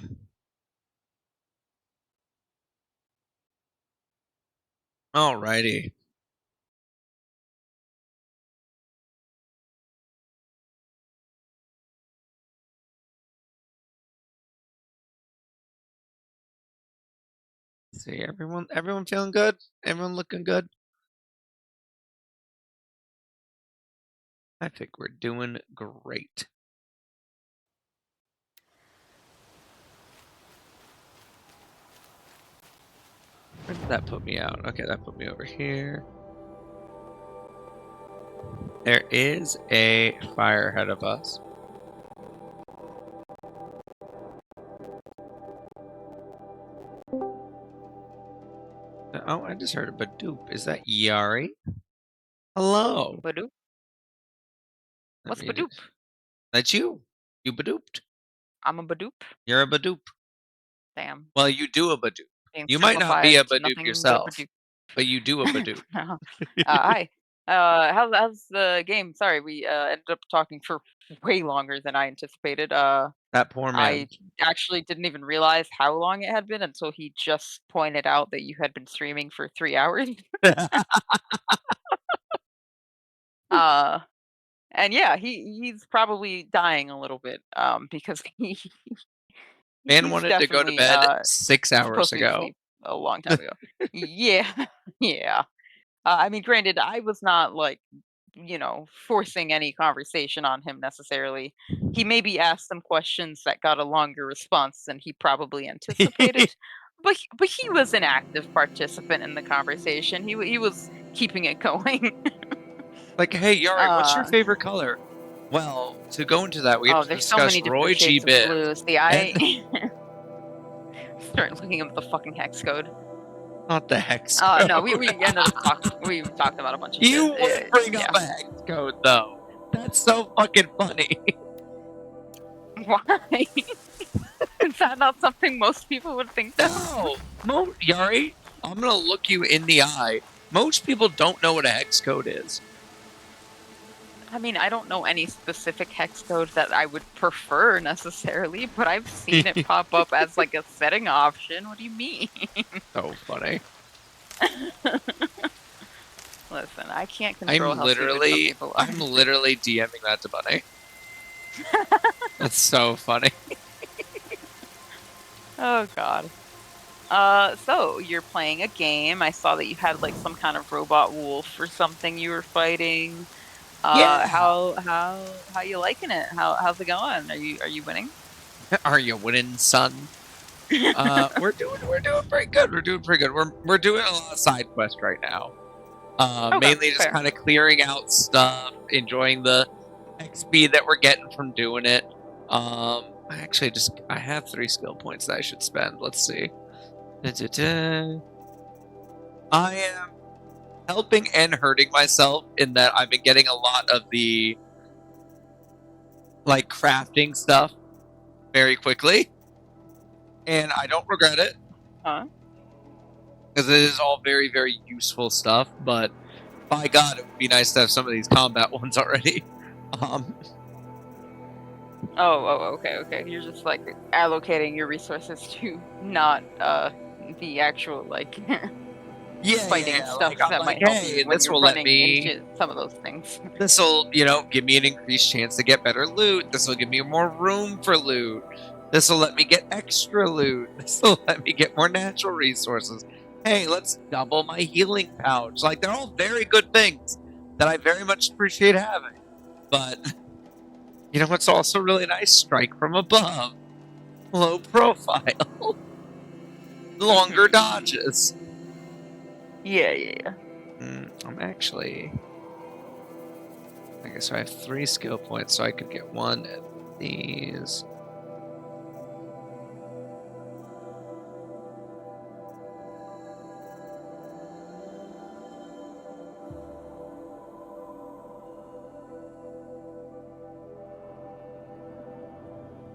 Alrighty. See, everyone feeling good? Everyone looking good? I think we're doing great. Where did that put me out? Okay, that put me over here. There is a fire ahead of us. Oh, I just heard a Badoop. Is that Yari? Hello. Badoop? What's Badoop? That's you. You Badooped. I'm a Badoop? You're a Badoop. Damn. Well, you do a Badoop. Being You might not be a simplified to Badoop nothing but yourself, Badoop. but you do a Badoop. Hi. How's the game? Sorry, we ended up talking for way longer than I anticipated. That poor man. I actually didn't even realize how long it had been until he just pointed out that you had been streaming for 3 hours. And yeah, he's probably dying a little bit, because Man he's wanted to go to definitely bed 6 hours supposed to be ago. asleep a long time ago. Yeah, yeah. I mean, granted, I was not like, forcing any conversation on him necessarily. He maybe asked some questions that got a longer response than he probably anticipated, but he was an active participant in the conversation. He was keeping it going. Like, hey, Yari, what's your favorite color? Well, to go into that, we have Oh, to there's so discuss many Roy different G. shades of Biv. blue. See, And start looking at the fucking hex code. not the hex code. No, we ended up talking. We talked about a bunch of You shit. would bring up Yeah. a hex code, though. That's so fucking funny. Why? Is that not something most people would think of? No, Yari, I'm gonna look you in the eye. Most people don't know what a hex code is. I mean, I don't know any specific hex code that I would prefer necessarily, but I've seen it pop up as like a setting option. What do you mean? So funny. Listen, I can't control how stupid some people are. I'm literally DMing that to Bunny. That's so funny. Oh god. So you're playing a game. I saw that you had like some kind of robot wolf or something you were fighting. Yeah. How you liking it? How's it going? Are you winning? Are you winning, son? We're doing pretty good. We're doing pretty good. We're doing a lot of side quests right now. Okay, Mainly just fair. kind of clearing out stuff, enjoying the XP that we're getting from doing it. I have 3 skill points that I should spend. Let's see. Da-da-da. I am helping and hurting myself in that I've been getting a lot of the like crafting stuff very quickly, and I don't regret it Huh? because it is all very, very useful stuff. But by God, it would be nice to have some of these combat ones already. Okay. You're just like allocating your resources to not the actual like fighting stuff Like I'm that like, might help you hey, when this you're will let running me. into some of those things. This will, give me an increased chance to get better loot. This will give me more room for loot. This will let me get extra loot. This will let me get more natural resources. Hey, let's double my healing pouch. Like, they're all very good things that I very much appreciate having. But, what's also really nice? Strike from above. Low profile. Longer dodges. Yeah. I'm actually... Okay, so I have 3 skill points, so I could get one of these.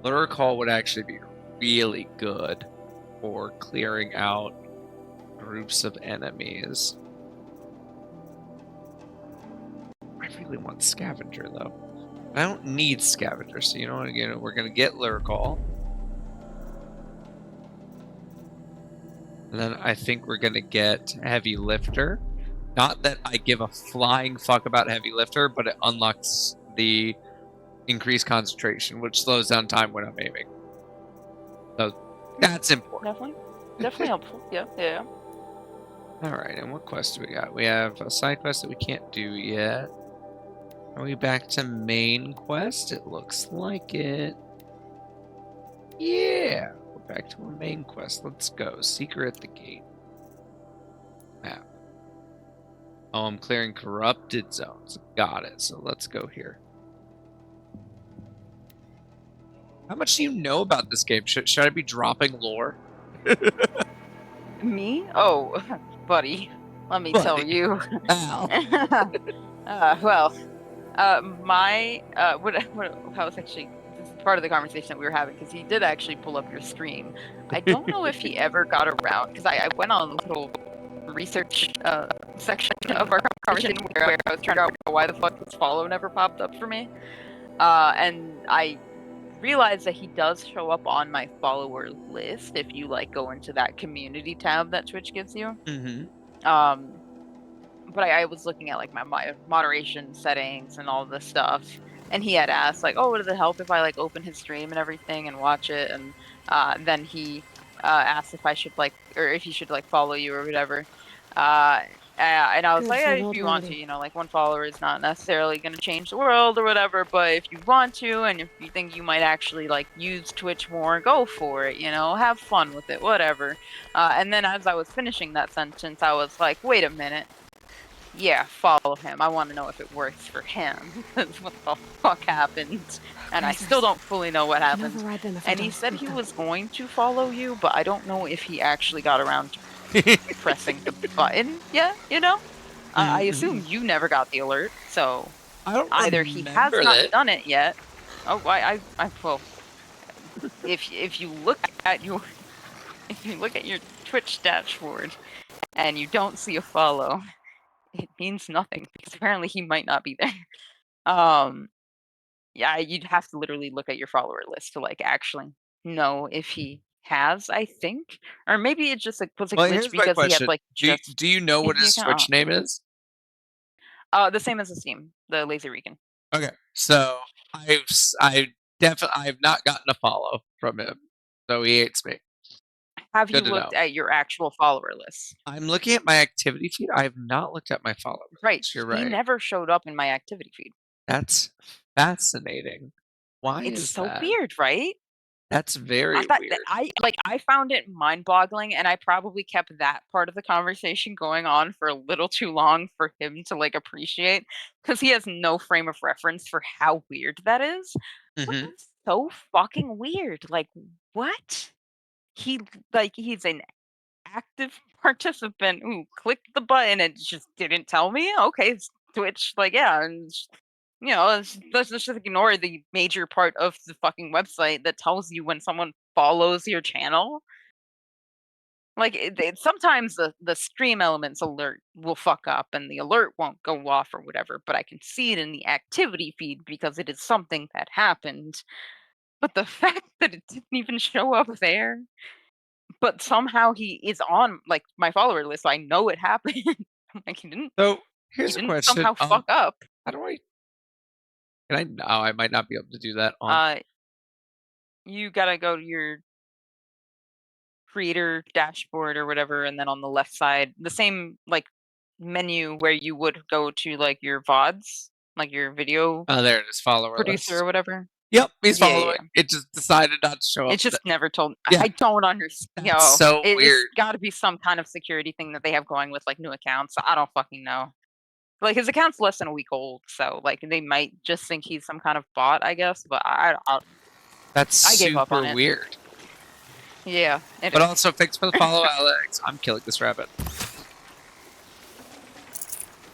Lure Call would actually be really good for clearing out groups of enemies. I really want Scavenger, though. I don't need Scavenger, so we're going to get Lure Call. And then I think we're going to get Heavy Lifter. Not that I give a flying fuck about Heavy Lifter, but it unlocks the increased concentration, which slows down time when I'm aiming. So that's important. Definitely helpful. Yeah. Alright, and what quest do we got? We have a side quest that we can't do yet. Are we back to main quest? It looks like it. Yeah, we're back to our main quest. Let's go. Secret at the gate. Map. Oh, I'm clearing corrupted zones. Got it. So let's go here. How much do you know about this game? Should I be dropping lore? Me? Oh, buddy. Let me tell you. Well, how was actually this is part of the conversation that we were having because he did actually pull up your stream. I don't know if he ever got around because I went on a little research section of our conversation where I was trying to figure out why the fuck this follow never popped up for me, and I realized that he does show up on my follower list if you like go into that community tab that Twitch gives you. But I was looking at like my moderation settings and all this stuff, and he had asked like, "Oh, would it help if I like open his stream and everything and watch it?" And then he asked if I should like, or if he should like follow you or whatever. And I was Good like, for "Yeah, an if old you want to, lady. like 1 follower is not necessarily going to change the world or whatever, but if you want to, and if you think you might actually like use Twitch more, go for it. Have fun with it, whatever." And then as I was finishing that sentence, I was like, "Wait a minute. Yeah, follow him. I want to know if it works for him. What the fuck happened?" And I still don't fully know what I can happened. override them if I And he don't said speak he them. was going to follow you, but I don't know if he actually got around to pressing the button yet, I assume you never got the alert, so I don't either he has remember not that. done it yet. Oh, well, if you look at your Twitch dashboard and you don't see a follow, it means nothing because apparently he might not be there. Um, yeah, you'd have to literally look at your follower list to like actually know if he has, I think, or maybe it just like was a Well, glitch here's my because he had question. like just Do you know what made the his account. Twitch name is? The same as the Steam, the Lazy Recon. Okay, so I have not gotten a follow from him, so he hates me. Have you Good to looked know. at your actual follower list? I'm looking at my activity feed. I have not looked at my follower Right, list. You're he right. never showed up in my activity feed. That's fascinating. Why It's is so that? weird, right? That's I very thought that weird. I found it mind-boggling, and I probably kept that part of the conversation going on for a little too long for him to, like, appreciate, because he has no frame of reference for how weird that is. But Mhm. that's so fucking weird, like, what? He he's an active participant who clicked the button and just didn't tell me? Okay, it's Twitch, like, yeah, and let's just ignore the major part of the fucking website that tells you when someone follows your channel. Like, sometimes the stream elements alert will fuck up and the alert won't go off or whatever, but I can see it in the activity feed because it is something that happened. But the fact that it didn't even show up there, but somehow he is on like my follower list, so I know it happened. I'm like, So he here's a didn't question. somehow fuck up. How do I? Can I? No, I might not be able to do that on. Uh, you gotta go to your creator dashboard or whatever, and then on the left side, the same like menu where you would go to like your VODs, like your video Oh, there it is. Follower producer list. or whatever. Yep, he's Yeah, yeah, following. yeah. It just decided not to show It up. just never told. Yeah, I don't understand. that's so It's weird. got to be some kind of security thing that they have going with like new accounts. I don't fucking know. Like his account's less than a week old, so like they might just think he's some kind of bot, I guess. But That's I gave up on super it. weird. Yeah, it But is. also, thanks for the follow, Alex. I'm killing this rabbit.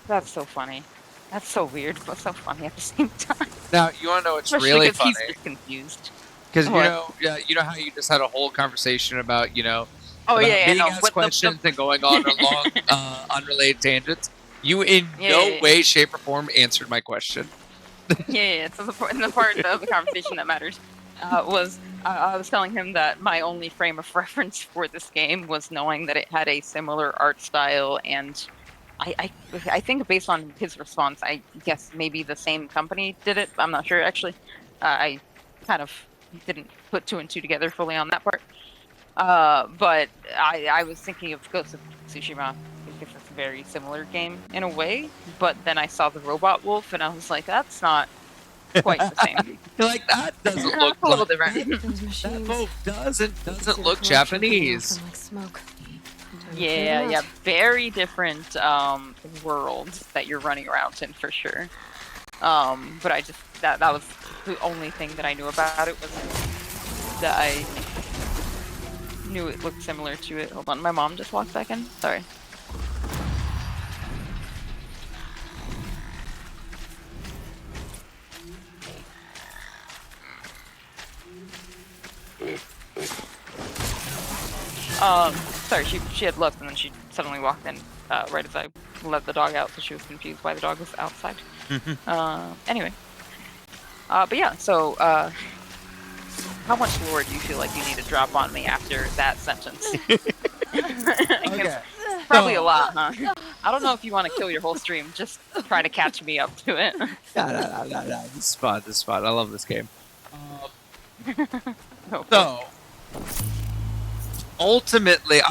That's so funny. That's so weird, but so funny at the same time. Now, you want to know what's Especially really because funny? he's just confused. Because What? yeah, you know how you just had a whole conversation about Oh yeah, about yeah, being no. asked What questions and going on the long, unrelated tangents. You in yeah, yeah, no yeah. way, shape, or form answered my question. Yeah, yeah. So the part of the conversation that matters was I was telling him that my only frame of reference for this game was knowing that it had a similar art style, and I I, I think based on his response, I guess maybe the same company did it. I'm not sure actually. I kind of didn't put two and two together fully on that part. But I was thinking of Ghost of Tsushima because it's a very similar game in a way. But then I saw the robot wolf, and I was like, that's not quite the same. You're like, that doesn't look A little like different. Those that machines. boat doesn't You can see the look corruption coming off Japanese. them like smoke. Time to clear Yeah, them yeah, out. very different worlds that you're running around in for sure. But I just that was the only thing that I knew about it was that I knew it looked similar to it. Hold on, my mom just walked back in. Sorry. Sorry, she had left and then she suddenly walked in right as I let the dog out, so she was confused why the dog was outside. Anyway. But yeah, so how much lore do you feel like you need to drop on me after that sentence? Okay. Probably a lot, huh? I don't know if you want to kill your whole stream. Just try to catch me up to it. No. This is fun. This is fun. I love this game. So, ultimately,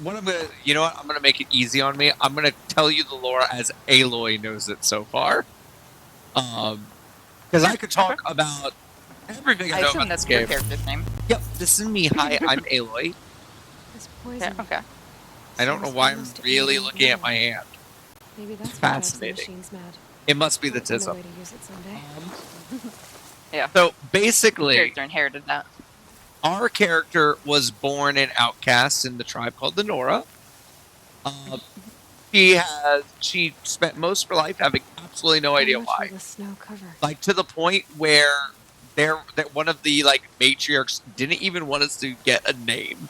what I'm gonna, you know what? I'm gonna make it easy on me. I'm gonna tell you the lore as Aloy knows it so far. Because I could talk about everything I know assume about that's this your game. character's name. Yep, this is me. Hi, I'm Aloy. This poison. Yeah, okay. I don't know why I'm really looking at my hand. Maybe that's what drives the Fascinating. machines mad. It must be the Might find a tism. way to use it someday. Yeah. So basically, Character inherited that. our character was born an outcast in the tribe called the Nora. She spent most of her life having absolutely no idea How much why. will the snow cover? Like to the point where that one of the like matriarchs didn't even want us to get a name.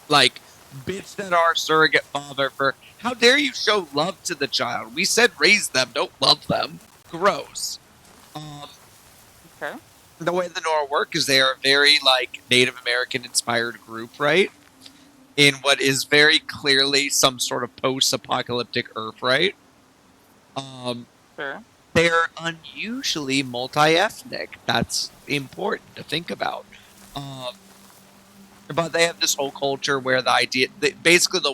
Like bitched at our surrogate father for how dare you show love to the child? We said raise them, don't love them. gross. Okay. The way the Nora work is they are a very like Native American inspired group, right? In what is very clearly some sort of post-apocalyptic Earth, right? Sure. They're unusually multi-ethnic. That's important to think about. But they have this whole culture where the idea that basically the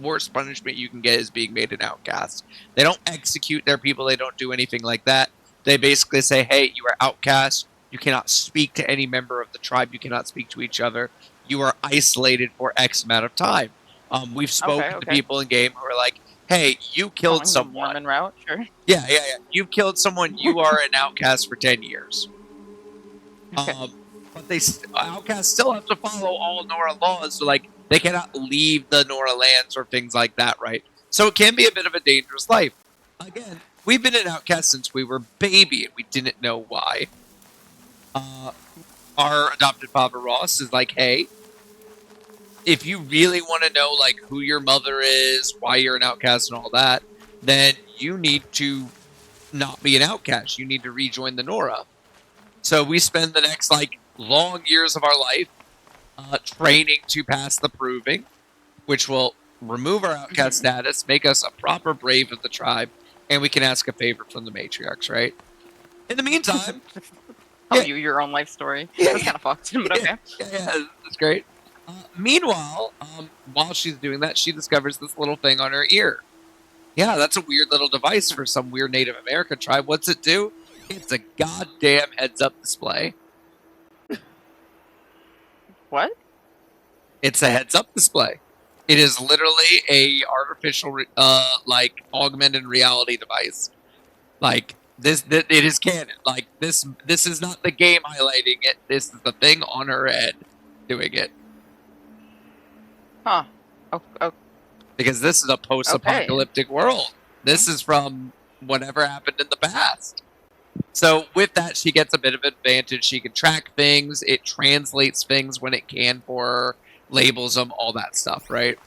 worst punishment you can get is being made an outcast. They don't execute their people, they don't do anything like that. They basically say, "Hey, you are outcast. You cannot speak to any member of the tribe. You cannot speak to each other. You are isolated for X amount of time." We've Okay, spoken to okay. people in game who are like, "Hey, you killed Following the someone. Mormon route, sure. Yeah, yeah, yeah. You've killed someone. You are an outcast for 10 years." Okay. But outcasts still have to follow all Nora laws. So, like, they cannot leave the Nora lands or things like that, right? So it can be a bit of a dangerous life. Again, we've been an outcast since we were baby, and we didn't know why. Our adopted father Ross is like, "Hey, if you really want to know like who your mother is, why you're an outcast, and all that, then you need to not be an outcast. You need to rejoin the Nora." So we spend the next like long years of our life training to pass the proving, which will remove our outcast status, make us a proper brave of the tribe, and we can ask a favor from the matriarchs, right? In the meantime, Tell you your own life story. That's kind of fucked, but okay. yeah, that's great. Meanwhile, while she's doing that, she discovers this little thing on her ear. Yeah, that's a weird little device for some weird Native American tribe. What's it do? It's a goddamn heads-up display. What? It's a heads-up display. It is literally a artificial, like augmented reality device. Like it is canon. Like this is not the game highlighting it. This is the thing on her head doing it. Huh. Oh. Because this is a post-apocalyptic world. This is from whatever happened in the past. So with that, she gets a bit of advantage. She can track things. It translates things when it can for her, labels them, all that stuff, right?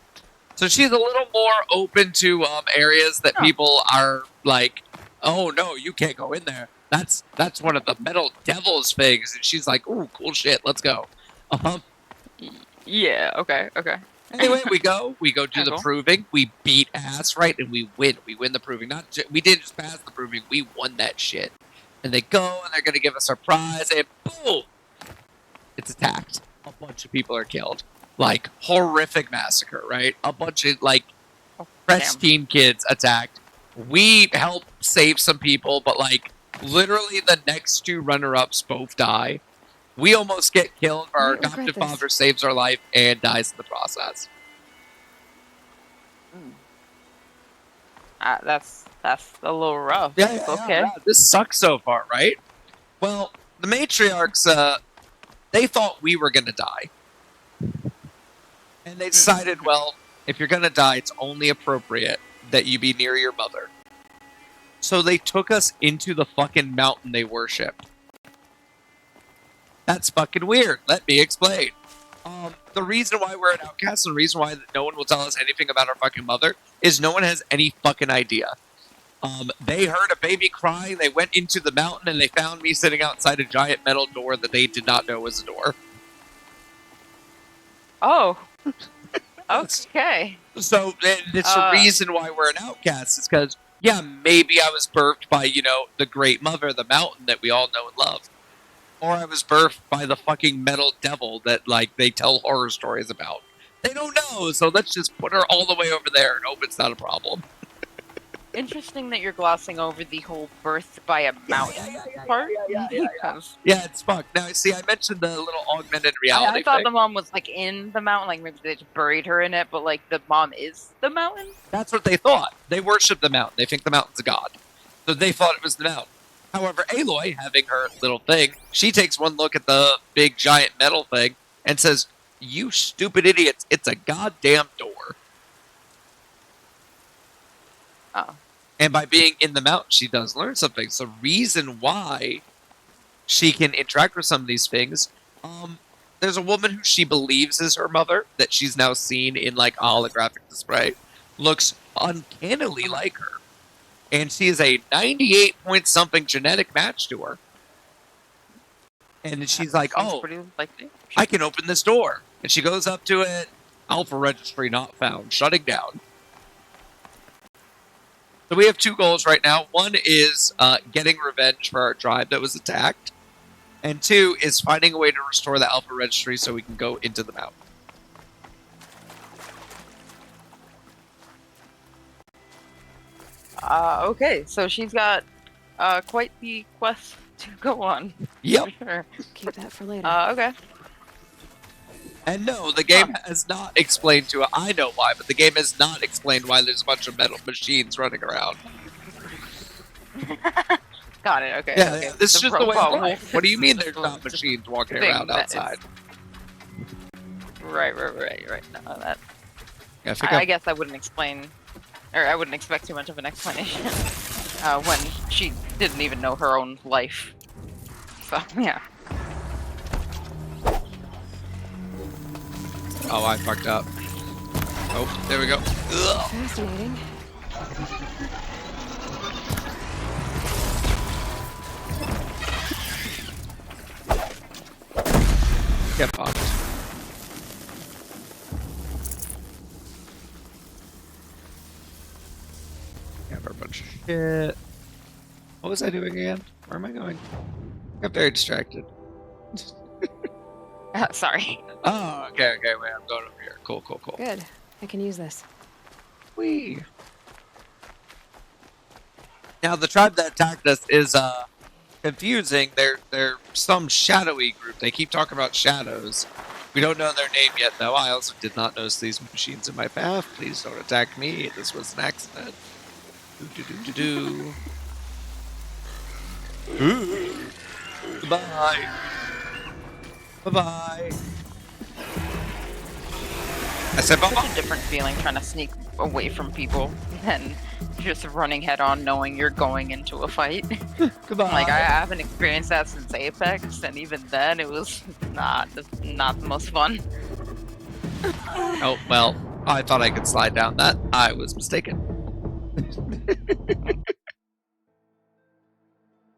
So she's a little more open to areas that people are like, "Oh no, you can't go in there. That's one of the metal devil's things." And she's like, "Ooh, cool shit. Let's go." Yeah. Okay. Anyway, we go do the Cool. proving. We beat ass, right? And we win. We win the proving. We didn't just pass the proving. We won that shit. And they go and they're gonna give us our prize, and boom, it's attacked. A bunch of people are killed. Like horrific massacre, right? A bunch of like pristine kids attacked. We help save some people, but like literally the next two runner-ups both die. We almost get killed. Our adoptive father saves our life and dies in the process. That's a little rough. Yeah, Okay. This sucks so far, right? Well, the matriarchs, they thought we were gonna die. And they decided, well, if you're gonna die, it's only appropriate that you be near your mother. So they took us into the fucking mountain they worship. That's fucking weird. Let me explain. The reason why we're an outcast and the reason why no one will tell us anything about our fucking mother is no one has any fucking idea. They heard a baby crying, they went into the mountain, and they found me sitting outside a giant metal door that they did not know was a door. Oh. Okay. So it's the reason why we're an outcast is because, yeah, maybe I was birthed by, the great mother, the mountain that we all know and love. Or I was birthed by the fucking metal devil that, like, they tell horror stories about. They don't know, so let's just put her all the way over there and hope it's not a problem. Interesting that you're glossing over the whole birth by a mountain part. Yeah, it's fucked. Now, see, I mentioned the little augmented reality I thought thing. the mom was like in the mountain, like maybe they just buried her in it, but like the mom is the mountain. That's what they thought. They worship the mountain. They think the mountain's a god. So they thought it was the mountain. However, Aloy, having her little thing, she takes one look at the big giant metal thing and says, "You stupid idiots, it's a goddamn door." Oh. And by being in the mountain, she does learn something. So the reason why she can interact with some of these things, there's a woman who she believes is her mother that she's now seen in like a holographic display. Looks uncannily like her. And she is a 98 point something genetic match to her. And she's like, Seems oh, pretty likely. I can open this door. And she goes up to it. Alpha registry not found. Shutting down. So we have two goals right now. One is getting revenge for our tribe that was attacked. And two is finding a way to restore the Alpha registry so we can go into the mountain. Okay, so she's got quite the quest to go on. Yep. For sure. Keep that for later. Okay. And no, the game has not explained to it. I know why, but the game has not explained why there's a bunch of metal machines running around. Got it. Okay. Yeah, okay. this is just the way robot of life. Wolf What do you mean is there's the not machines walking thing around that is- outside? Right. No, that. Yeah, I guess I wouldn't explain, or I wouldn't expect too much of an explanation when she didn't even know her own life. So yeah. Oh, I fucked up. Oh, there we go. Ugh. Fascinating. Get fucked. Have a bunch of shit. What was I doing again? Where am I going? I got very distracted. Sorry. Oh, okay, wait, I'm going over here. Cool. Good. I can use this. Whee! Now, the tribe that attacked us is, confusing. They're some shadowy group. They keep talking about shadows. We don't know their name yet, though. I also did not notice these machines in my path. Please don't attack me. This was an accident. Do. Ooh. Goodbye. Bye-bye. I said bye-bye. Such a different feeling trying to sneak away from people than just running head on knowing you're going into a fight. Goodbye. Like, I haven't experienced that since Apex, and even then it was not the most fun. Oh, well, I thought I could slide down that. I was mistaken.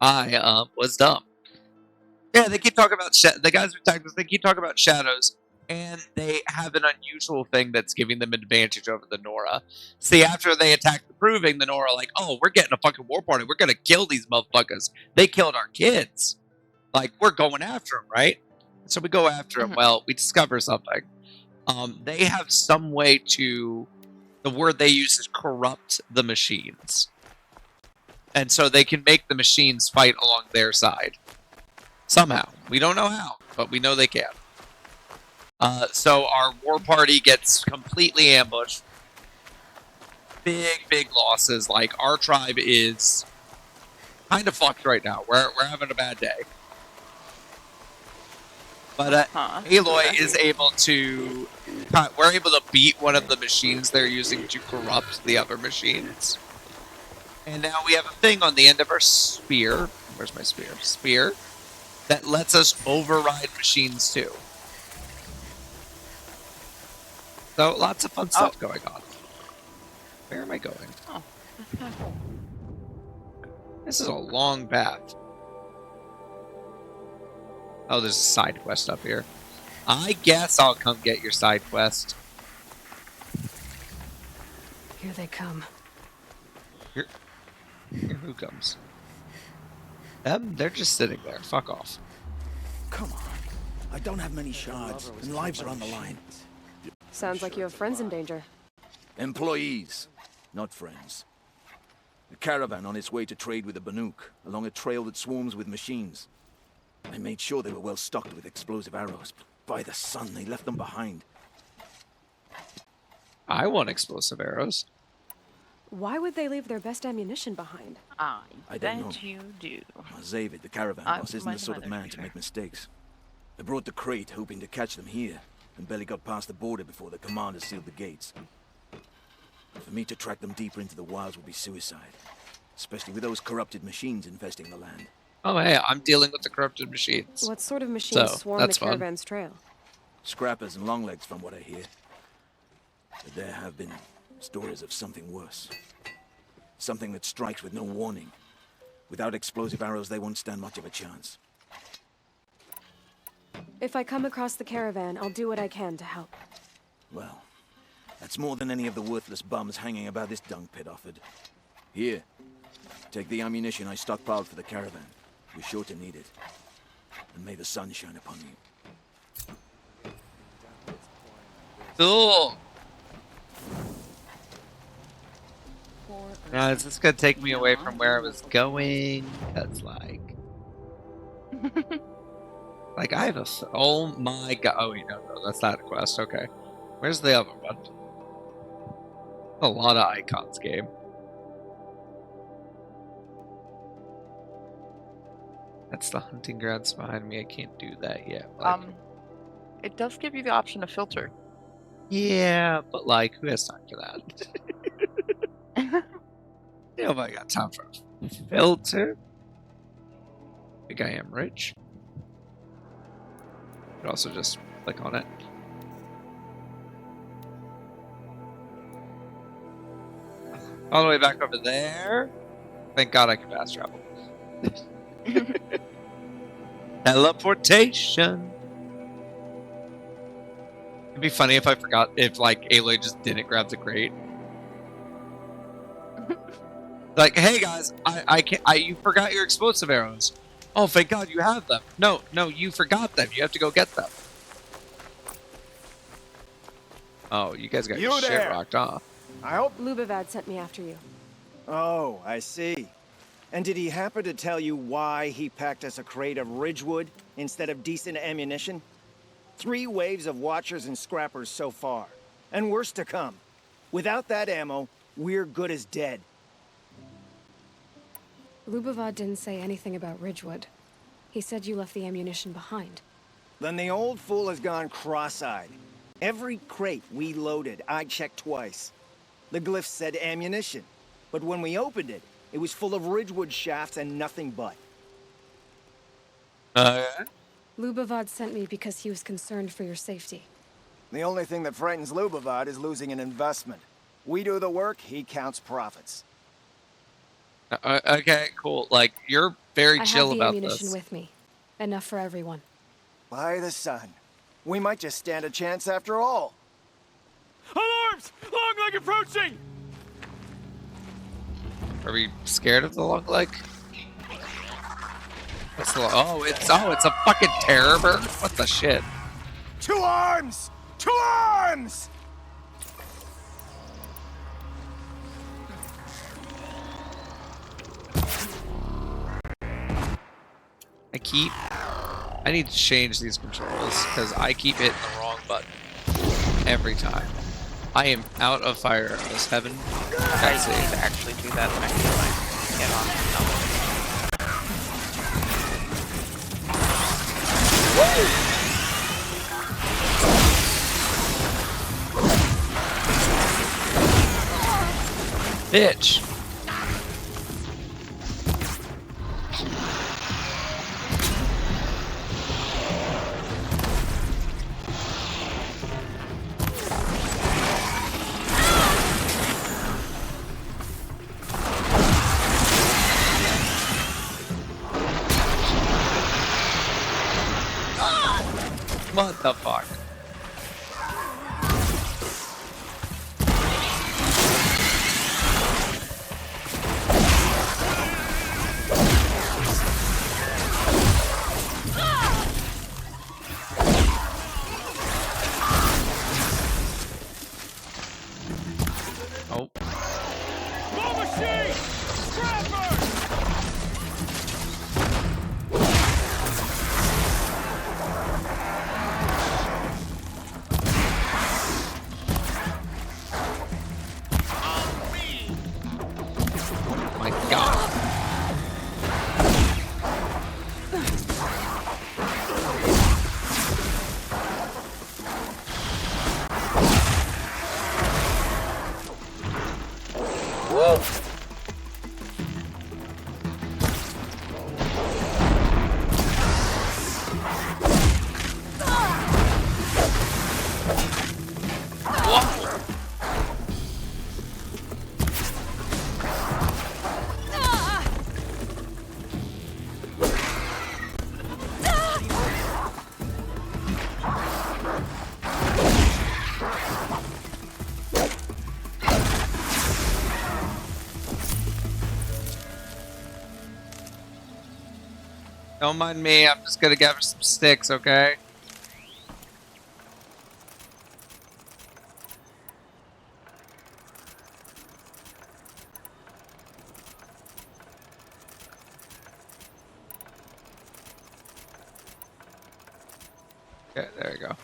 I was dumb. Yeah, they keep talking about the guys who attacked us. They keep talking about shadows, and they have an unusual thing that's giving them an advantage over the Nora. See, after they attacked the Proving, the Nora like, oh, we're getting a fucking war party. We're gonna kill these motherfuckers. They killed our kids. Like, we're going after them, right? So we go after them. Well, we discover something. They have some way to. The word they use is corrupt the machines. And so they can make the machines fight along their side. Somehow. We don't know how, but we know they can. So our war party gets completely ambushed. Big losses. Like, our tribe is kind of fucked right now. We're having a bad day. But Aloy is able to... We're able to beat one of the machines they're using to corrupt the other machines. And now we have a thing on the end of our spear. Where's my spear? Spear. That lets us override machines too. So lots of fun stuff going on. Where am I going? Oh, that's kind of cool. This is a long path. Oh, there's a side quest up here. I guess I'll come get your side quest. Here they come. Here who comes? Them? They're just sitting there. Fuck off. Come on. I don't have many shards, and lives are on the line. Sounds like you have friends in danger. Employees, not friends. A caravan on its way to trade with the Banuk, along a trail that swarms with machines. I made sure they were well stocked with explosive arrows, but by the sun, they left them behind. I want explosive arrows. Why would they leave their best ammunition behind? I don't know. bet you do. Zavid, the caravan boss, isn't the sort of man to make mistakes. They brought the crate, hoping to catch them here, and barely got past the border before the commander sealed the gates. For me to track them deeper into the wilds would be suicide, especially with those corrupted machines infesting the land. Oh, hey, I'm dealing with the corrupted machines. What sort of machines swarm the caravan's trail? Scrappers and longlegs, from what I hear. But there have been stories of something worse. Something that strikes with no warning. Without explosive arrows, they won't stand much of a chance. If I come across the caravan, I'll do what I can to help. Well, that's more than any of the worthless bums hanging about this dung pit offered. Here, take the ammunition I stockpiled for the caravan. We're sure to need it. And may the sun shine upon you. Cool. Now, is this gonna take me away from where I was going? That's like I have a. Oh my god! Oh wait, no, that's not a quest. Okay, where's the other one? A lot of icons game. That's the hunting grounds behind me. I can't do that yet. It does give you the option to filter. Yeah, but like, who has time for that? Nobody got time for a filter. I think I am rich. Could also just click on it. All the way back over there. Thank God I can fast travel. Teleportation. It'd be funny if I forgot, if like Aloy just didn't grab the crate. Like, hey guys, you forgot your explosive arrows. Oh, thank God you have them. No, you forgot them. You have to go get them. Oh, you guys got your shit rocked off. I hope Lubavad sent me after you. Oh, I see. And did he happen to tell you why he packed us a crate of Ridgewood instead of decent ammunition? 3 waves of Watchers and Scrappers so far. And worse to come. Without that ammo, we're good as dead. Lubavad didn't say anything about Ridgewood. He said you left the ammunition behind. Then the old fool has gone cross-eyed. Every crate we loaded, I checked twice. The glyph said ammunition, but when we opened it, it was full of Ridgewood shafts and nothing but. Lubavad sent me because he was concerned for your safety. The only thing that frightens Lubavad is losing an investment. We do the work, he counts profits. Okay, cool. Like, you're very chill about this. I have the ammunition with me. Enough for everyone. By the sun. We might just stand a chance after all. Alarms! Long leg approaching! Are we scared of the long leg? What's the it's a fucking terror bird? What the shit? 2 arms! 2 arms! I need to change these controls because I keep hitting the wrong button every time. I am out of fire as heaven. I need to actually do that next time I get on. Bitch. What the fuck? Oh. War machine! Scrapper! My God. Whoa. Don't mind me. I'm just gonna gather some sticks, okay? Okay, there we go.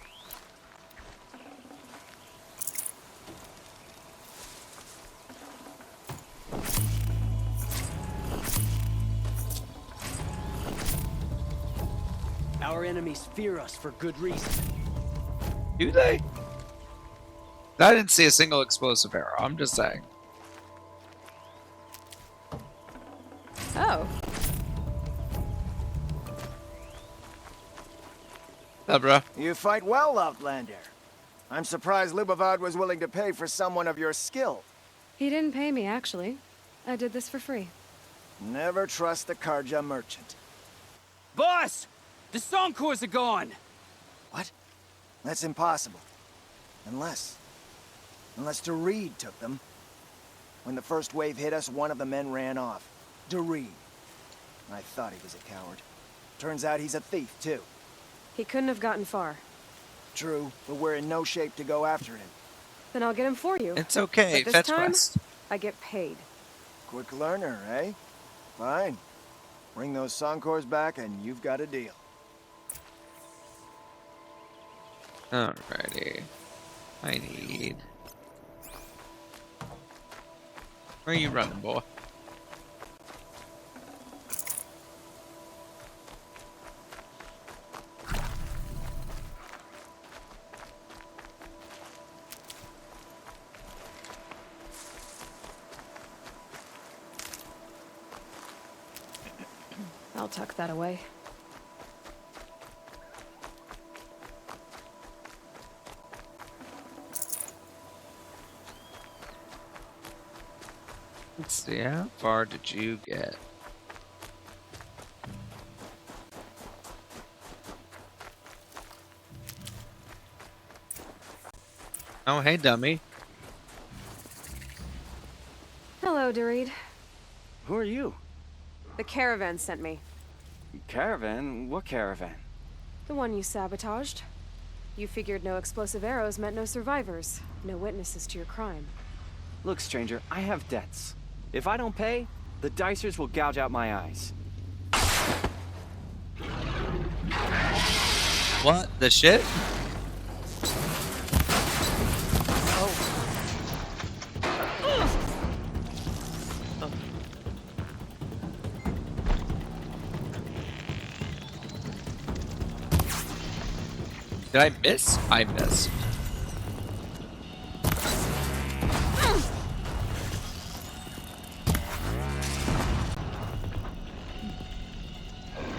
Our enemies fear us for good reason. Do they? I didn't see a single explosive arrow. I'm just saying. Oh. Bro. You fight well, Outlander. I'm surprised Lubavad was willing to pay for someone of your skill. He didn't pay me, actually. I did this for free. Never trust a Karja merchant. Boss! The Songcores are gone! What? That's impossible. Unless Doreed took them. When the first wave hit us, one of the men ran off. Doreed. I thought he was a coward. Turns out he's a thief, too. He couldn't have gotten far. True, but we're in no shape to go after him. Then I'll get him for you. It's okay. But this Fetch time, quest. I get paid. Quick learner, eh? Fine. Bring those Songcores back and you've got a deal. Alrighty. I need... Where are you running, boy? I'll tuck that away. Let's see, how far did you get? Oh, hey, dummy. Hello, Doreed. Who are you? The caravan sent me. Caravan? What caravan? The one you sabotaged. You figured no explosive arrows meant no survivors, no witnesses to your crime. Look, stranger, I have debts. If I don't pay, the Dicers will gouge out my eyes. What the shit? Did I miss? I missed.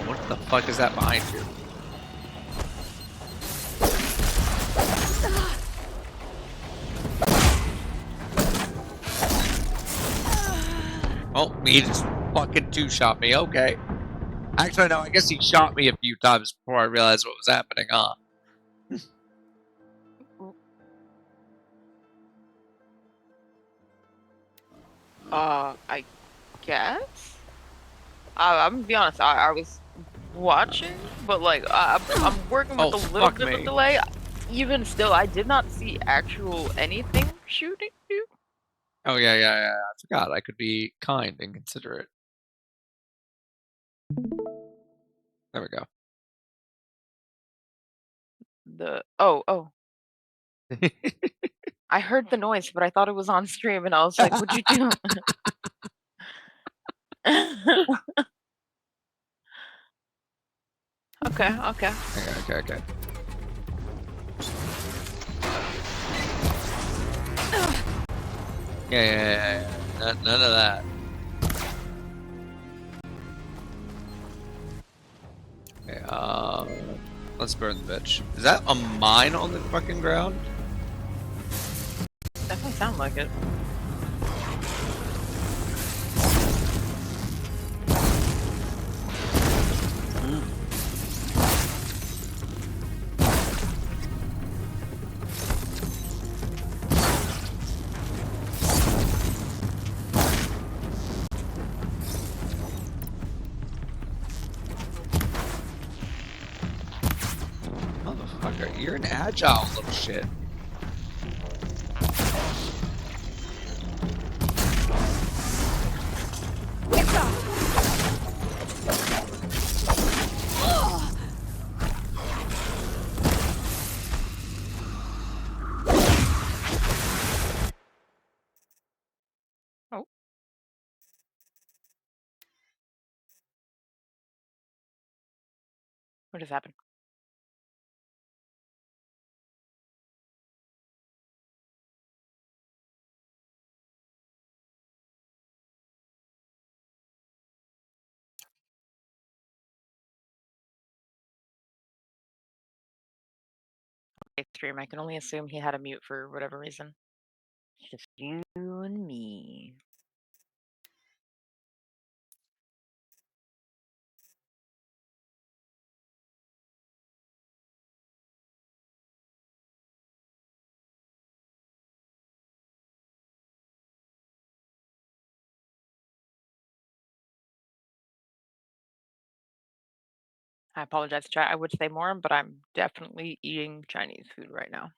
What the fuck is that behind you? Oh, he just fucking two-shot me. Okay. Actually, no, I guess he shot me a few times before I realized what was happening, huh? I guess? I'm gonna be honest, I was watching, but like, I'm working with a little bit of a delay. Even still, I did not see actual anything shooting you. Oh, yeah. I forgot. I could be kind and considerate. There we go. Oh. I heard the noise, but I thought it was on stream, and I was like, what'd you do? Okay. Okay. Yeah. None of that. Okay, let's burn the bitch. Is that a mine on the fucking ground? Definitely sound like it. You're an agile little shit. Oh. What just happened? Okay, stream. I can only assume he had a mute for whatever reason. It's just you and me. I apologize, chat. I would say more, but I'm definitely eating Chinese food right now.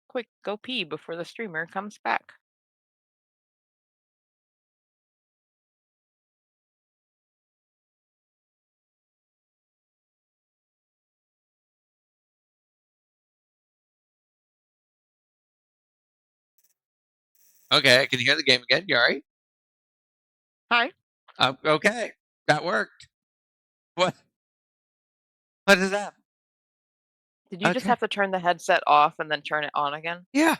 Quick, go pee before the streamer comes back. Okay, can you hear the game again? You alright? Hi. Okay, that worked. What? What is that? Did you just Okay. have to turn the headset off and then turn it on again? Yeah.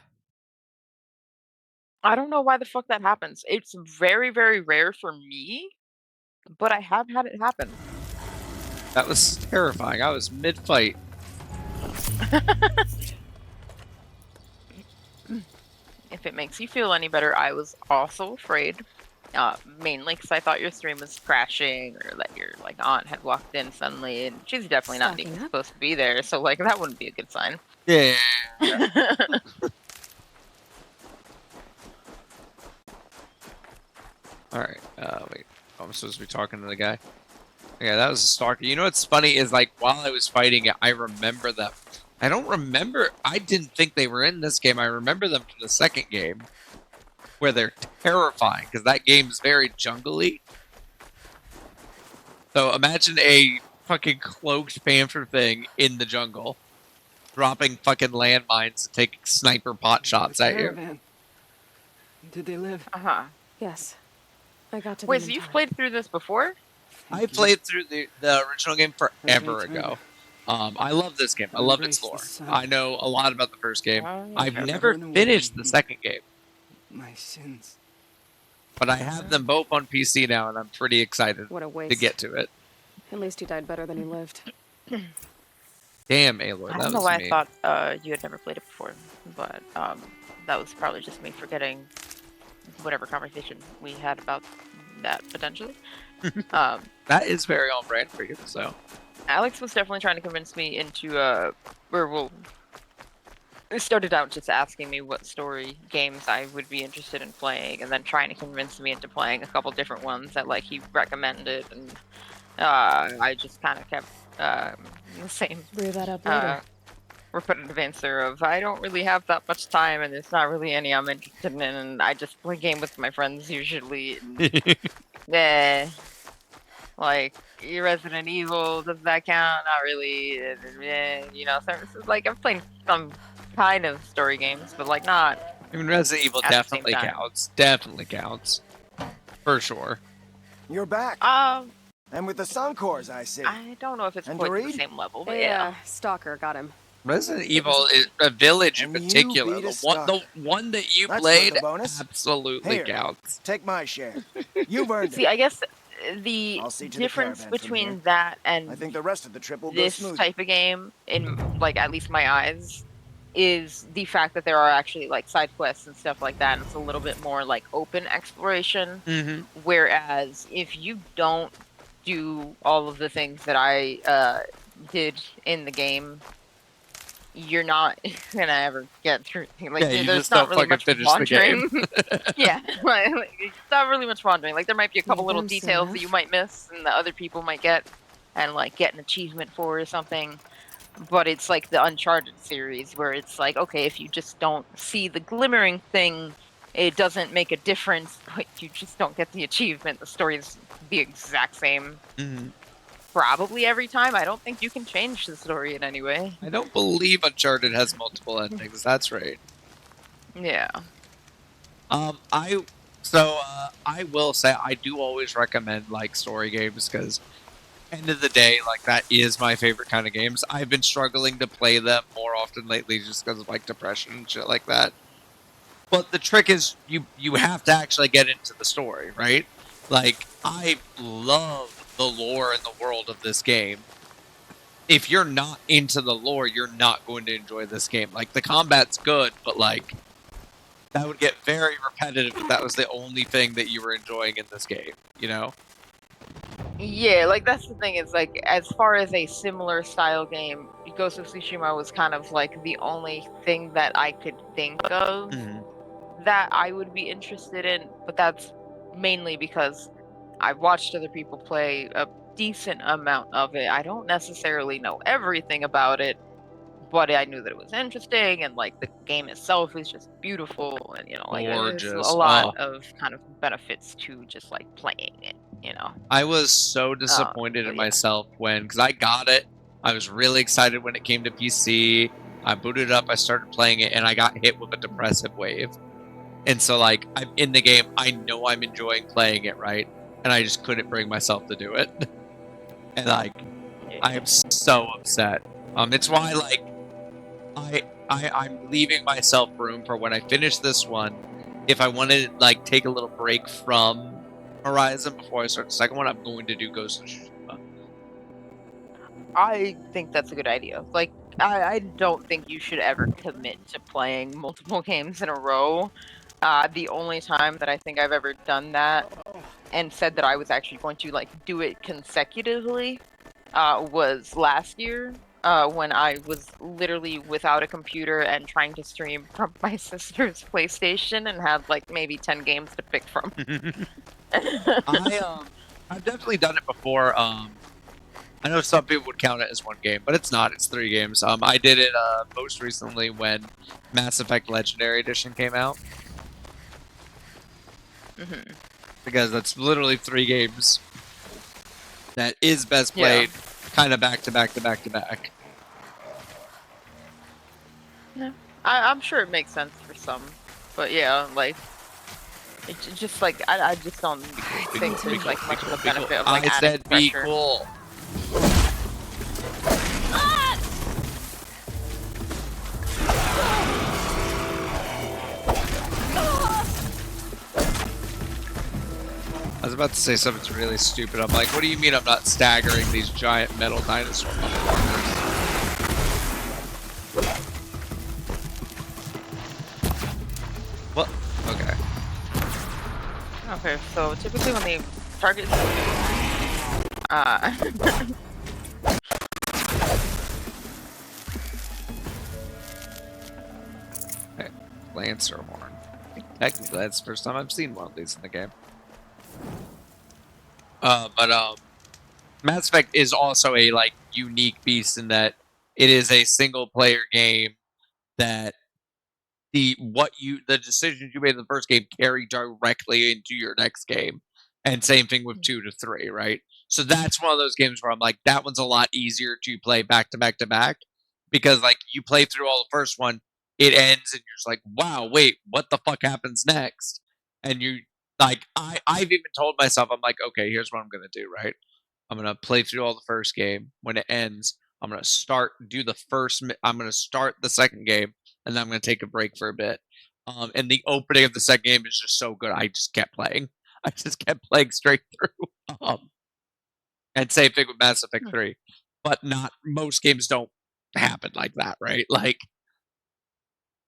I don't know why the fuck that happens. It's very, very rare for me, but I have had it happen. That was terrifying. I was mid-fight. If it makes you feel any better, I was also afraid, mainly because I thought your stream was crashing or that your like aunt had walked in suddenly, and she's definitely not even supposed to be there. So like that wouldn't be a good sign. Yeah. Alright, wait. I'm supposed to be talking to the guy. Yeah, that was a stalker. You know what's funny is, like, while I was fighting it, I remember them. I don't remember. I didn't think they were in this game. I remember them from the second game, where they're terrifying, because that game's very jungly. So imagine a fucking cloaked panther thing in the jungle, dropping fucking landmines and taking sniper pot shots at you. Caravan. Did they live? Uh-huh. Yes. I got to Wait, them so in you've time. played through this before? I played through the original game forever ago. I love this game. I love its lore. I know a lot about the first game. I've never finished the second game, My sins. but I have them both on PC now, and I'm pretty excited What a to waste. get to it. At least he died better than he lived. Damn, Aloy, I that don't know was why mean. I thought you had never played it before, but that was probably just me forgetting whatever conversation we had about that potentially. That is very on brand for you, so. Alex was definitely trying to convince me into it started out just asking me what story games I would be interested in playing, and then trying to convince me into playing a couple different ones that like he recommended, and I just kind of kept the same Brew that up later. repetitive answer of I don't really have that much time, and there's not really any I'm interested in, and I just play game with my friends usually. And, like your Resident Evil, does that count? Not really. You know, so like I've played some kind of story games, but like not. I mean, Resident Evil at the same definitely time. counts. Definitely counts. For sure. You're back. And with the Suncors, I see. I don't know if it's And quite to Dorit? the same level, but A yeah. stalker got him. Resident Evil is a village in And you particular. beat a The one that you That's played worth a bonus. absolutely Here, counts. take my share. You've earned See, it. I guess the I'll see to the difference caravan from here. between that and I think the rest of the trip will go this smooth. type of game, in like at least my eyes, is the fact that there are actually like side quests and stuff like that, and it's a little bit more like open exploration. Mm-hmm. Whereas if you don't do all of the things that I did in the game, you're not gonna ever get through. Like, Yeah, you there's just not don't really fucking much finish the game. wandering. Yeah, it's not really much wandering. Like, there might be a Feed couple little them soon details that you enough. might miss and that other people might get, and like get an achievement for or something. But it's like the Uncharted series where it's like, okay, if you just don't see the glimmering thing, it doesn't make a difference, but you just don't get the achievement. The story is the exact same Mhm. probably every time. I don't think you can change the story in any way. I don't believe Uncharted has multiple endings. That's right. Yeah. I I will say I do always recommend like story games because end of the day, like that is my favorite kind of games. I've been struggling to play them more often lately just because of like depression and shit like that. But the trick is you have to actually get into the story, right? Like I love the lore and the world of this game. If you're not into the lore, you're not going to enjoy this game. Like the combat's good, but like that would get very repetitive if that was the only thing that you were enjoying in this game, you know? Yeah, like that's the thing is like as far as a similar style game, Ghost of Tsushima was kind of like the only thing that I could think of Mhm. that I would be interested in, but that's mainly because I've watched other people play a decent amount of it. I don't necessarily know everything about it, but I knew that it was interesting and like the game itself is just beautiful and like there's a Gorgeous. lot Oh, of kind of benefits to just like playing it. I was so disappointed So in yeah. myself because I got it. I was really excited when it came to PC. I booted it up, I started playing it, and I got hit with a depressive wave. And so, like, I'm in the game. I know I'm enjoying playing it, right? And I just couldn't bring myself to do it. And like, I am so upset. It's why like I'm leaving myself room for when I finish this one. If I want to like take a little break from Horizon before I start the second one, I'm going to do Ghost of Tsushima. I think that's a good idea. Like, I don't think you should ever commit to playing multiple games in a row. The only time that I think I've ever done that and said that I was actually going to like do it consecutively was last year when I was literally without a computer and trying to stream from my sister's PlayStation and had like maybe 10 games to pick from. I've definitely done it before. I know some people would count it as one game, but it's not. It's 3 games. I did it most recently when Mass Effect Legendary Edition came out Mhm. because that's literally 3 games that is best Yeah. played kind of back to back to back to back. Yeah. I'm sure it makes sense for some, but yeah, like it's just like I just don't think there's like much of a benefit of like I adding said be pressure. cool. I was about to say something really stupid. I'm like, what do you mean I'm not staggering these giant metal dinosaur motherfuckers? What? Okay. Okay, so typically when they target Hey, Lancer horn. Technically, that's the first time I've seen one of these in the game. But Mass Effect is also a like unique beast in that it is a single player game that the decisions you made in the first game carry directly into your next game. And same thing with 2 to 3, right? So that's one of those games where I'm like, that one's a lot easier to play back to back to back because like you play through all the first one, it ends and you're just like, wow, wait, what the fuck happens next? And you like I've even told myself, I'm like, okay, here's what I'm gonna do, right? I'm gonna play through all the first game. When it ends, I'm gonna I'm gonna start the second game, and then I'm gonna take a break for a bit. And the opening of the second game is just so good. I just kept playing. I just kept playing straight through. And same thing with Mass Effect 3. But not most games don't happen like that, right? Like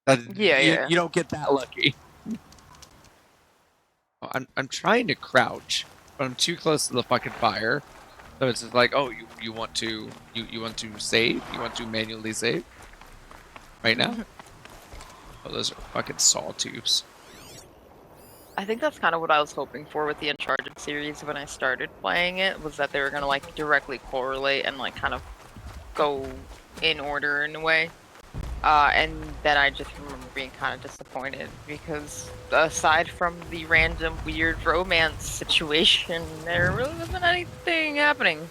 Yeah, yeah. you don't get that lucky. I'm trying to crouch, but I'm too close to the fucking fire. So it's just like, oh, you want to save? You want to manually save? right now. Oh, those are fucking sawtooths. I think that's kind of what I was hoping for with the Uncharted series when I started playing it, was that they were gonna like directly correlate and like kind of go in order in a way. And then I just remember being kind of disappointed because aside from the random weird romance situation, there really wasn't anything happening.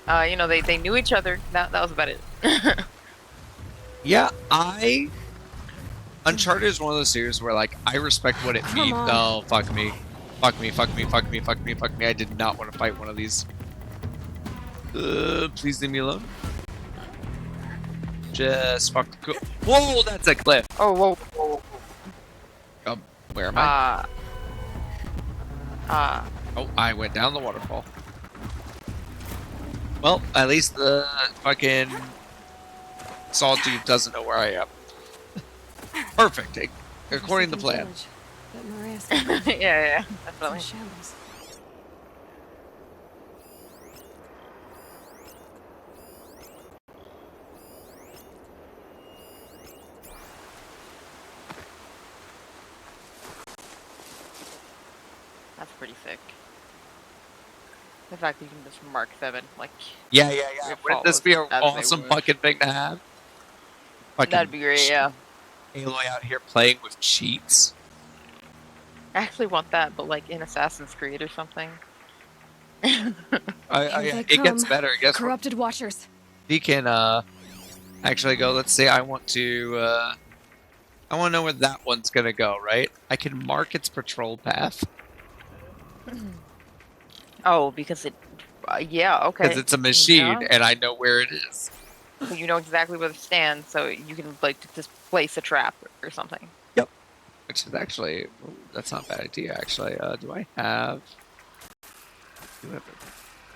You know, they knew each other. That was about it. Yeah, Uncharted is one of those series where like I respect what it means. Oh, fuck me. Fuck me, fuck me, fuck me, fuck me, fuck me. I did not want to fight one of these. Please leave me alone. Just fuck. Whoa, that's a cliff. Oh, whoa, whoa, whoa. Where am I? Oh, I went down the waterfall. Well, at least the fucking sawtooth doesn't know where I am. Perfect. According to the plan. yeah, definitely. That's pretty sick. The fact that you can just mark 7, like... Yeah. Wouldn't this be an awesome fucking thing to have? That'd be great, yeah. Aloy out here playing with cheats. I actually want that, but like in Assassin's Creed or something. It gets better. It gets corrupted watchers. He can actually go. Let's say I want to know where that one's gonna go. Right? I can mark its patrol path. Oh, because it. Yeah. Okay. Because it's a machine, and I know where it is. So you know exactly where to stand, so you can like just place a trap or something. Yep. Which is actually that's not a bad idea. Actually, do I have a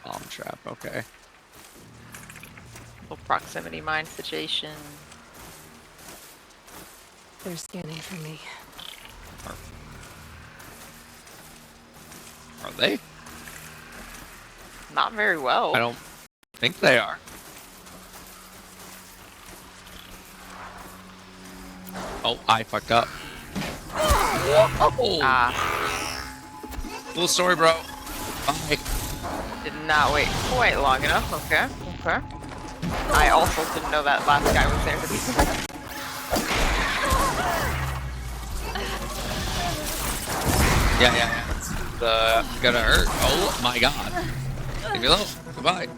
bomb trap? Okay. Little proximity mine situation. They're scanning for me. Are they? Not very well. I don't think they are. Oh, I fucked up. Cool story, bro. Bye. Did not wait quite long enough. Okay. I also didn't know that last guy was there to be fair. Yeah. It's gonna hurt. Oh my god. Leave me alone. Goodbye.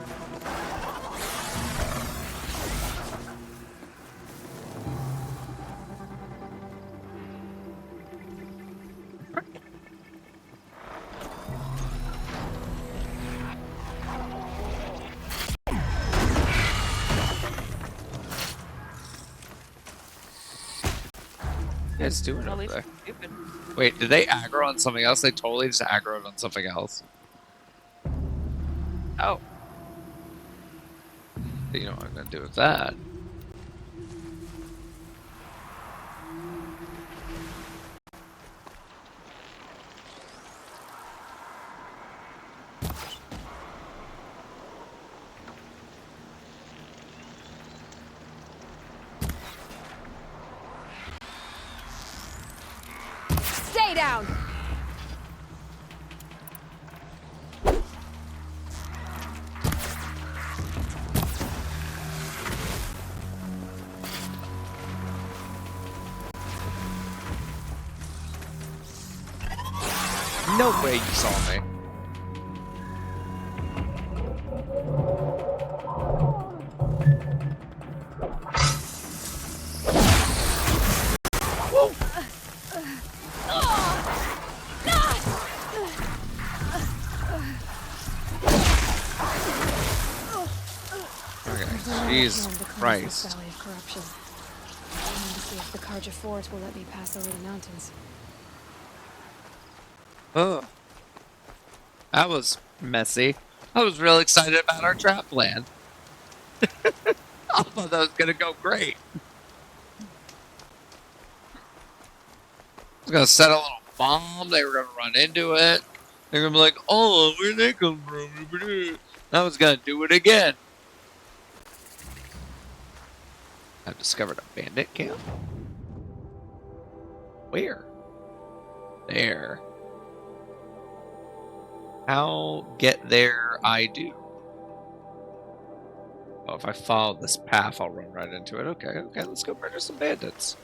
You guys doing over there? Wait, did they aggro on something else? They totally just aggroed on something else. Oh. You know what I'm gonna do with that? Stay down! No way you saw me. Jesus Christ. Valley of corruption. I need to see if the Karja Forest will let me pass over the mountains. Oh. That was messy. I was real excited about our trap plan. I thought that was gonna go great. I was gonna set a little bomb, they were gonna run into it. They're gonna be like, oh, where'd they come from? I was gonna do it again. I've discovered a bandit camp. Where? There. How get there I do. Oh, if I follow this path, I'll run right into it. Okay, okay, let's go murder some bandits.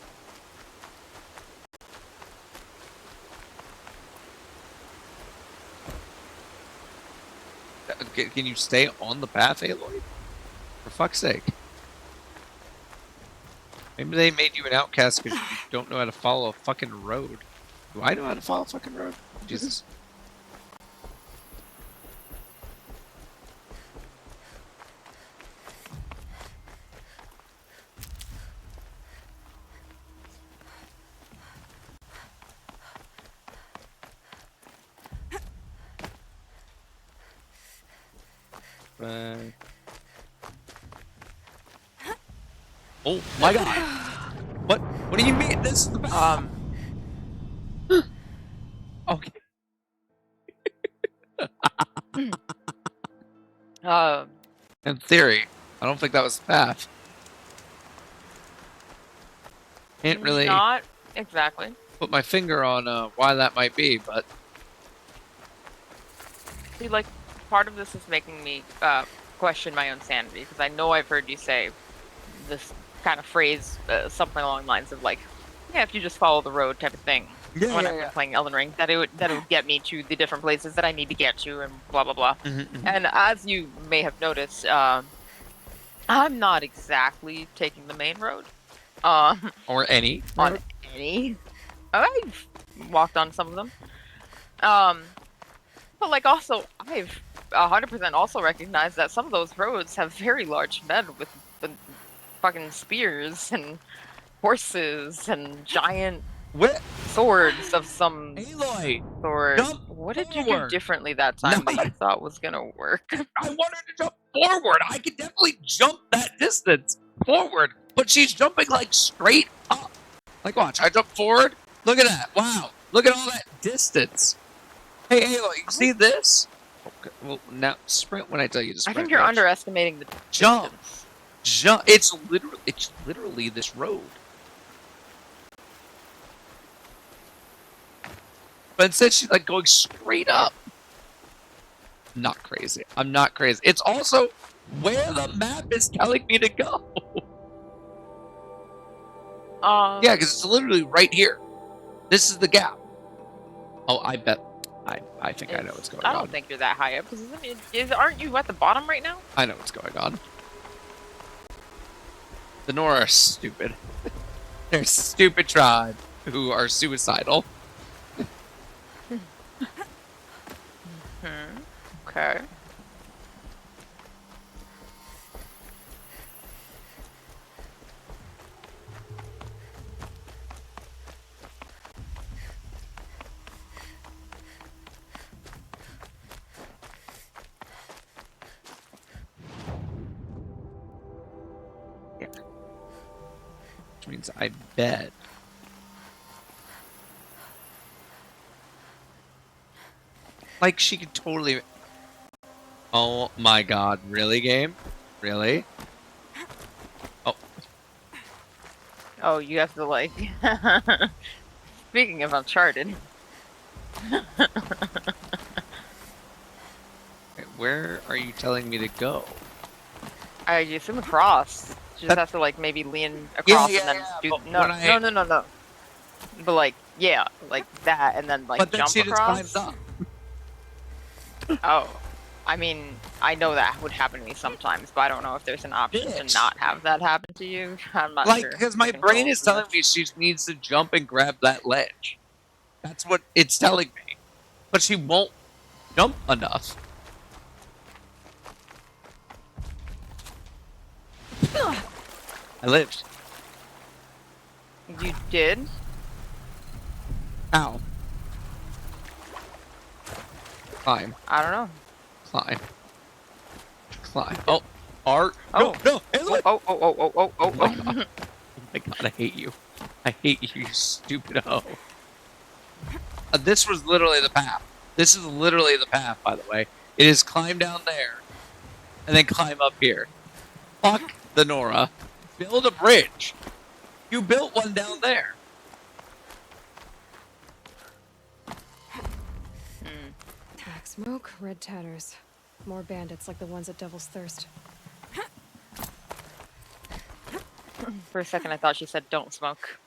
Can you stay on the path, Aloy? For fuck's sake. Maybe they made you an outcast because you don't know how to follow a fucking road. Do I know how to follow a fucking road? Jesus. Oh my god! What do you mean? This is the okay. In theory, I don't think that was the path. Can't really Not exactly put my finger on why that might be, but see, like, part of this is making me question my own sanity, because I know I've heard you say this kind of phrase, something along the lines of like, yeah, if you just follow the road type of thing. Yeah, when yeah, I've been yeah. playing Elden Ring, that it would get me to the different places that I need to get to, and blah blah blah. Mhm. And as you may have noticed, I'm not exactly taking the main road. Or any on road? any. I've walked on some of them. But like also, I've 100% also recognized that some of those roads have very large men with fucking spears and horses and giant swords of some Aloy, sort. jump What did you do forward. differently that time that you thought was gonna work? I want her to jump forward. I can definitely jump that distance forward, but she's jumping like straight up. Like, watch, I jump forward. Look at that. Wow. Look at all that distance. Hey, Aloy, you see this? Okay, well, now sprint when I tell you to I sprint. think you're bitch. underestimating the Jump. distance. Jump. It's literally this road. But instead, she's like going straight up. Not crazy. I'm not crazy. It's also where the map is telling me to go. Yeah, because it's literally right here. This is the gap. Oh, I bet. I think I know what's going I on. don't think you're that high up, because aren't you at the bottom right now? I know what's going on. The Nora are stupid. They're a stupid tribe who are suicidal. Okay. Which means I bet. Like, she could totally... Oh my god, really, game? Really? Oh. Oh, you have to like... Speaking of Uncharted. Where are you telling me to go? I assume across. You just have to like maybe lean across and then do... No. But like, yeah, like that, and then like But then jump she just across. climbs up. Oh. I mean, I know that would happen to me sometimes, but I don't know if there's an option to not have that happen to you. I'm not Like, sure. because my brain is telling me she needs to jump and grab that ledge. That's what it's telling me. But she won't jump enough. I lived. You did? Ow. Climb. I don't know. Climb. Climb. Oh. Art. No, no. Hey, look. Oh. Oh my god. Oh my god, I hate you. I hate you, you stupid hoe. This was literally the path. This is literally the path, by the way. It is climb down there. And then climb up here. Fuck the Nora. build a bridge. You built one down there. Black smoke, red tatters. More bandits like the ones at Devil's Thirst. For a second, I thought she said don't smoke.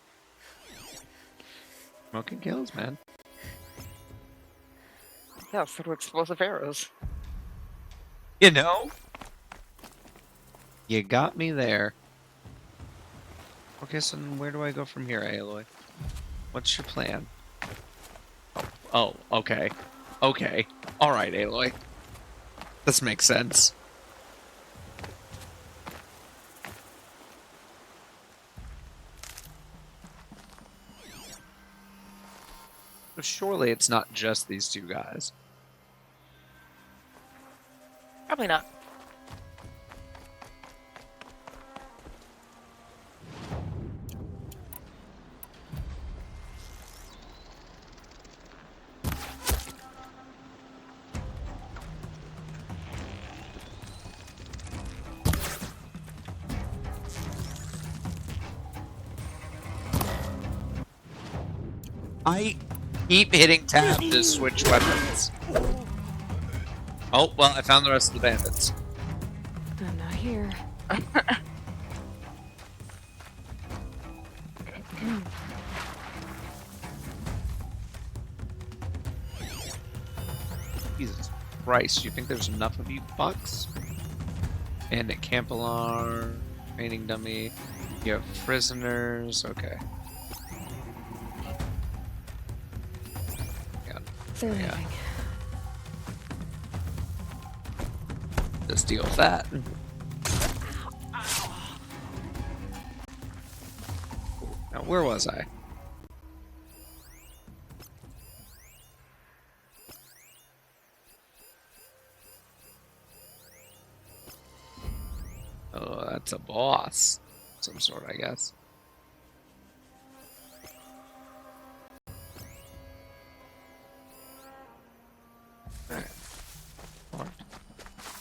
Smoking kills, man. Yeah, so do explosive arrows. You know? You got me there. Okay, so then where do I go from here, Aloy? What's your plan? Oh, okay. Okay. Alright, Aloy. This makes sense. So surely it's not just these two guys. Probably not. I keep hitting tab to switch weapons. Oh, well, I found the rest of the bandits. I'm not here. Jesus Christ, you think there's enough of you fucks? Bandit camp alarm, training dummy, you have prisoners, okay. They're leaving. Let's deal with that. Now, where was I? Oh, that's a boss. Some sort, I guess.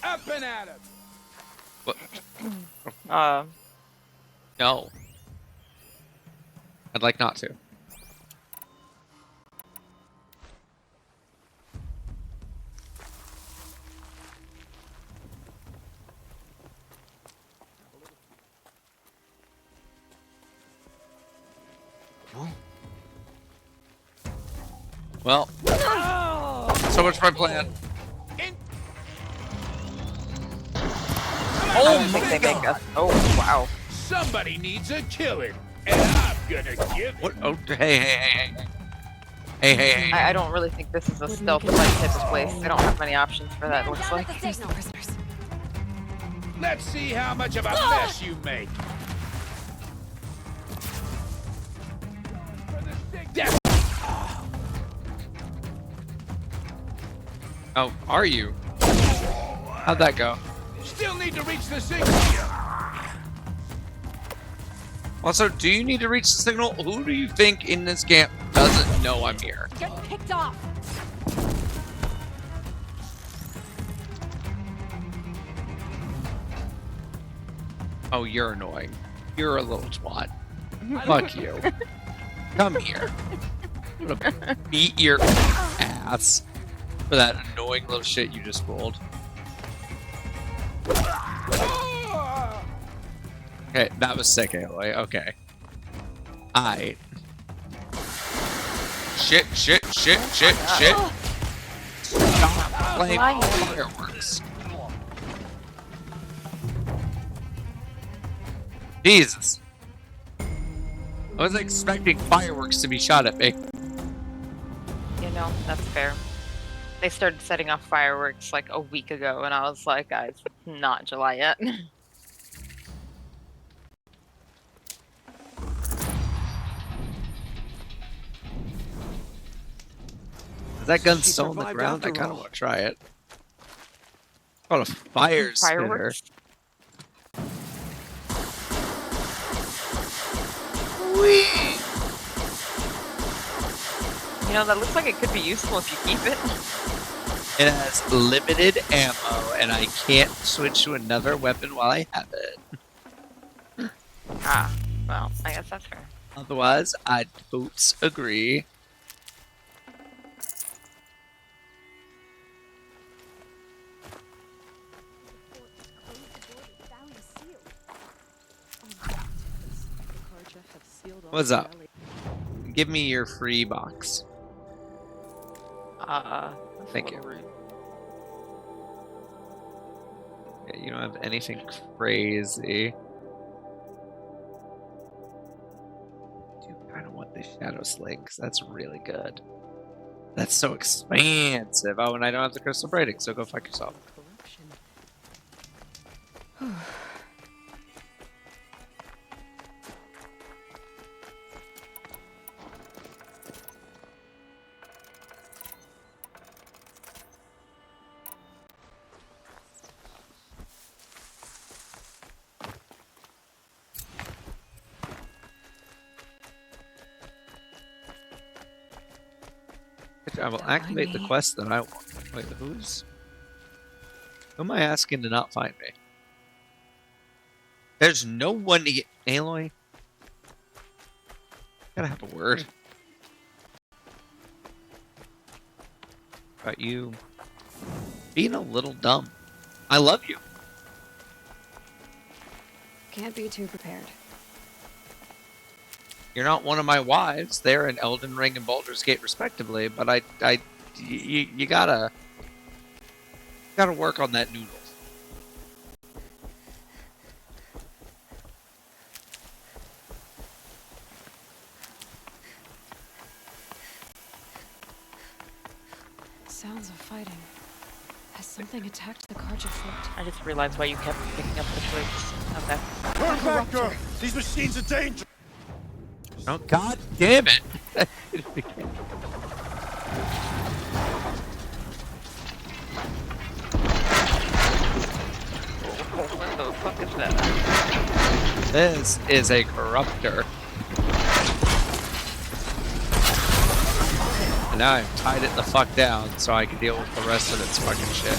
Up and at him! What? Um. No. I'd like not to. Well, so much for my plan. Oh my God. Oh, wow. Somebody needs a killing, and I'm gonna give it. What? Oh, hey. Hey. I don't really think this is a stealth fight type of place. They don't have many options for that, it looks like. There's no prisoners. Let's see how much of a mess you make. Oh, are you? How'd that go? Still need to reach the signal. Also, do you need to reach the signal? Who do you think in this camp doesn't know I'm here? Get picked off. Oh, you're annoying. You're a little twat. Fuck you. Come here. I'm gonna beat your ass for that annoying little shit you just rolled. Okay, that was sick, Aloy. Okay. Aight. Shit. Stop playing fireworks. Jesus. I was expecting fireworks to be shot at me. You know, that's fair. They started setting off fireworks like a week ago, and I was like, guys, not July yet. Is that gun still on the ground? I kind of want to try it. Oh, a fire spitter. Fireworks? Whee! You know, that looks like it could be useful if you keep it. It has limited ammo, and I can't switch to another weapon while I have it. Ah, well, I guess that's fair. Otherwise, I totes agree. What's up? Give me your free box. Thank you. Rude. Yeah, you don't have anything crazy. Dude, I don't want this shadow sling because that's really good. That's so expansive. Oh, and I don't have the crystal braiding, so go fuck yourself. I will activate the quest that I want. Wait, who am I asking to not find me? There's no one to get Aloy. Gotta have a word. About you being a little dumb. I love you. Can't be too prepared. You're not one of my wives. They're in Elden Ring and Baldur's Gate, respectively. But you gotta work on that noodle. Sounds of fighting. Has something attacked the Carja fort? I just realized why you kept picking up the twigs. Okay. Turn back, girl! These machines are dangerous! Oh, god damn it! What the fuck is that? This is a corruptor. And now I've tied it the fuck down so I can deal with the rest of its fucking shit.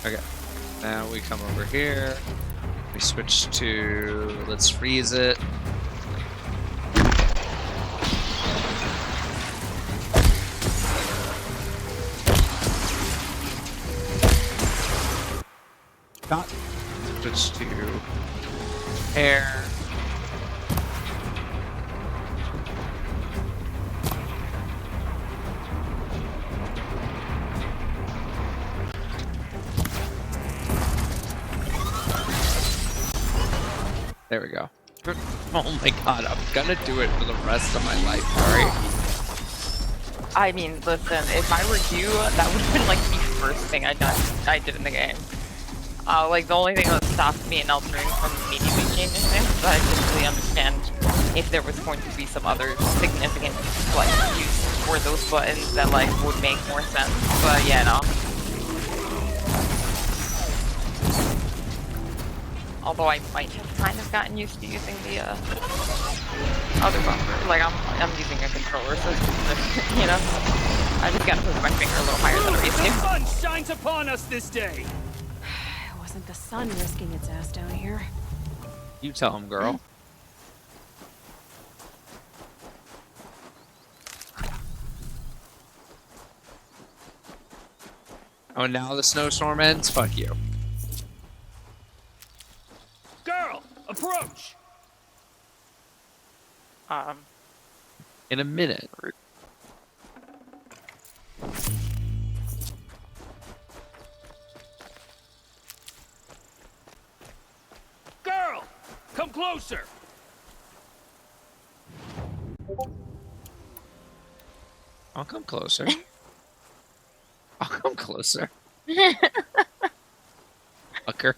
Okay, now we come over here. We switch to, let's freeze it. Switch to air. There we go. Oh my god, I'm gonna do it for the rest of my life, sorry. I mean, listen, if I were you, that would have been like the first thing I did in the game. Like the only thing that stopped me in Elden Ring from immediately changing things is that I didn't really understand if there was going to be some other significant like use for those buttons that like would make more sense. But yeah, no. Although I might have kind of gotten used to using the other bumper. Like I'm using a controller, so you know, I just gotta move my finger a little higher than I used to. The sun shines upon us this day. It wasn't the sun risking its ass down here. You tell him, girl. Oh, now the snowstorm ends? Fuck you. Girl, approach! In a minute. Girl, come closer! I'll come closer. I'll come closer. Fucker.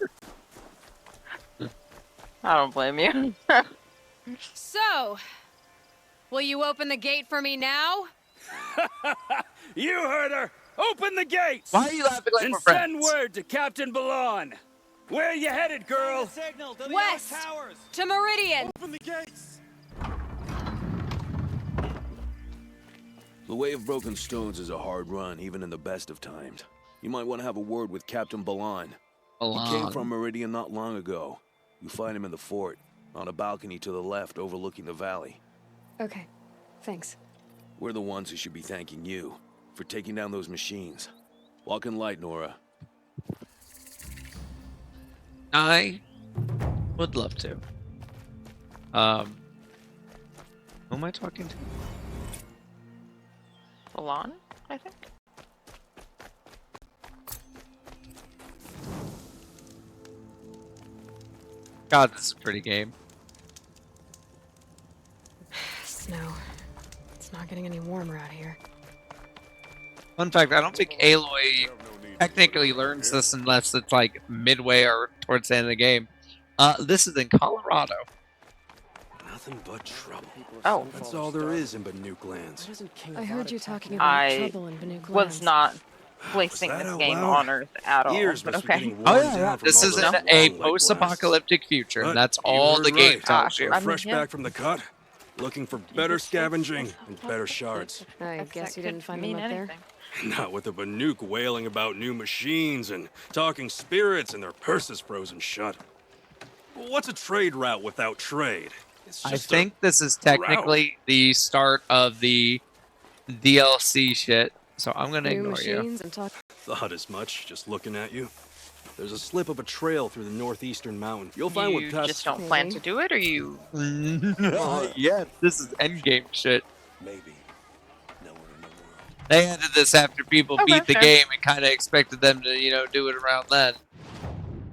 I don't blame you. So, Will you open the gate for me now? You heard her! Open the gates! Why are you laughing like and we're send friends? word to Captain Ballon. Where are you headed, girl? West! To Meridian! Open the gates! The Way of Broken Stones is a hard run, even in the best of times. You might want to have a word with Captain Ballon. He came from Meridian not long ago. You find him in the fort, on a balcony to the left overlooking the valley. Okay, thanks. We're the ones who should be thanking you for taking down those machines. Walk in light, Nora. I would love to. Who am I talking to? Alon, I think. God, this is a pretty game. Snow. It's not getting any warmer out here. Fun fact, I don't think Aloy technically learns this unless it's like midway or towards the end of the game. This is in Colorado. Nothing but trouble. Oh. That's all there is in Banuk lands. I heard you talking about I trouble in Banuk was lands. not placing that this out game loud? on Earth at all. Ears But must be okay. getting Oh worn yeah, down from this all is those a long leg post-apocalyptic future. But That's you all heard the game right. tells So you. fresh back from the cut, looking for better scavenging and better shards. I guess you didn't find them up there. Not with the Banuk wailing about new machines and talking spirits and their purses frozen shut. What's a trade route without trade? It's I just think this is technically the start of the DLC shit, so I'm gonna New ignore you. machines and talk. Thought as much, just looking at you. There's a slip of a trail through the northeastern mountain. You'll find You what pests... just don't plan to do it, or you? Yeah, this is endgame shit. Maybe. They ended this after people Okay, beat the fair. game and kind of expected them to, do it around then.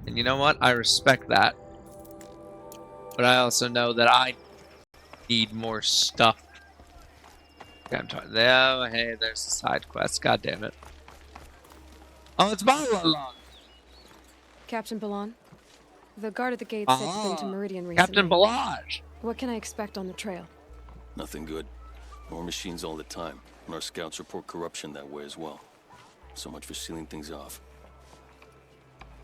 And you know what? I respect that. But I also know that I need more stuff. Okay, I'm talking. Oh, hey, there's the side quest. God damn it. Oh, it's Balalon. Captain Ballon? The guard at the gate said you've been to Meridian recently. Captain Balaj. What can I expect on the trail? Nothing good. More machines all the time. And our scouts report corruption that way as well. So much for sealing things off.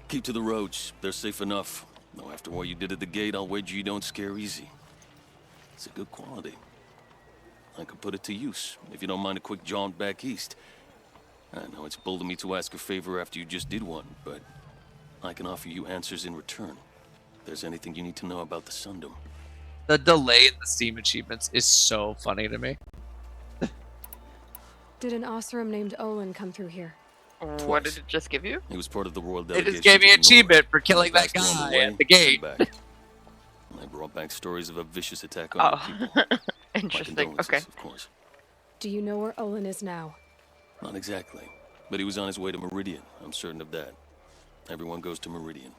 Keep to the roads. They're safe enough. Though after what you did at the gate, I'll wager you don't scare easy. It's a good quality. I could put it to use, if you don't mind a quick jaunt back east. I know it's bold of me to ask a favor after you just did one, but I can offer you answers in return. If there's anything you need to know about the Sundom. The delay in the Steam achievements is so funny to me. Did an Osram named Olin come through here? What did it just give you? He was part of the royal It delegation. just gave me to an the north. achievement for killing that Passed along guy way, at the gate. and back. I brought back stories of a vicious attack on our people. My Interesting. condolences, Okay. of course. Do you know where Olin is now? Not exactly. But he was on his way to Meridian. I'm certain of that. Everyone goes to Meridian.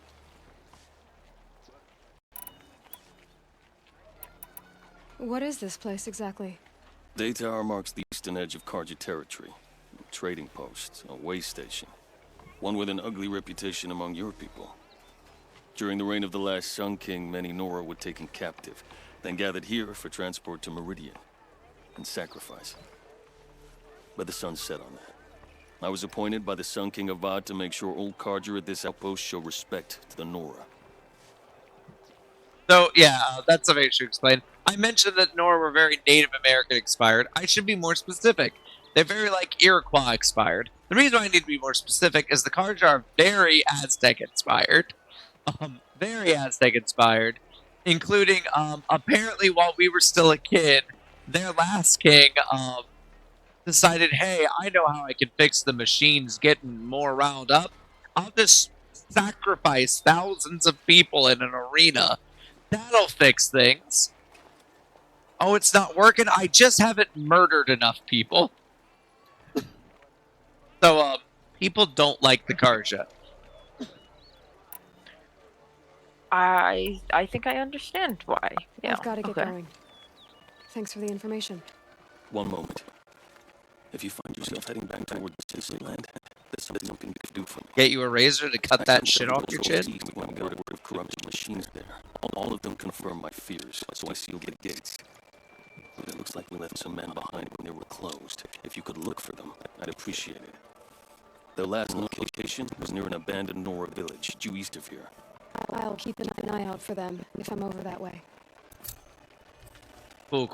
What is this place exactly? Day Tower marks the eastern edge of Karja territory. A trading post, a way station. One with an ugly reputation among your people. During the reign of the last Sun King, many Nora were taken captive, then gathered here for transport to Meridian and sacrifice. But the sun set on that. I was appointed by the Sun King Avad to make sure old Karja at this outpost show respect to the Nora. So, yeah, that's something I should explain. I mentioned that Nora were very Native American expired. I should be more specific. They're very, Iroquois expired. The reason why I need to be more specific is the Karja are very Aztec inspired. Very Aztec inspired. Including, apparently while we were still a kid, their last king, decided, hey, I know how I can fix the machines getting more riled up. I'll just sacrifice thousands of people in an arena. That'll fix things. Oh, it's not working? I just haven't murdered enough people. So, people don't like the Karja. I think I understand why. Yeah. I've got to get okay. going. Thanks for the information. One moment. If you find yourself heading back toward the Sicily land, there's something you can do for me. Get you a razor to cut that shit off your chin? When I got word of corruption machines there, all of them confirm my fears, so I sealed the gates. It looks like we left some men behind when they were closed. If you could look for them, I'd appreciate it. Their last location was near an abandoned Nora village, due east of here. I'll keep an eye out for them if I'm over that way. Cool.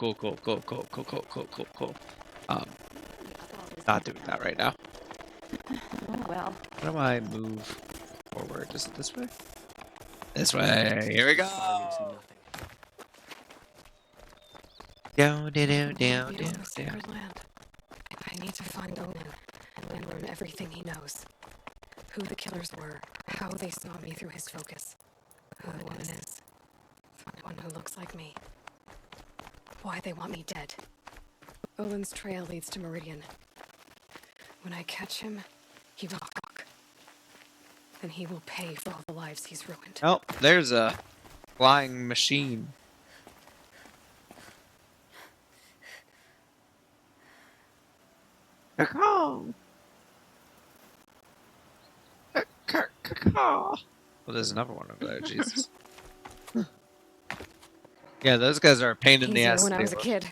Not doing that right now. Oh, well. How do I move forward? Is it this way? This way. Here we go. Down. Sacred land. I need to find Owen and learn everything he knows. Who the killers were, how they saw me through his focus, who the woman is, one who looks like me, why they want me dead. Owen's trail leads to Meridian. When I catch him, he will talk. And he will pay for all the lives he's ruined. Oh, there's a flying machine. Caw. Well, there's another one over there. Jesus. Yeah, those guys are a pain in the Easier ass. when I was a kid.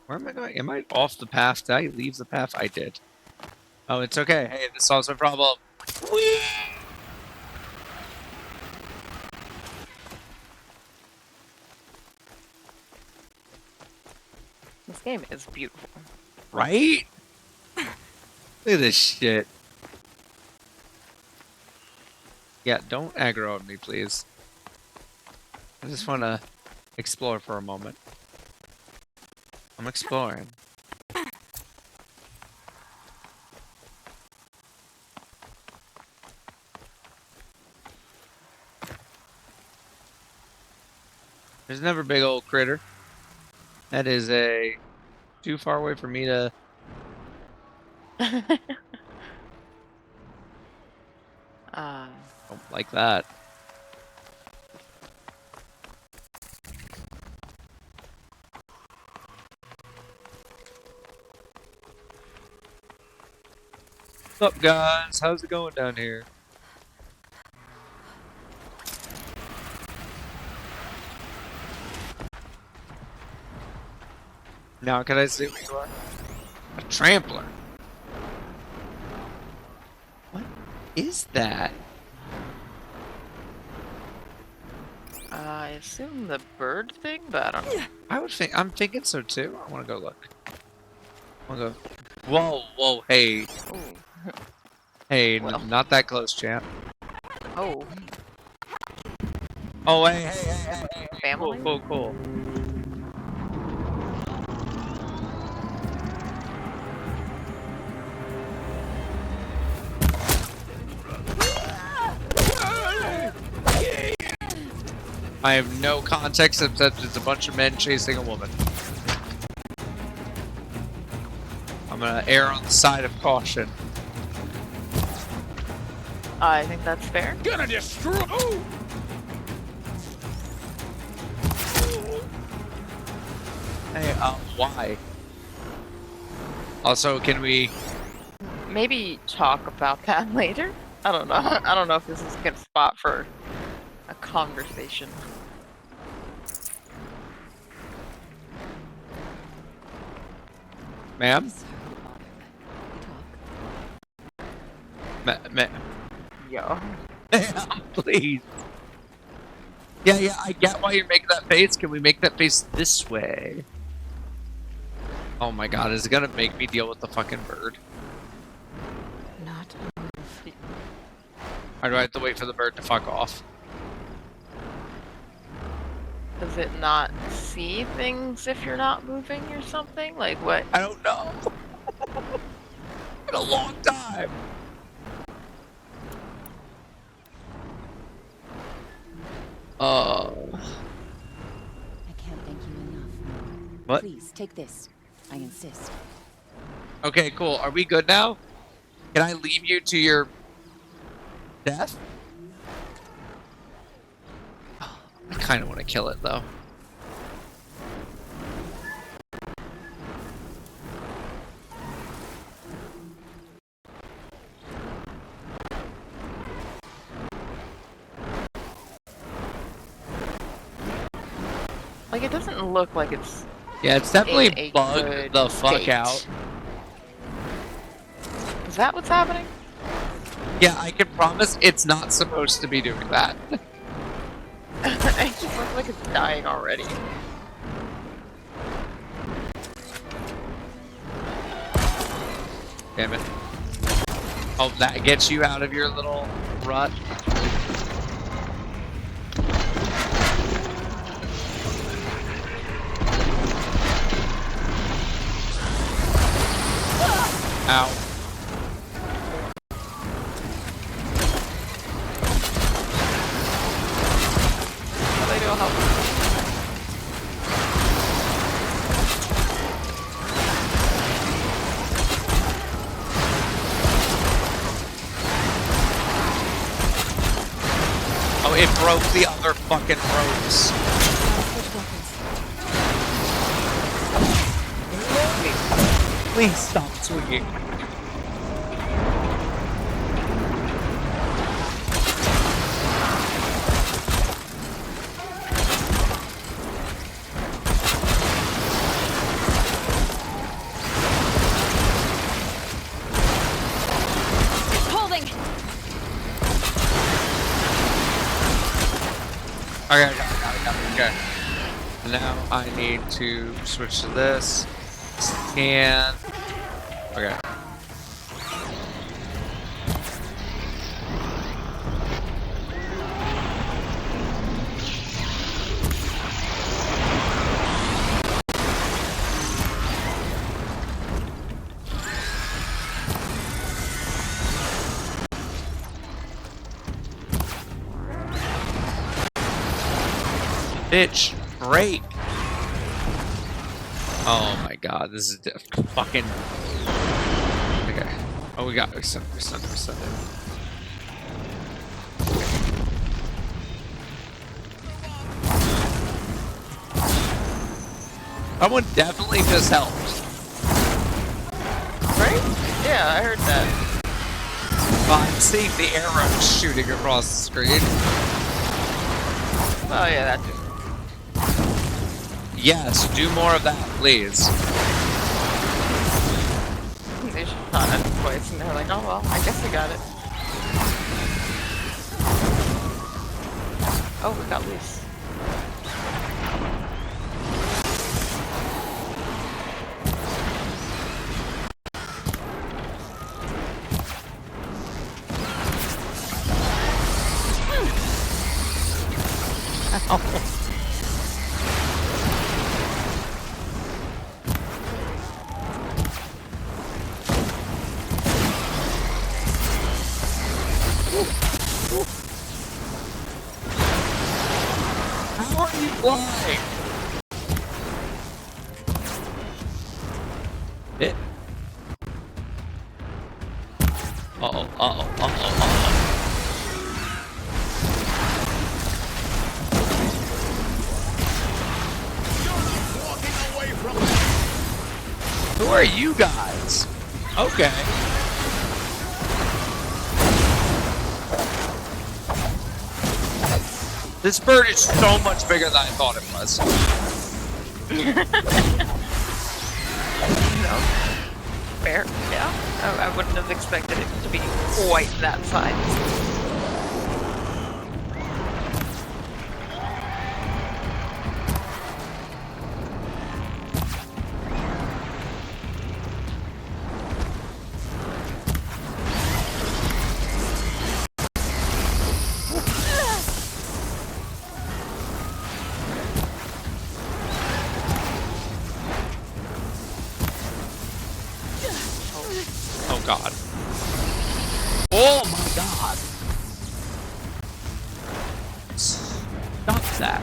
Where am I going? Am I off the path? Did I leave the path? I did. Oh, it's okay. Hey, this solves my problem. Whee! This game is beautiful. Right? Look at this shit. Yeah, don't aggro on me, please. I just want to explore for a moment. I'm exploring. There's another big old critter. That is too far away for me to... Don't like that. What's up, guys? How's it going down here? Now, can I see what you are? A trampler. What is that? I assume the bird thing, but I don't know. I'm thinking so too. I want to go look. I want to go. Whoa, hey. Hey, Well. not that close, champ. Oh. Oh, hey. Family? Cool. I have no context except it's a bunch of men chasing a woman. I'm gonna err on the side of caution. I think that's fair. Gonna destroy. Ooh. Hey, why? Also, can we Maybe talk about that later? I don't know. I don't know if this is a good spot for a conversation. Ma'am? Yo. Please. Yeah, I get why you're making that face. Can we make that face this way? Oh my god, is it gonna make me deal with the fucking bird? Not move. Or do I have to wait for the bird to fuck off? Does it not see things if you're not moving or something? Like what? I don't know. Been a long time. Oh. I can't thank you enough. What? Please, take this. I insist. Okay, cool. Are we good now? Can I leave you to your death? I kind of want to kill it, though. Like, it doesn't look like it's Yeah, it's in definitely a bugged good the fuck state. out. Is that what's happening? Yeah, I can promise it's not supposed to be doing that. It just looks like it's dying already. Damn it. Oh, that gets you out of your little rut. Ow. They go help. Oh, it broke the other fucking ropes. Please stop swinging. Holding. Okay, okay. Now I need to switch to this. Scan. Okay. Bitch, break. Oh my god, this is fucking. Okay. Oh, we sent it. That one definitely just helped. Right? Yeah, I heard that. I'm seeing the arrows shooting across the screen. Oh yeah, that too. Yes, do more of that, please. They shot it twice and they're like, oh well, I guess I got it. Oh, we got loose. How are you flying? It. Uh-oh. Who are you guys? Okay. This bird is so much bigger than I thought it was. No. Fair, yeah. I wouldn't have expected it to be quite that size. Oh god. Oh my god. Stop that.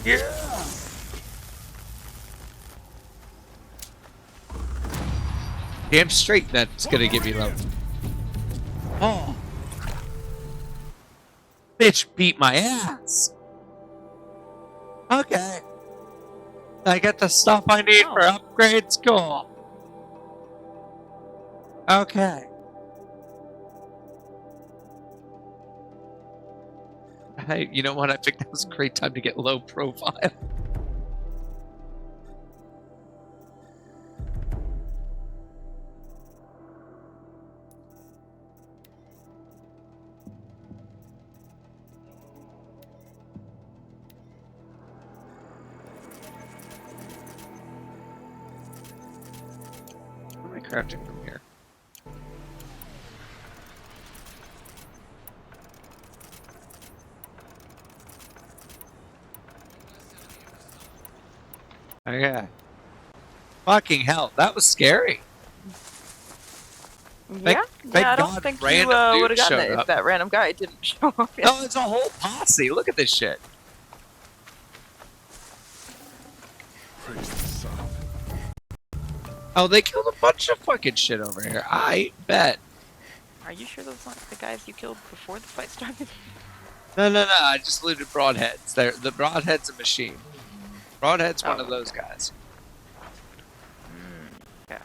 Yeah. Damn straight that's gonna give you love. Oh. Bitch beat my ass. Okay. I get the stuff I need for upgrades. Cool. Okay. Hey, you know what? I think that was a great time to get low profile. Where am I crouching from here? Okay. Fucking hell, that was scary. Yeah, Thank I don't God think you random would dude have gotten showed it if up. that random guy didn't show up. No, it's a whole posse. Look at this shit. Oh, they killed a bunch of fucking shit over here. I bet. Are you sure those weren't the guys you killed before the fight started? No. I just looted Broadheads. The Broadhead's a machine. Broadhead's one of those guys. Yeah.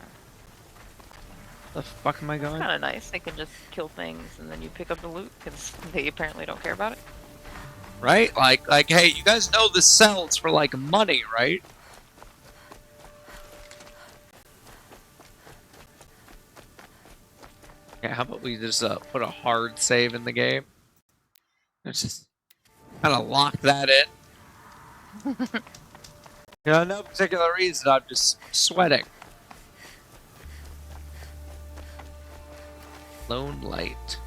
The fuck am I going? Kind of nice. They can just kill things and then you pick up the loot because they apparently don't care about it. Right? Like, hey, you guys know this sells for like money, right? Yeah, how about we just put a hard save in the game? Let's just kind of lock that in. You know, no particular reason. I'm just sweating. Lone light.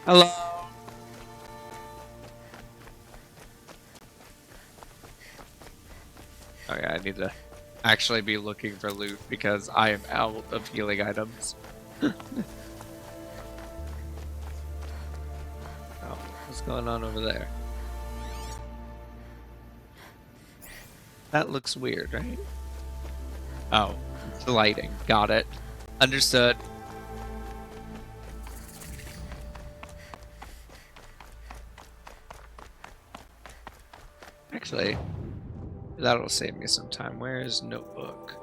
Hello. Okay, I need to actually be looking for loot because I am out of healing items. Oh, what's going on over there? That looks weird, right? Oh, it's the lighting. Got it. Understood. Actually, that'll save me some time. Where is notebook?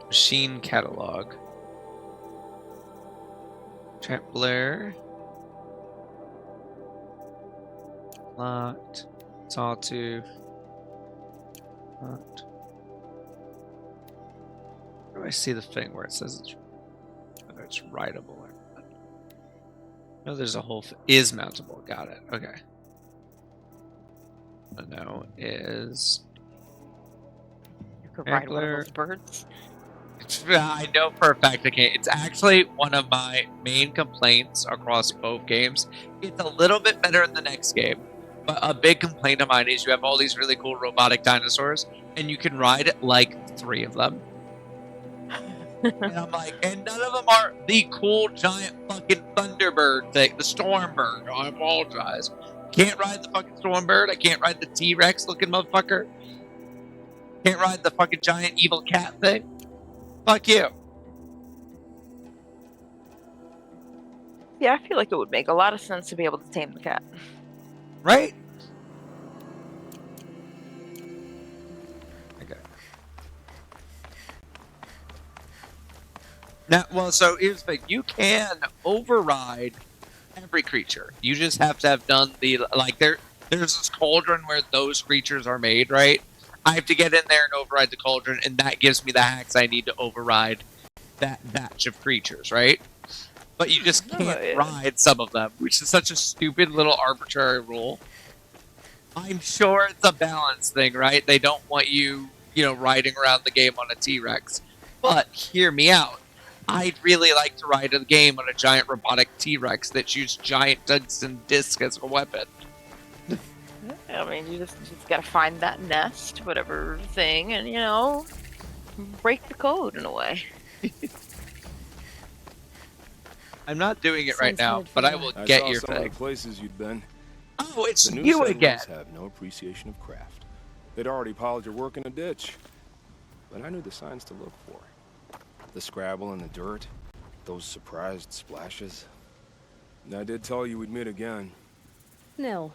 Machine catalog. Trampler. Locked. Sawtooth. Locked. Where do I see the thing where it says it's writable or not? No, there's a whole is mountable. Got it. Okay. No, is You could ride one of those birds. I know for a fact I can't. It's actually one of my main complaints across both games. It's a little bit better in the next game, but a big complaint of mine is you have all these really cool robotic dinosaurs, and you can ride like 3 of them. And I'm like, and none of them are the cool giant fucking Thunderbird thing, the Stormbird. I apologize. Can't ride the fucking Stormbird. I can't ride the T-Rex looking motherfucker. Can't ride the fucking giant evil cat thing. Fuck you. Yeah, I feel like it would make a lot of sense to be able to tame the cat. Right? Okay. Now, well, so here's the thing. You can override every creature. You just have to have done the, like, there's this cauldron where those creatures are made, right? I have to get in there and override the cauldron, and that gives me the hacks I need to override that batch of creatures, right? But you just can't ride some of them, which is such a stupid little arbitrary rule. I'm sure it's a balance thing, right? They don't want you, riding around the game on a T-Rex. But hear me out. I'd really like to ride a game on a giant robotic T-Rex that shoots giant tungsten disc as a weapon. I mean, you just gotta find that nest, whatever thing, and, break the code in a way. I'm not doing it right now, but I will get your some thing. of the places you'd been. Oh, it's the new you settlers again. have no appreciation of craft. They'd already piled your work in a ditch. But I knew the signs to look for. The scrabble in the dirt, those surprised splashes. And I did tell you we'd meet again. Nil.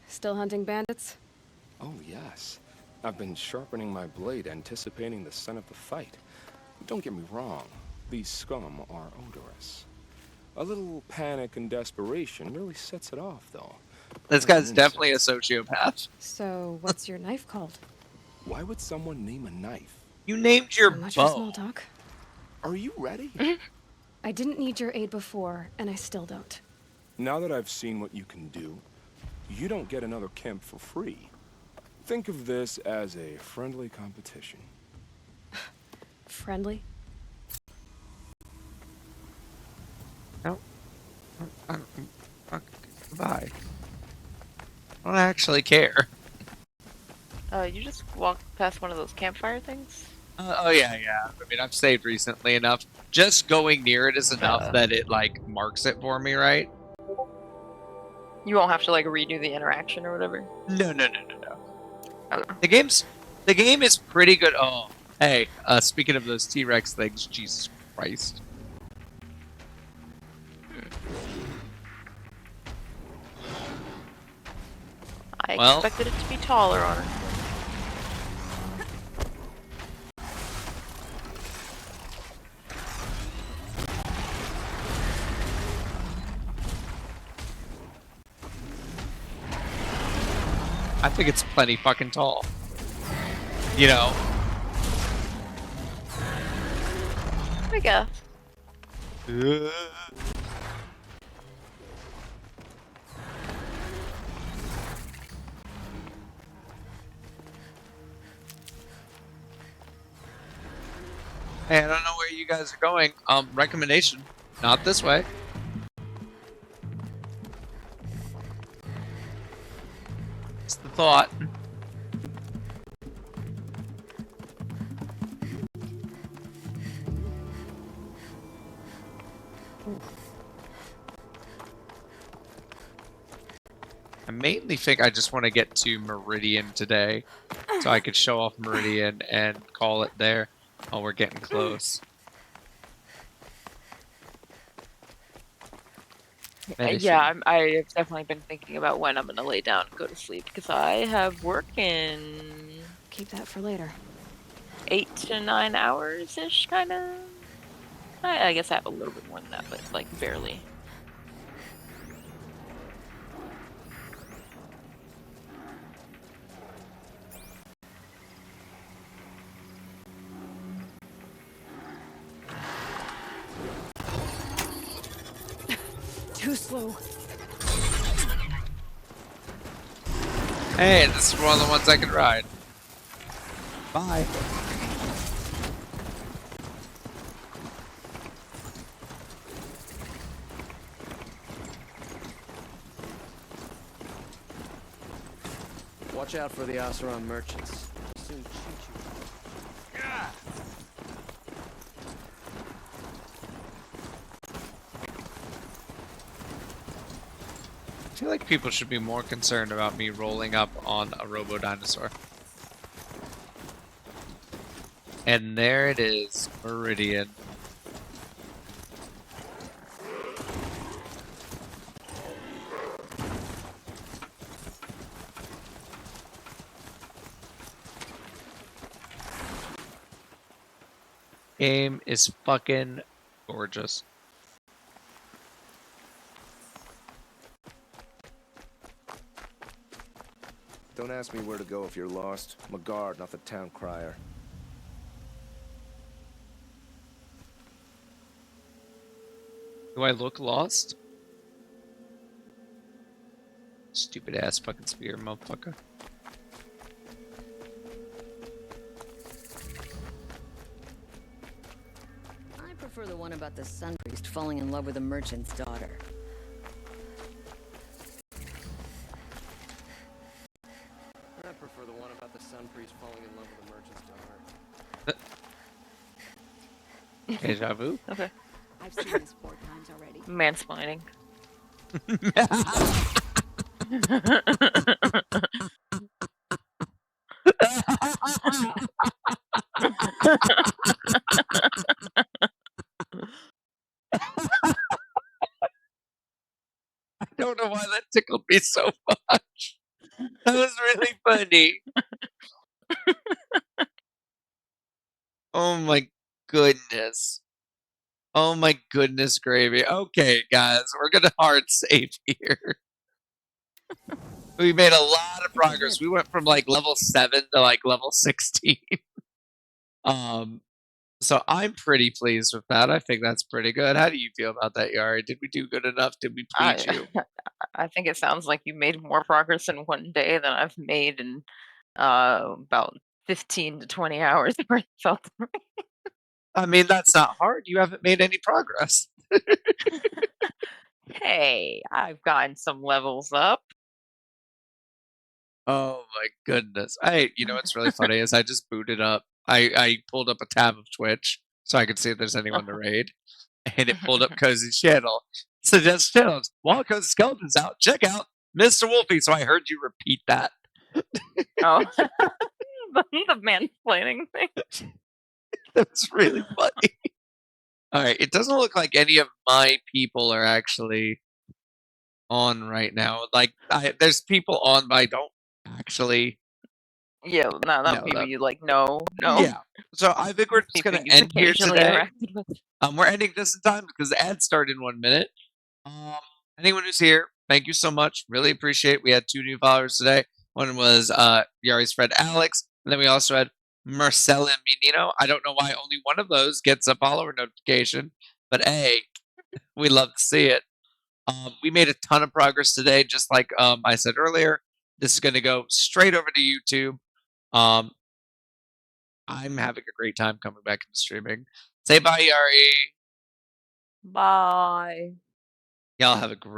Still hunting bandits? Oh, yes. I've been sharpening my blade, anticipating the scent of the fight. Don't get me wrong, these scum are odorous. A little panic and desperation really sets it off, though. This Like an guy's definitely a insect. sociopath. So, what's your knife called? Why would someone name a knife? You named So your much for small bow. talk. Are you ready? I didn't need your aid before, and I still don't. Now that I've seen what you can do, you don't get another camp for free. Think of this as a friendly competition. Friendly? No. Bye. I don't actually care. You just walked past one of those campfire things? Oh yeah. I mean, I've saved recently enough. Just going near it is enough that it like marks it for me, right? You won't have to like redo the interaction or whatever. No. The game is pretty good. Oh, hey. Speaking of those T-Rex things, Jesus Christ. I expected it to be taller on it. I think it's plenty fucking tall. You know. I guess. Hey, I don't know where you guys are going. Recommendation, not this way. It's the thought. I mainly think I just want to get to Meridian today, so I could show off Meridian and call it there. Oh, we're getting close. Yeah, I've definitely been thinking about when I'm gonna lay down and go to sleep because I have work in. Keep that for later. 8 to 9 hours ish, kind of. I guess I have a little bit more than that, but like barely. Too slow. Hey, this is one of the ones I can ride. Bye. Watch out for the Oseron merchants. Soon shoot you. I feel like people should be more concerned about me rolling up on a robo-dinosaur. And there it is, Meridian. Game is fucking gorgeous. Don't ask me where to go if you're lost. I'm a guard, not the town crier. Do I look lost? Stupid ass fucking spear, motherfucker. I prefer the one about the sun priest falling in love with a merchant's daughter. I prefer the one about the sun priest falling in love with a merchant's daughter. Deja vu? Okay. I've seen this 4 times already. Mansplaining. I don't know why that tickled me so much. That was really funny. Oh my goodness. Oh my goodness gravy. Okay, guys, we're gonna hard save here. We made a lot of progress. We went from like level 7 to like level 16. Um, so I'm pretty pleased with that. I think that's pretty good. How do you feel about that, Yari? Did we do good enough? Did we please I you? I think it sounds like you made more progress in one day than I've made in about 15 to 20 hours worth of I mean, that's not hard. You haven't made any progress. Hey, I've gotten some levels up. Oh my goodness. You know what's really funny is I just booted up. I pulled up a tab of Twitch so I could see if there's anyone to raid, and it pulled up Cozy's channel. Suggest channels. While Cozy Skeleton's out, check out Mr. Wolfie. So I heard you repeat that. Oh, the mansplaining thing. That's really funny. All right, it doesn't look like any of my people are actually on right now. Like, there's people on, but I don't actually Yeah, not know people them. you like know. No, Yeah. So I think we're just people gonna you've end here occasionally today. interacted with. We're ending this in time because the ads start in 1 minute. Um, anyone who's here, thank you so much. Really appreciate it. We had 2 new followers today. One was Yari's friend Alex, and then we also had Marcella Minino. I don't know why only one of those gets a follower notification, but hey, we love to see it. We made a ton of progress today, just like I said earlier. This is going to go straight over to YouTube. Um, I'm having a great time coming back into streaming. Say bye, Yari. Bye. Y'all have a great